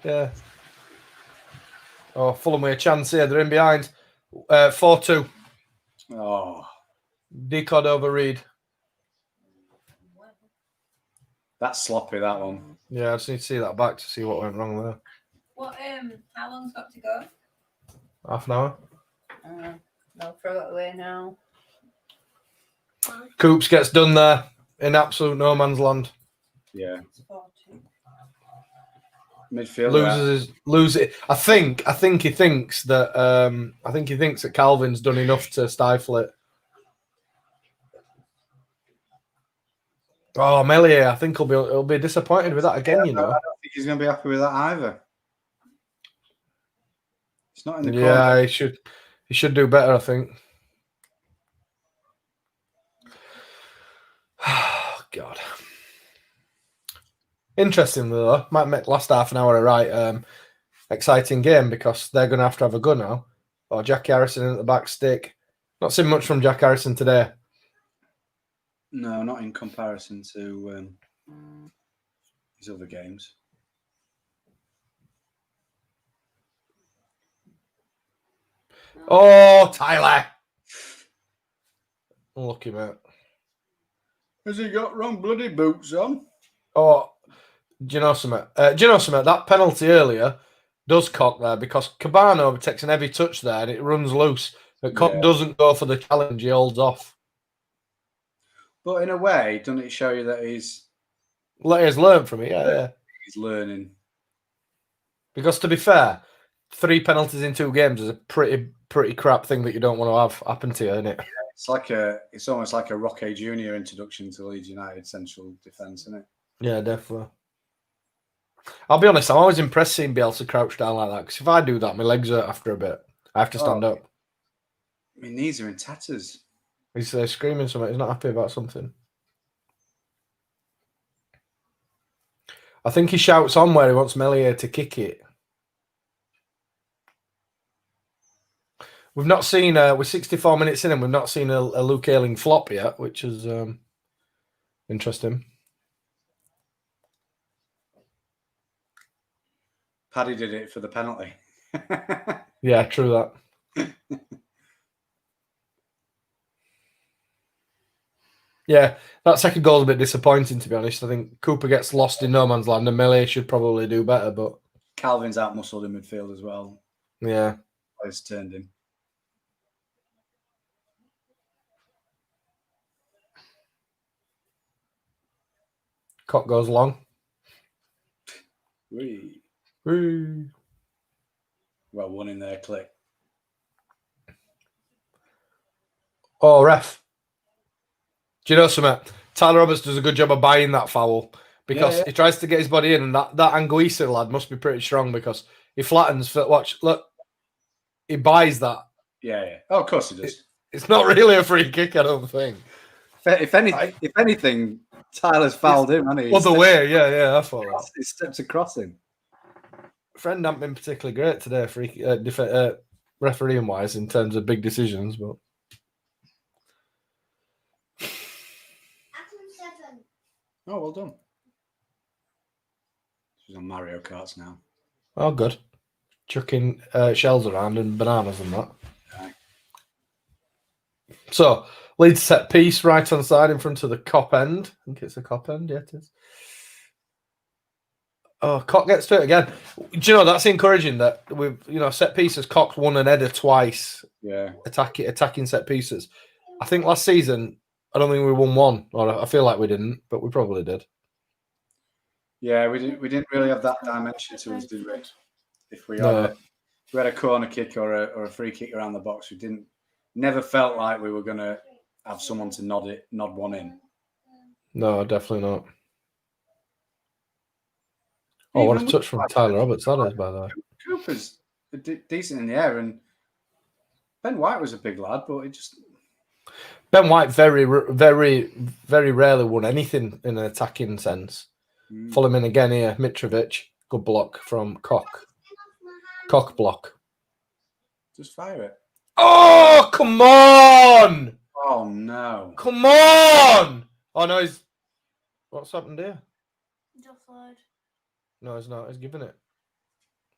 Yeah. Oh, Fulham with a chance here. They're in behind. 4-2. Oh, Decod over Reed. that's sloppy, that one. Yeah, I just need to see that back to see what went wrong there. What? How long's got to go? Half an hour. They'll throw it away now. Coops gets done there in absolute no man's land. Yeah. It's 4-2. Midfielder. Loses it. I think he thinks that Calvin's done enough to stifle it. Oh, Melier, I think he'll be disappointed with that again, you know. I don't think he's going to be happy with that either. It's not in the corner. Yeah, he should do better, I think. Oh, God. Interesting though, might make last half an hour a right exciting game, because they're going to have a go now. Or Jack Harrison at the back stick. Not seen much from Jack Harrison today. No, not in comparison to his other games. Oh, Tyler! Unlucky, mate. Has he got wrong bloody boots on? Oh, do you know something? That penalty earlier does cock there, because Cabano takes an heavy touch there and it runs loose. But Cock doesn't go for the challenge, he holds off. But in a way, doesn't it show you that he's learned from it, yeah. He's learning. Because to be fair, 3 penalties in 2 games is a pretty crap thing that you don't want to have happen to you, isn't it? It's almost like a Roque Junior introduction to Leeds United central defence, isn't it? Yeah, definitely. I'll be honest, I'm always impressed seeing Bielsa crouch down like that, because if I do that, my legs hurt after a bit. I have to stand up. My knees are in tatters. He's screaming something. He's not happy about something. I think he shouts on where he wants Melier to kick it. We've not seen, we're 64 minutes in and we've not seen a Luke Ayling flop yet, which is interesting. Paddy did it for the penalty. Yeah, true that. Yeah, that second goal is a bit disappointing, to be honest. I think Cooper gets lost in no man's land and Melier should probably do better, but Calvin's out-muscled in midfield as well. Yeah. Players turned him. Cock goes long. Whee. Whee. Well, one in there, click. Oh, ref. Do you know something? Tyler Roberts does a good job of buying that foul because he tries to get his body in, and that Anguissa lad must be pretty strong because he flattens. Watch, look, he buys that. Yeah. Oh, of course he does. It's not really a free kick, I don't think. If anything, Tyler's fouled him, hasn't he? Other way, yeah, I thought that. He steps across him. Friend hasn't been particularly great today, refereeing wise, in terms of big decisions, but. Oh, well done. She's on Mario Karts now. Oh, good. chucking shells around and bananas and that. Aye. So, Leeds set piece right hand side in front of the Cop end. I think it's the Cop end, yeah, it is. Oh, Cock gets to it again. Do you know, that's encouraging that we've, set pieces, Cock's won an header twice. Yeah. Attacking set pieces. I think last season, I don't think we won one, or I feel like we didn't, but we probably did. Yeah, we didn't really have that dimension to us, did we? If we No. had a corner kick or a free kick around the box, never felt like we were going to have someone to nod one in. No, definitely not. Oh, what a touch from Tyler Roberts that is, by the way. Cooper's decent in the air, and Ben White was a big lad, but it just... Ben White very, very, very rarely won anything in an attacking sense. Fulham in again here, Mitrovic. Good block from Cock. Cock block. Just fire it. Oh, come on! Oh, no. Come on! Oh, no, what's happened here? No, he's not. He's giving it.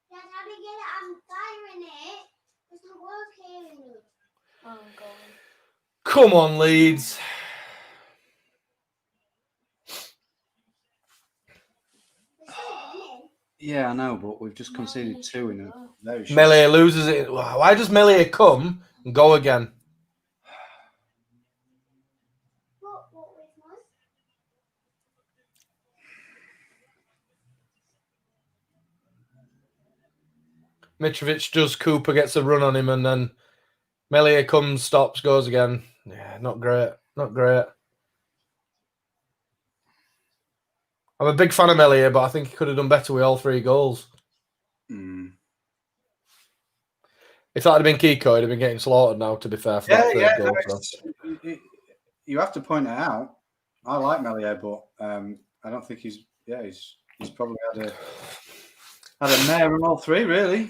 Dad, how to get it? I'm firing it. It's not working. Oh, God. Come on, Leeds. Yeah, I know, but we've just conceded 2 in a very short... Melee loses it. Why does Melee come and go again? What was Mitrovic does, Cooper gets a run on him, and then Melee comes, stops, goes again. Yeah, not great. Not great. I'm a big fan of Melee, but I think he could have done better with all 3 goals. If that had been Kiko, he'd have been getting slaughtered now, to be fair, for that third goal. No, you have to point it out. I like Melier, but I don't think he's probably had a mare on all 3, really.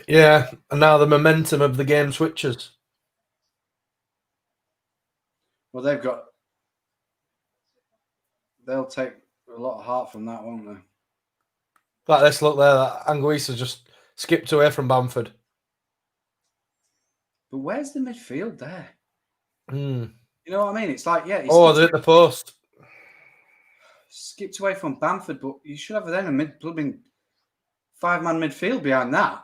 Yeah, and now the momentum of the game switches. Well, they'll take a lot of heart from that, won't they? Like this, look there, that Anguissa just skipped away from Bamford. But where's the midfield there? You know what I mean? It's like, yeah. They're at the post. Skipped away from Bamford, but you should have then a blooming 5-man midfield behind that.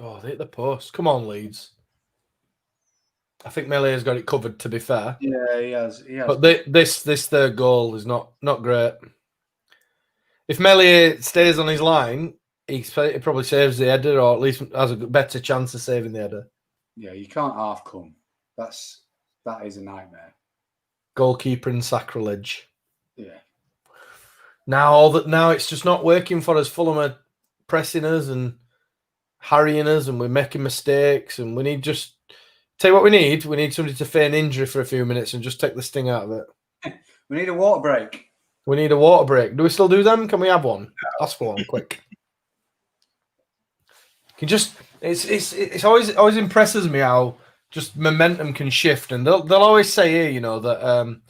Oh, they hit the post. Come on, Leeds. I think Melee has got it covered, to be fair. Yeah, he has. But this third goal is not great. If Melee stays on his line, he probably saves the header, or at least has a better chance of saving the header. Yeah, you can't half come. That is a nightmare. Goalkeeper and sacrilege. Yeah. Now it's just not working for us. Fulham are pressing us and harrying us, and we're making mistakes, and we need just tell you what we need. We need somebody to feign injury for a few minutes and just take the sting out of it. We need a water break. We need a water break. Do we still do them? Can we have one? Ask for one quick. It's always impresses me how just momentum can shift, and they'll always say here, that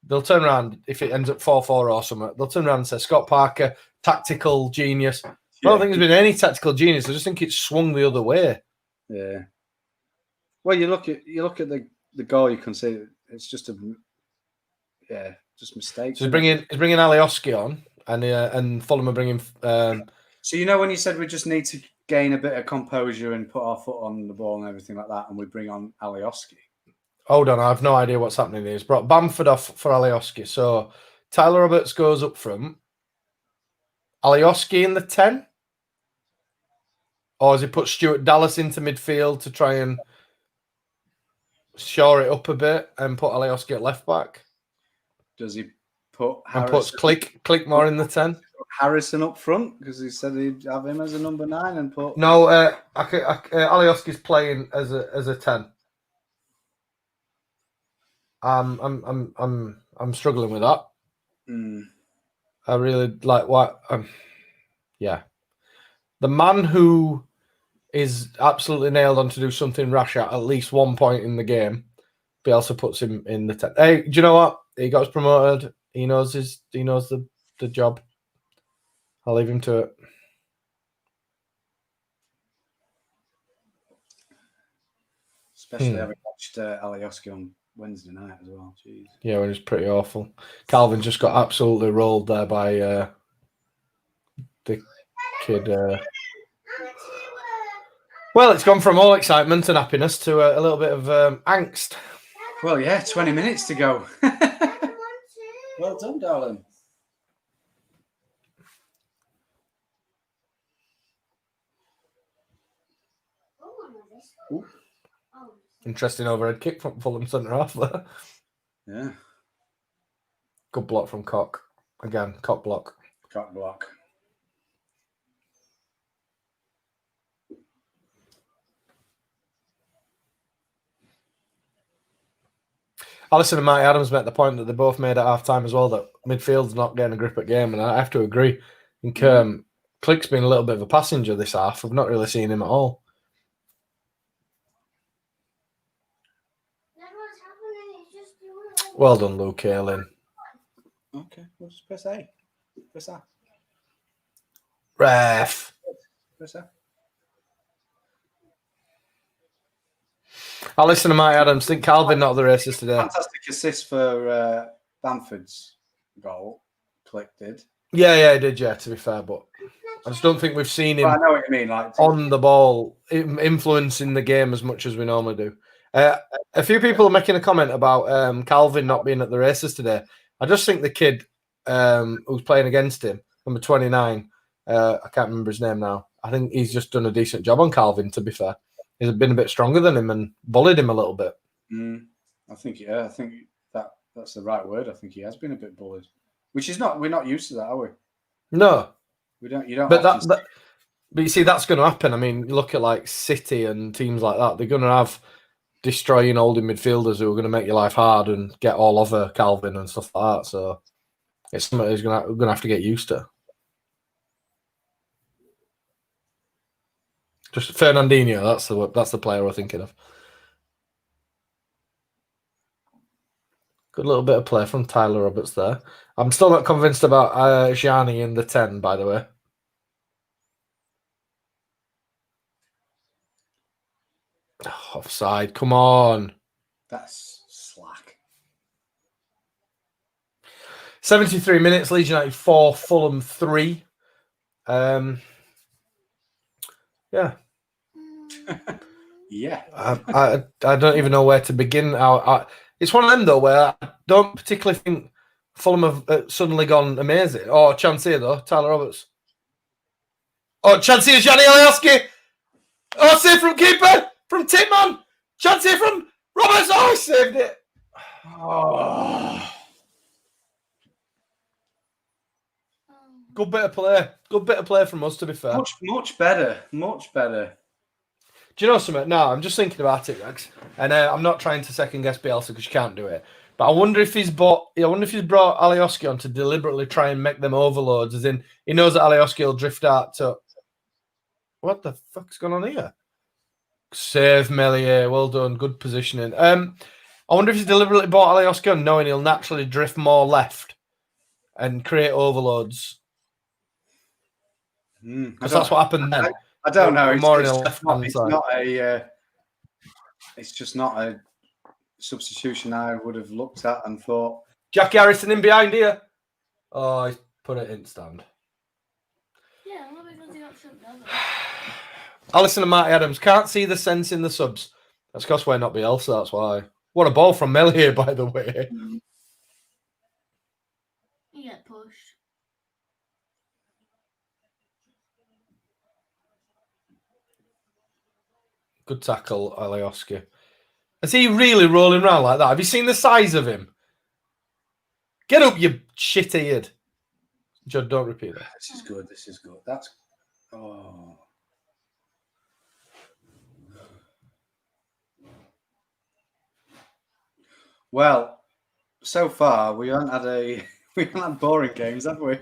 they'll turn around if it ends up 4-4 or something. They'll turn around and say Scott Parker, tactical genius. I don't think there's been any tactical genius. I just think it's swung the other way. Yeah. Well, you look at the goal you conceded. It's just just mistakes. So he's bringing Alioski on, and Fulham are bringing. So when you said we just need to gain a bit of composure and put our foot on the ball and everything like that, and we bring on Alioski. Hold on, I have no idea what's happening here. He's brought Bamford off for Alioski. So Tyler Roberts goes up front. Alioski in the 10? Or has he put Stuart Dallas into midfield to try and shore it up a bit and put Alioski at left back? Does he put Harrison? And puts Click more in the 10? Harrison up front because he said he'd have him as a number 9 and put... No, Alioski's playing as a 10. I'm struggling with that. I really like what. Yeah, the man who is absolutely nailed on to do something rash at least one point in the game, Bielsa puts him in the 10. Hey, do you know what? He got us promoted. He knows the job. I'll leave him to it. Especially having watched Alioski on Wednesday night as well. Jeez. Yeah, it was pretty awful. Calvin just got absolutely rolled there by the kid. Well, it's gone from all excitement and happiness to a little bit of angst. Well, yeah, 20 minutes to go. Well done, darling. Ooh. Interesting overhead kick from Fulham centre half there. Yeah. Good block from Cock. Again, Cock block. Cock block. Alisson and Marty Adams make the point that they both made at half time as well, that midfield's not getting a grip at game, and I have to agree. I think Click's been a little bit of a passenger this half. I've not really seen him at all. Well done, Luke Ayling. Okay, we'll just press A. Press A. Ref. Press A. Alisson and Marty Adams think Calvin not the races today. Fantastic assist for Bamford's goal. Click did. Yeah, he did, to be fair, but I just don't think we've seen him Well, I know what you mean, like on the ball, influencing the game as much as we normally do. A few people are making a comment about Calvin not being at the races today. I just think the kid who's playing against him, number 29, I can't remember his name now. I think he's just done a decent job on Calvin, to be fair. He's been a bit stronger than him and bullied him a little bit. I think that's the right word. I think he has been a bit bullied, which is not. We're not used to that, are we? No, we don't. You don't. But you see, that's going to happen. I mean, look at like City and teams like that. They're going to have destroying holding midfielders who are going to make your life hard and get all over Calvin and stuff like that. So it's something he's going to have to get used to. Just Fernandinho, that's the player we're thinking of. Good little bit of play from Tyler Roberts there. I'm still not convinced about Gianni in the 10, by the way. Oh, offside, come on. That's slack. 73 minutes, Leeds United 4, Fulham 3. Yeah. Yeah. I don't even know where to begin. It's one of them, though, where I don't particularly think Fulham have suddenly gone amazing. Oh, chance here, though. Tyler Roberts. Oh, chance here, Gianni Alioski. Oh, save from keeper. From Titman. Chance here from Roberts. Oh, he saved it. Oh. Good bit of play. Good bit of play from us, to be fair. Much better. Much better. Do you know something? No, I'm just thinking about it, Rex. And I'm not trying to second guess Bielsa because you can't do it. But I wonder if he's brought Alioski on to deliberately try and make them overloads. As in, he knows that Alioski will drift out to. What the fuck's going on here? Save Melier. Well done. Good positioning. I wonder if he's deliberately brought Alioski on, knowing he'll naturally drift more left and create overloads. Because that's what happened then. I don't know. It's just not a substitution I would have looked at and thought. Jackie Harrison in behind here. Oh, he's put it in stand. Yeah, well, because he got sent down. Alisson and Marty Adams can't see the sense in the subs. That's because we're not Bielsa, that's why. What a ball from Melier, by the way. You get pushed. Good tackle, Alioski. Is he really rolling around like that? Have you seen the size of him? Get up, you shit-eared. Judd, don't repeat that. This is good. That's... Oh... Well, so far we haven't had boring games, have we?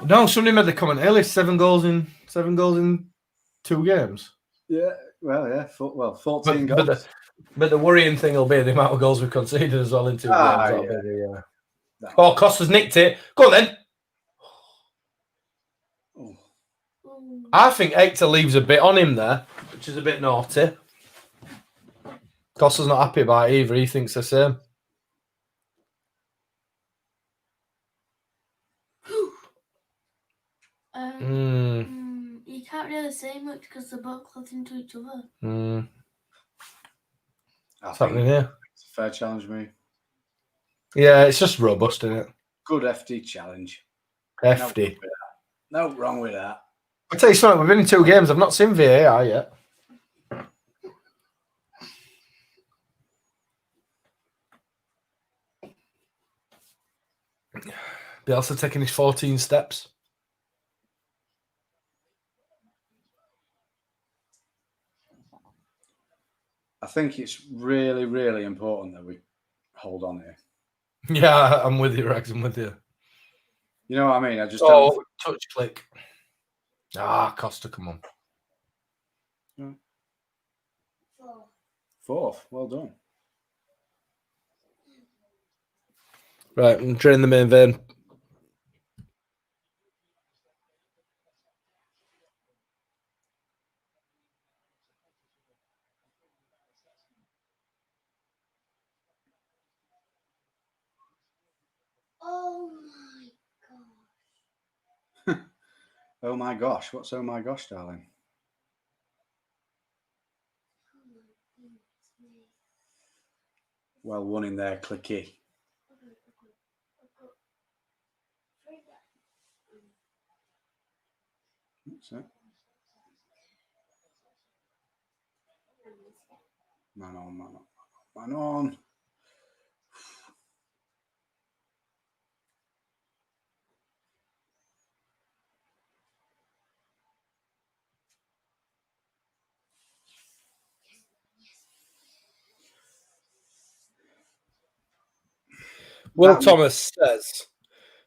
No, somebody made the comment earlier. 7 goals in 2 games. Yeah, well, yeah, 14 goals. But the worrying thing will be the amount of goals we've conceded as well in 2 games. Yeah. No. Oh, Costa's nicked it. Go on then. Oh. I think Hector leaves a bit on him there, which is a bit naughty. Costa's not happy about it either. He thinks the same. You can't really say much because they're both close into each other. What's happening here? It's a fair challenge, me. Yeah, it's just robust, isn't it? Good FD challenge. FD. No wrong with that. I'll tell you something, we've been in 2 games. I've not seen VAR yet. Bielsa taking his 14 steps. I think it's really, really important that we hold on here. Yeah, I'm with you, Rags. I'm with you. You know what I mean? I just don't. Touch click. Ah, Costa, come on. Yeah. 4th. Well done. Right, I'm draining the main vein. Oh my gosh. Oh my gosh. What's oh my gosh, darling? Well, one in there, clicky. That's it. Man on. Will Thomas says,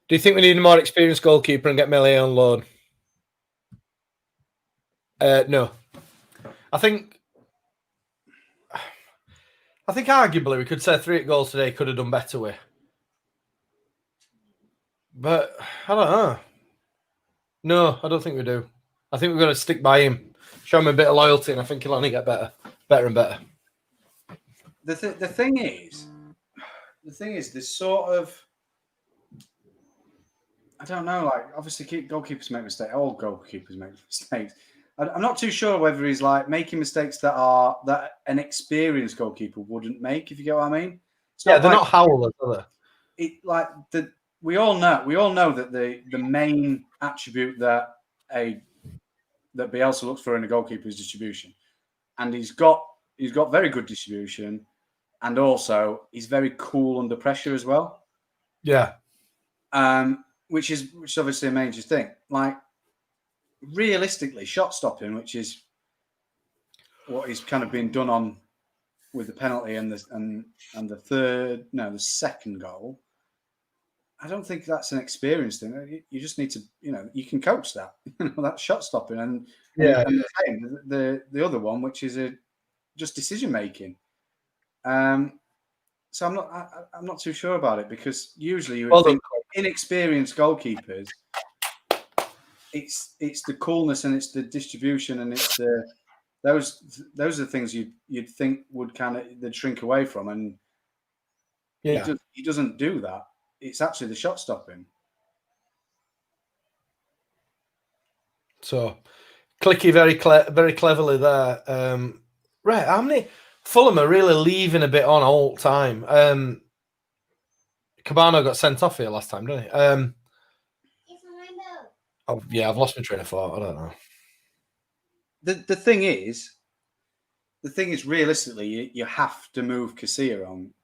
do you think we need a more experienced goalkeeper and get Melee on loan? No. I think arguably we could say 3 goals today could have done better with. But I don't know. No, I don't think we do. I think we're going to stick by him, show him a bit of loyalty, and I think he'll only get better and better. The thing is, there's sort of, I don't know, like, obviously goalkeepers make mistakes. All goalkeepers make mistakes. I'm not too sure whether he's like making mistakes that an experienced goalkeeper wouldn't make, if you get what I mean. They're not howlers, are they? We all know that the main attribute that Bielsa looks for in a goalkeeper is distribution, and he's got very good distribution, and also he's very cool under pressure as well. Yeah. Which is obviously a major thing. Like, realistically, shot stopping, which is what he's kind of been done on with the penalty and the second goal. I don't think that's an experience thing. You just need to, you can coach that. That shot stopping and the other one, which is just decision making. So I'm not too sure about it, because usually you would think inexperienced goalkeepers, it's the coolness and it's the distribution and it's those are the things you'd think would they'd shrink away from, and he doesn't do that. It's actually the shot stopping. So, Clicky very cleverly there. Right, how many Fulham are really leaving a bit on all the time? Cabano got sent off here last time, didn't he? I've lost my train of thought. I don't know. The thing is, realistically, you have to move Casilla on.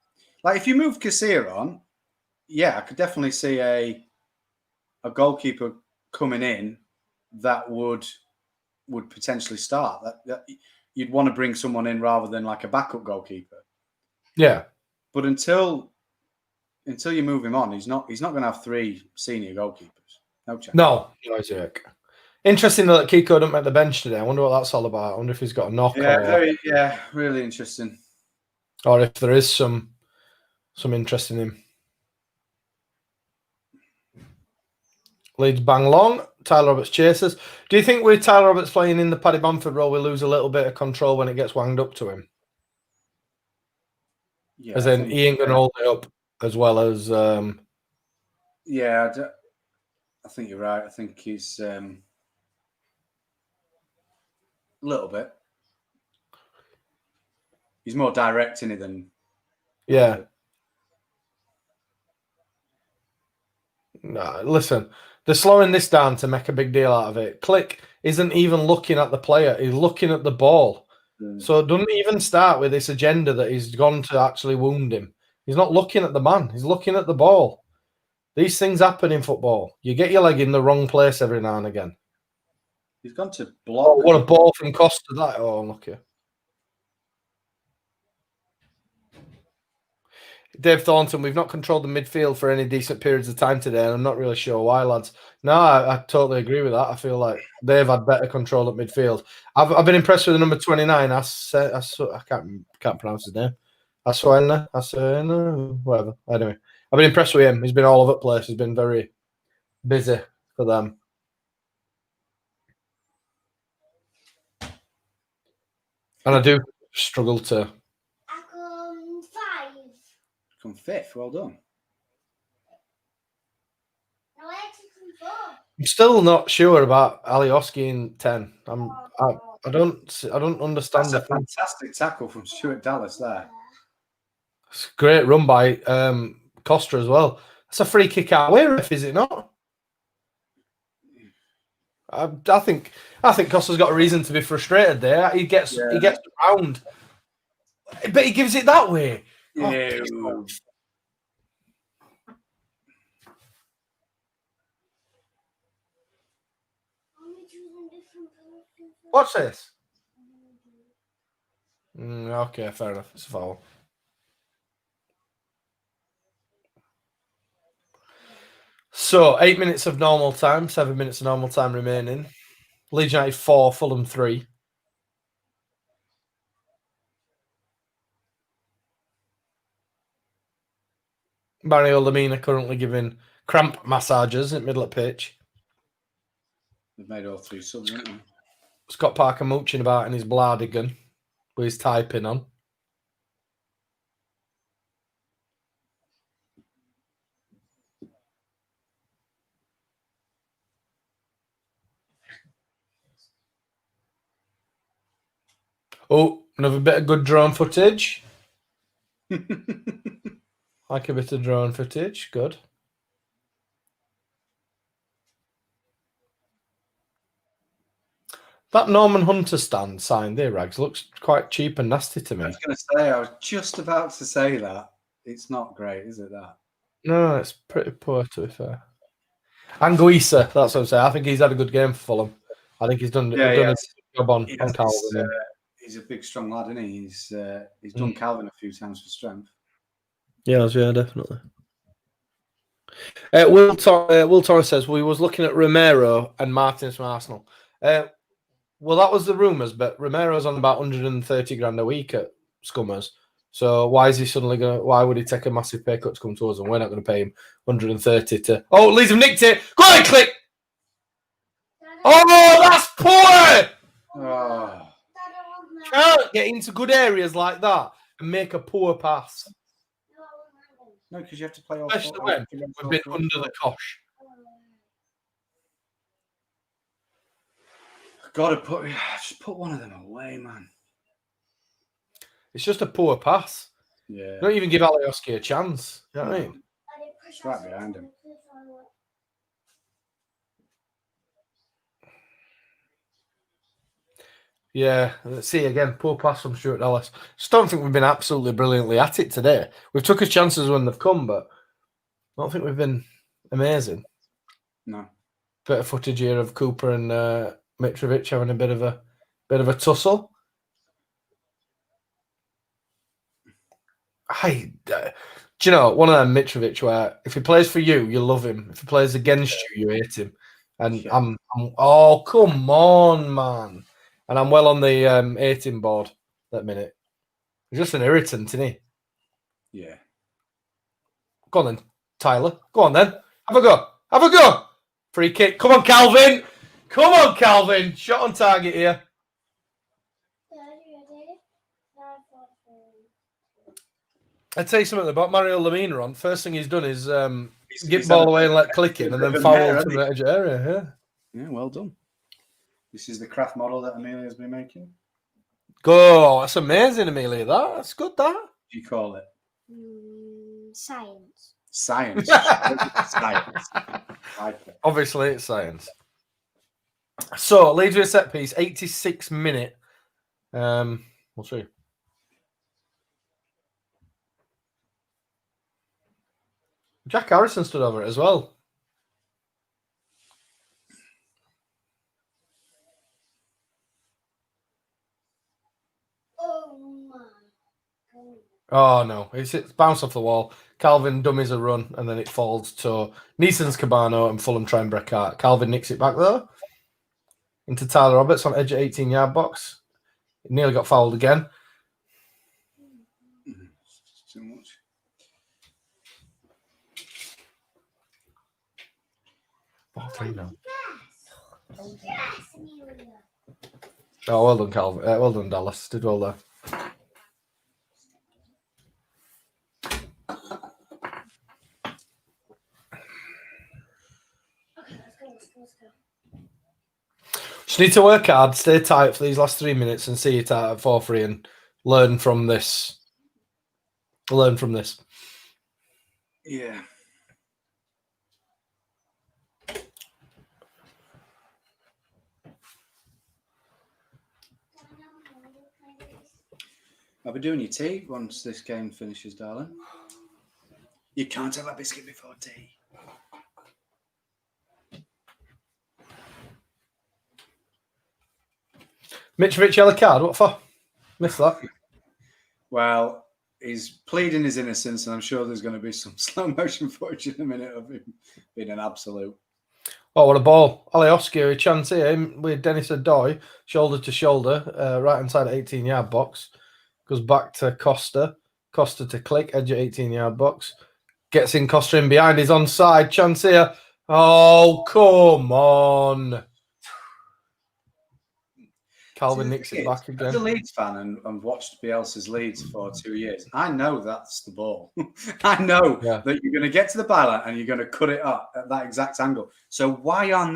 Like, if you move Casilla on, yeah, I could definitely see a goalkeeper coming in that would potentially start. That you'd want to bring someone in rather than like a backup goalkeeper. Yeah, but until you move him on, he's not going to have 3 senior goalkeepers. No chance. No, Isaac. Interesting that Kiko didn't make the bench today. I wonder what that's all about. I wonder if he's got a knock. Really interesting. Or if there is some interest in him. Leeds bang long. Tyler Roberts chases. Do you think with Tyler Roberts playing in the Paddy Bamford role, we lose a little bit of control when it gets wanged up to him? Yeah, As in, he ain't going to hold it up as well as... Yeah, I think you're right. I think he's a little bit. He's more direct in it than... Yeah. No, listen, they're slowing this down to make a big deal out of it. Click isn't even looking at the player. He's looking at the ball. So it doesn't even start with this agenda that he's gone to actually wound him. He's not looking at the man. He's looking at the ball. These things happen in football. You get your leg in the wrong place every now and again. He's gone to block. Oh, what a ball from Costa that. Oh, lucky. Dave Thornton, we've not controlled the midfield for any decent periods of time today, and I'm not really sure why, lads. No, I totally agree with that. I feel like they've had better control at midfield. I've been impressed with the number 29. I can't pronounce his name. Aswena, whatever. Anyway, I've been impressed with him. He's been all over the place. He's been very busy for them. And I do struggle to... Come fifth. Well done. I'm still not sure about Alioski in 10. I don't understand. That's a fantastic tackle from Stuart Dallas there. It's a great run by Costa as well. That's a free kick out away, ref, is it not? I think Costa's got a reason to be frustrated there. He gets around, but he gives it that way. Yeah. Oh, what's this? Okay, fair enough. It's a foul. So, 8 minutes of normal time, 7 minutes of normal time remaining. Leeds United 4, Fulham 3. Mario Lemina currently giving cramp massages in the middle of the pitch. They've made all three subs, haven't they? Scott Parker mooching about in his Blardigan with his typing on. Oh, another bit of good drone footage. Like a bit of drone footage. Good. That Norman Hunter stand sign there, Rags, looks quite cheap and nasty to me. I was just about to say that. It's not great, is it, that? No, it's pretty poor, to be fair. Anguissa, that's what I'm saying. I think he's had a good game for Fulham. I think he's done a good job on Calvin. He's a big, strong lad, isn't he? He's done Calvin a few times for strength. Yeah, definitely. Will Torres says, we was looking at Romero and Martins from Arsenal. Well, that was the rumours, but Romero's on about 130 grand a week at Scummers. So why is he suddenly why would he take a massive pay cut to come to us, and we're not going to pay him 130 to... Oh, Leeds have nicked it! Go ahead, Click! Oh, that's poor! Oh. Can't get into good areas like that and make a poor pass. No, because you have to play all Especially when we've been under the cosh. Got to just put one of them away, man. It's just a poor pass. Yeah. Don't even give Alioski a chance. You know what I mean? It's right behind him. Yeah, let's see again. Poor pass from Stuart Dallas. Just don't think we've been absolutely brilliantly at it today. We've took his chances when they've come, but I don't think we've been amazing. No. Bit of footage here of Cooper and Mitrovic having a bit of a tussle. Do you know, one of them Mitrovic where if he plays for you, you love him. If he plays against you, you hate him. And I'm oh, come on, man. And I'm well on the 18 board that minute. He's just an irritant, isn't he? Yeah. Go on then, Tyler. Go on then. Have a go. Have a go. Free kick. Come on, Calvin. Come on, Calvin. Shot on target here. I'd tell you something about Mario Lemina on. First thing he's done is get ball away and let click in, and then foul to the edge area. Yeah, well done. This is the craft model that Amelia's been making. Go. That's amazing, Amelia. That's good, that. What do you call it? Science. Science. Science. Obviously, it's science. So, Leeds with a set piece, 86 minute. We'll see. Jack Harrison stood over it as well. Oh my God. Oh no, it's bounced off the wall. Calvin dummies a run and then it falls to Neeson's Cabano and Fulham try and break out. Calvin nicks it back though. Into Tyler Roberts on edge of 18-yard box. It nearly got fouled again. Too much. Now. Yes, Amelia. Oh, well done, Calvin. Well done, Dallas. Did well there. Okay, let's go. Just need to work hard, stay tight for these last 3 minutes and see it out at 4-3 and learn from this. Learn from this. Yeah. I'll be doing your tea once this game finishes, darling. You can't have a biscuit before tea. Mitrovic yellow card, what for? Missed that. Well, he's pleading his innocence, and I'm sure there's going to be some slow motion footage in a minute of him being an absolute. Oh, what a ball. Alioski, a chance here with Dennis Adoy, shoulder to shoulder, right inside 18-yard box. Goes back to Costa. Costa to click, edge of 18-yard box. Gets in Costa in behind, he's onside. Chance here. Oh, come on. Calvin nicks it back again. As a Leeds fan and watched Bielsa's Leeds for 2 years, I know that's the ball. I know that you're going to get to the byline and you're going to cut it up at that exact angle. So why aren't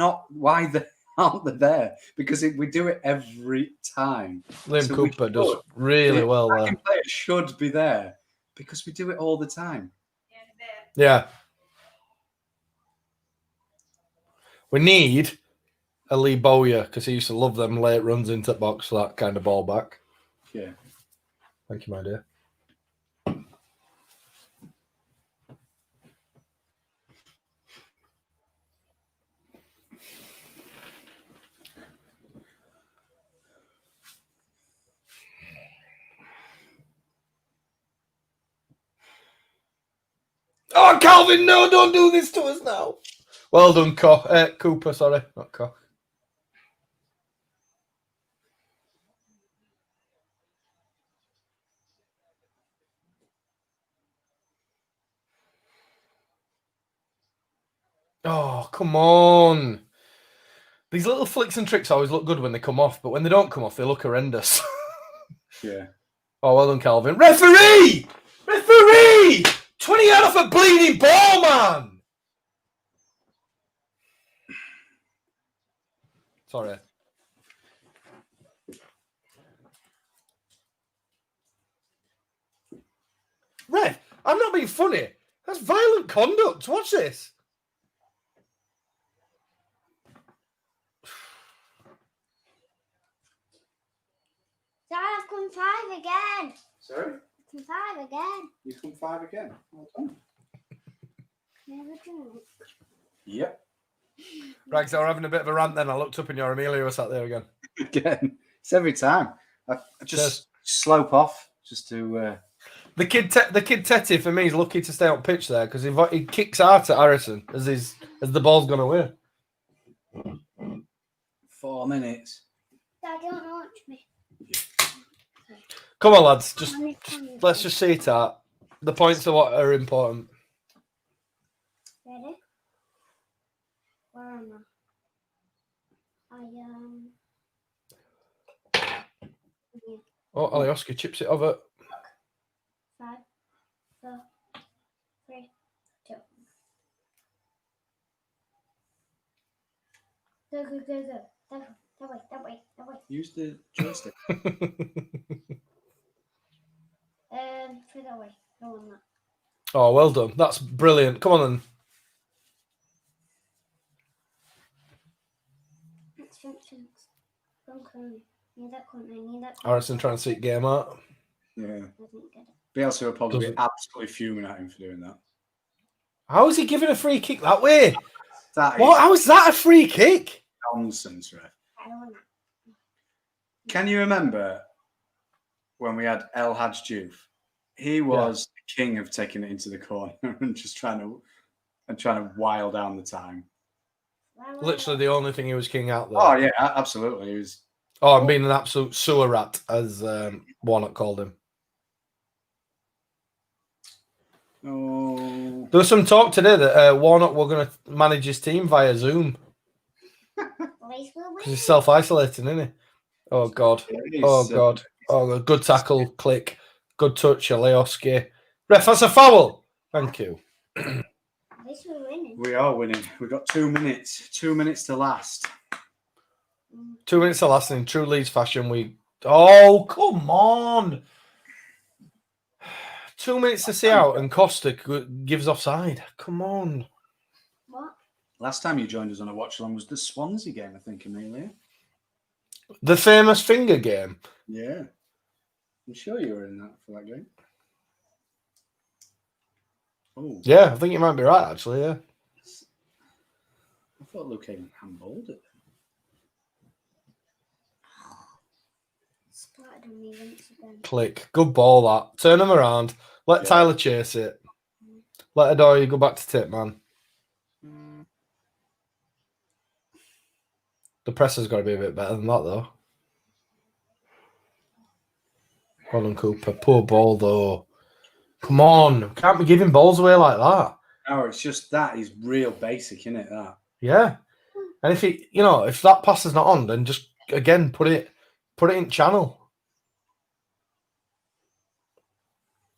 they there? Because we do it every time. Liam So Cooper does really well there. Players should be there because we do it all the time. Yeah. We need a Lee Bowyer because he used to love them late runs into the box for that kind of ball back. Yeah. Thank you, my dear. Oh, Calvin, no, don't do this to us now. Well done, Cooper, sorry, not Koch. Oh, come on. These little flicks and tricks always look good when they come off, but when they don't come off, they look horrendous. Yeah. Oh, well done, Calvin. Referee! Referee! 20 out off a bleeding ball, man! Sorry. Ref, I'm not being funny. That's violent conduct. Watch this. Dad, I've come 5 again. Sorry? I've come 5 again. You've come 5 again. Well done. Never do. Yep. Right, so we're having a bit of a rant then. I looked up and your Amelia was sat there again. Again. It's every time. I just slope off just to... The kid Tetty, for me, is lucky to stay on pitch there because he kicks out at Harrison as the ball's gone away. 4 minutes. Dad, don't watch me. Come on, lads. Let's just see it out. The points are what are important. Ready? Where am I? Yeah. Oh, Alioski chips it over. 5, 4, 3, 2. Go, go, go, go. That way, that way, that way. Use the joystick. Through that way. Go on that. Oh, well done. That's brilliant. Come on then. Fence. Don't corner. Near that corner. Near that corner. Harrison trying to see game out. Yeah. I didn't get it. Bielsa will probably be Doesn't- absolutely fuming at him for doing that. How is he giving a free kick that way? That What? is How is that a free kick? nonsense, right? I don't want Can you remember when we had El Hadj Diouf? He was the king of taking it into the corner and just trying to while down the time. that. Literally the only thing he was king out there. Oh yeah, absolutely. He was. Oh, I'm being an absolute sewer rat, as Warnock called him. Oh, There was some talk today that Warnock were going to manage his team via Zoom Boys will because win. he's self-isolating, isn't he? Oh God! Oh God! Oh, good tackle, click, good touch, Alioski. Ref, that's a foul. Thank you. Boys will win. we are winning. We've got 2 minutes. 2 minutes to last. 2 minutes to last, and in true Leeds fashion, we. Oh, come on! 2 minutes to see out, and Costa gives offside. Come on. What? Last time you joined us on a watch along was the Swansea game, I think, Amelia. The famous finger game. Yeah. I'm sure you were in that for that game. Oh, Yeah, I think you might be right, actually. Yeah. I thought Luke Hagan handballed it. Splattered on me once again. Click. Good ball, that. Turn him around. Let Yeah. Tyler chase it. Let Adoy go back to tip, man. The presser's got to be a bit better than that, though. Well done, Cooper. Poor ball, though. Come on. Can't be giving balls away like that. No, it's just that is real basic, isn't it? That. Yeah. And if that pass is not on, then just, again, put it in channel.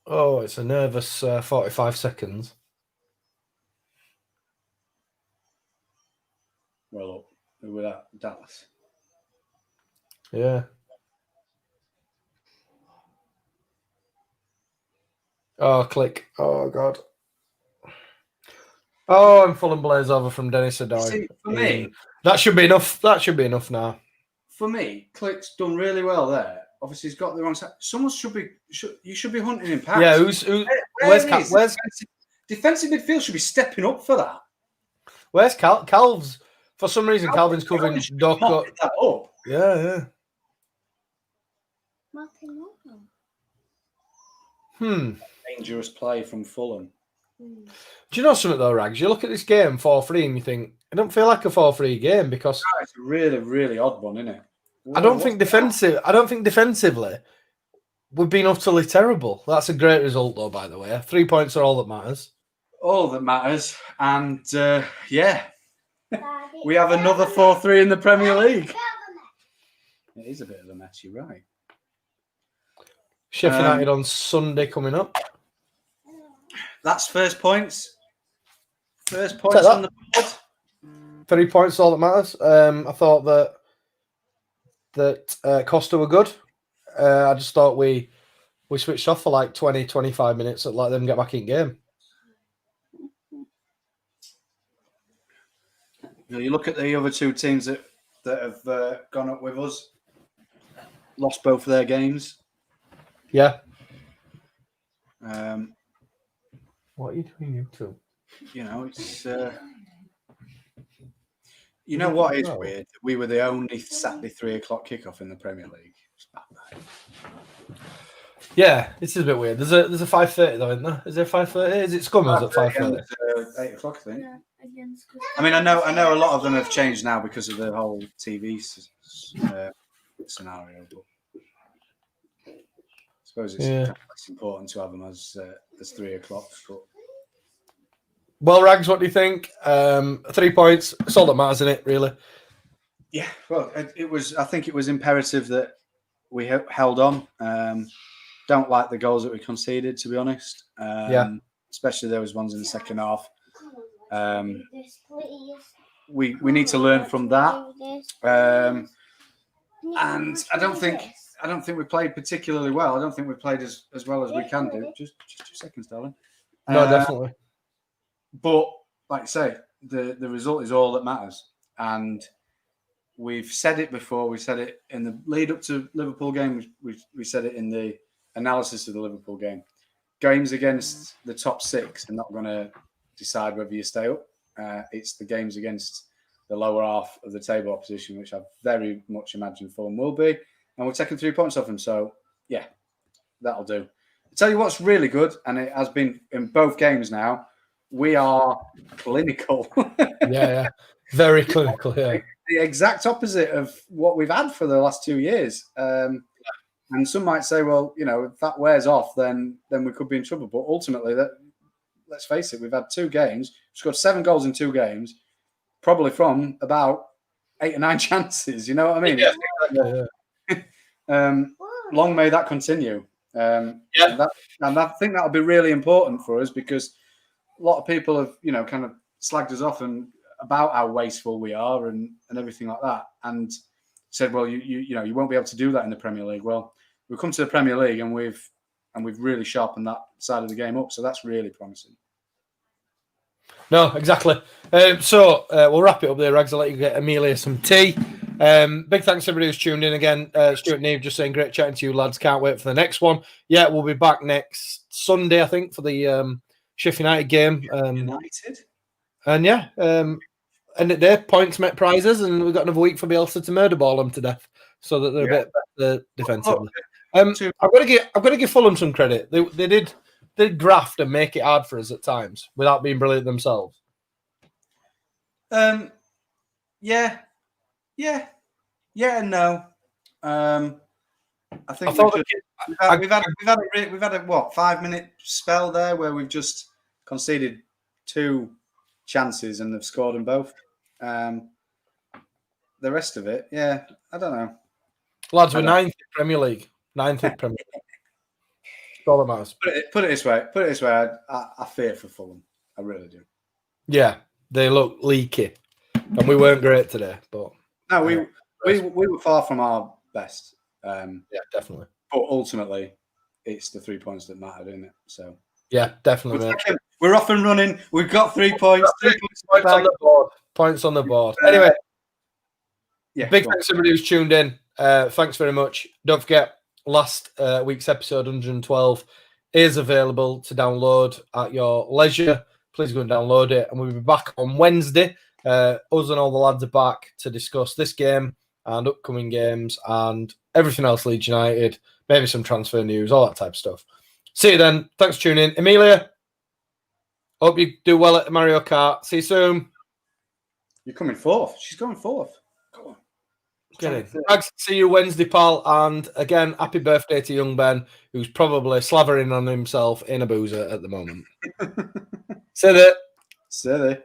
Oh, it's a nervous 45 seconds. Well up. Who were that? Dallas. Yeah. Oh, click. Oh, God. Oh, and Fulham blaze over from Dennis Adoy. See, for me, That should be enough. That should be enough now. for me, Click's done really well there. Obviously, he's got the wrong side. Someone you should be hunting in packs. Yeah, where's defensive midfield should be stepping up for that. where's Calv's? For some reason, Calvin's covering Doco. Mopped that up. Yeah. Martin Morgan. Dangerous play from Fulham. Do you know something though, Rags? You look at this game 4-3 and you think it don't feel like a 4-3 game because It's a really, really odd one, isn't it? I don't think defensively we've been utterly terrible. That's a great result though, by the way. 3 points are all that matters. All that matters, and we have another 4-3 in the Premier League. It is a bit of a mess, you're right. Sheffield United on Sunday coming up. That's first points. First Take points that. on the board. 3 points, all that matters. I thought that Costa were good. I just thought we switched off for like 20, 25 minutes and let them get back in game. You look at the other two teams that have gone up with us, lost both of their games. Yeah. What are you doing, you two? You know, it's. You know what is weird? We were the only Saturday 3 o'clock kickoff in the Premier League. Yeah, this is a bit weird. There's a 5:30 though, isn't there? Is there 5:30? Is it Scummers at 5:30? 8 o'clock, I think. Yeah, against I mean, I know a lot of them have changed now because of the whole TV scenario. But I suppose it's less important to have them as 3 o'clock. But Well, Rags, what do you think? 3 points. It's all that matters, isn't it, really? Yeah, well, it was. I think it was imperative that we held on. Don't like the goals that we conceded, to be honest. Especially those ones in the second half. We need to learn from that. And I don't think we played particularly well. I don't think we played as well as we can do. Just 2 seconds, darling. No, definitely. But like I say, the result is all that matters. And we've said it before. We said it in the lead up to Liverpool game. We said it in the analysis of the Liverpool game. Games against the top 6 are not going to decide whether you stay up. It's the games against the lower half of the table opposition, which I very much imagine Fulham will be. And we're taking 3 points off them. So, yeah, that'll do. I'll tell you what's really good, and it has been in both games now, we are clinical. Yeah. Very clinical, yeah. The exact opposite of what we've had for the last 2 years. And some might say, well, if that wears off, then we could be in trouble. But ultimately, let's face it, we've had 2 games, scored 7 goals in 2 games, probably from about 8 or 9 chances. You know what I mean? Yeah. Long may that continue. And I think that'll be really important for us because a lot of people have, kind of slagged us off and about how wasteful we are and everything like that, and said, well, you won't be able to do that in the Premier League. Well, we've come to the Premier League and we've really sharpened that side of the game up, so that's really promising. No, exactly. So we'll wrap it up there, Rags. I'll let you get Amelia some tea. Big thanks to everybody who's tuned in again. Stuart and Neve just saying great chatting to you, lads. Can't wait for the next one. Yeah, we'll be back next Sunday, I think, for the Sheffield United game. United? And yeah, end of the day, points met prizes, and we've got another week for Bielsa to murder ball them to death so that they're a bit better defensively. I've got to give Fulham some credit. They did graft and make it hard for us at times without being brilliant themselves. Yeah, and no. I think we've had a 5-minute spell there where we've just conceded 2 chances and they've scored them both. The rest of it, I don't know. Lads, we're 9th in Premier League. 9th in Premier League. That's all that matters. Put it this way. I fear for Fulham. I really do. Yeah, they look leaky, and we weren't great today. But no, we were far from our best. Yeah, definitely. But ultimately, it's the 3 points that mattered, isn't it? So yeah, definitely. We're off and running. We've got 3 points. 3 points on the board. Points on the board. Anyway, big thanks to everybody who's tuned in. Thanks very much. Don't forget, last week's episode 112 is available to download at your leisure. Please go and download it. And we'll be back on Wednesday. Us and all the lads are back to discuss this game and upcoming games and everything else Leeds United, maybe some transfer news, all that type of stuff. See you then. Thanks for tuning in. Amelia, hope you do well at Mario Kart. See you soon. You're coming 4th. She's going 4th. Go on. Get in. Thanks. See you Wednesday, pal. And again, happy birthday to young Ben, who's probably slavering on himself in a boozer at the moment. See you there.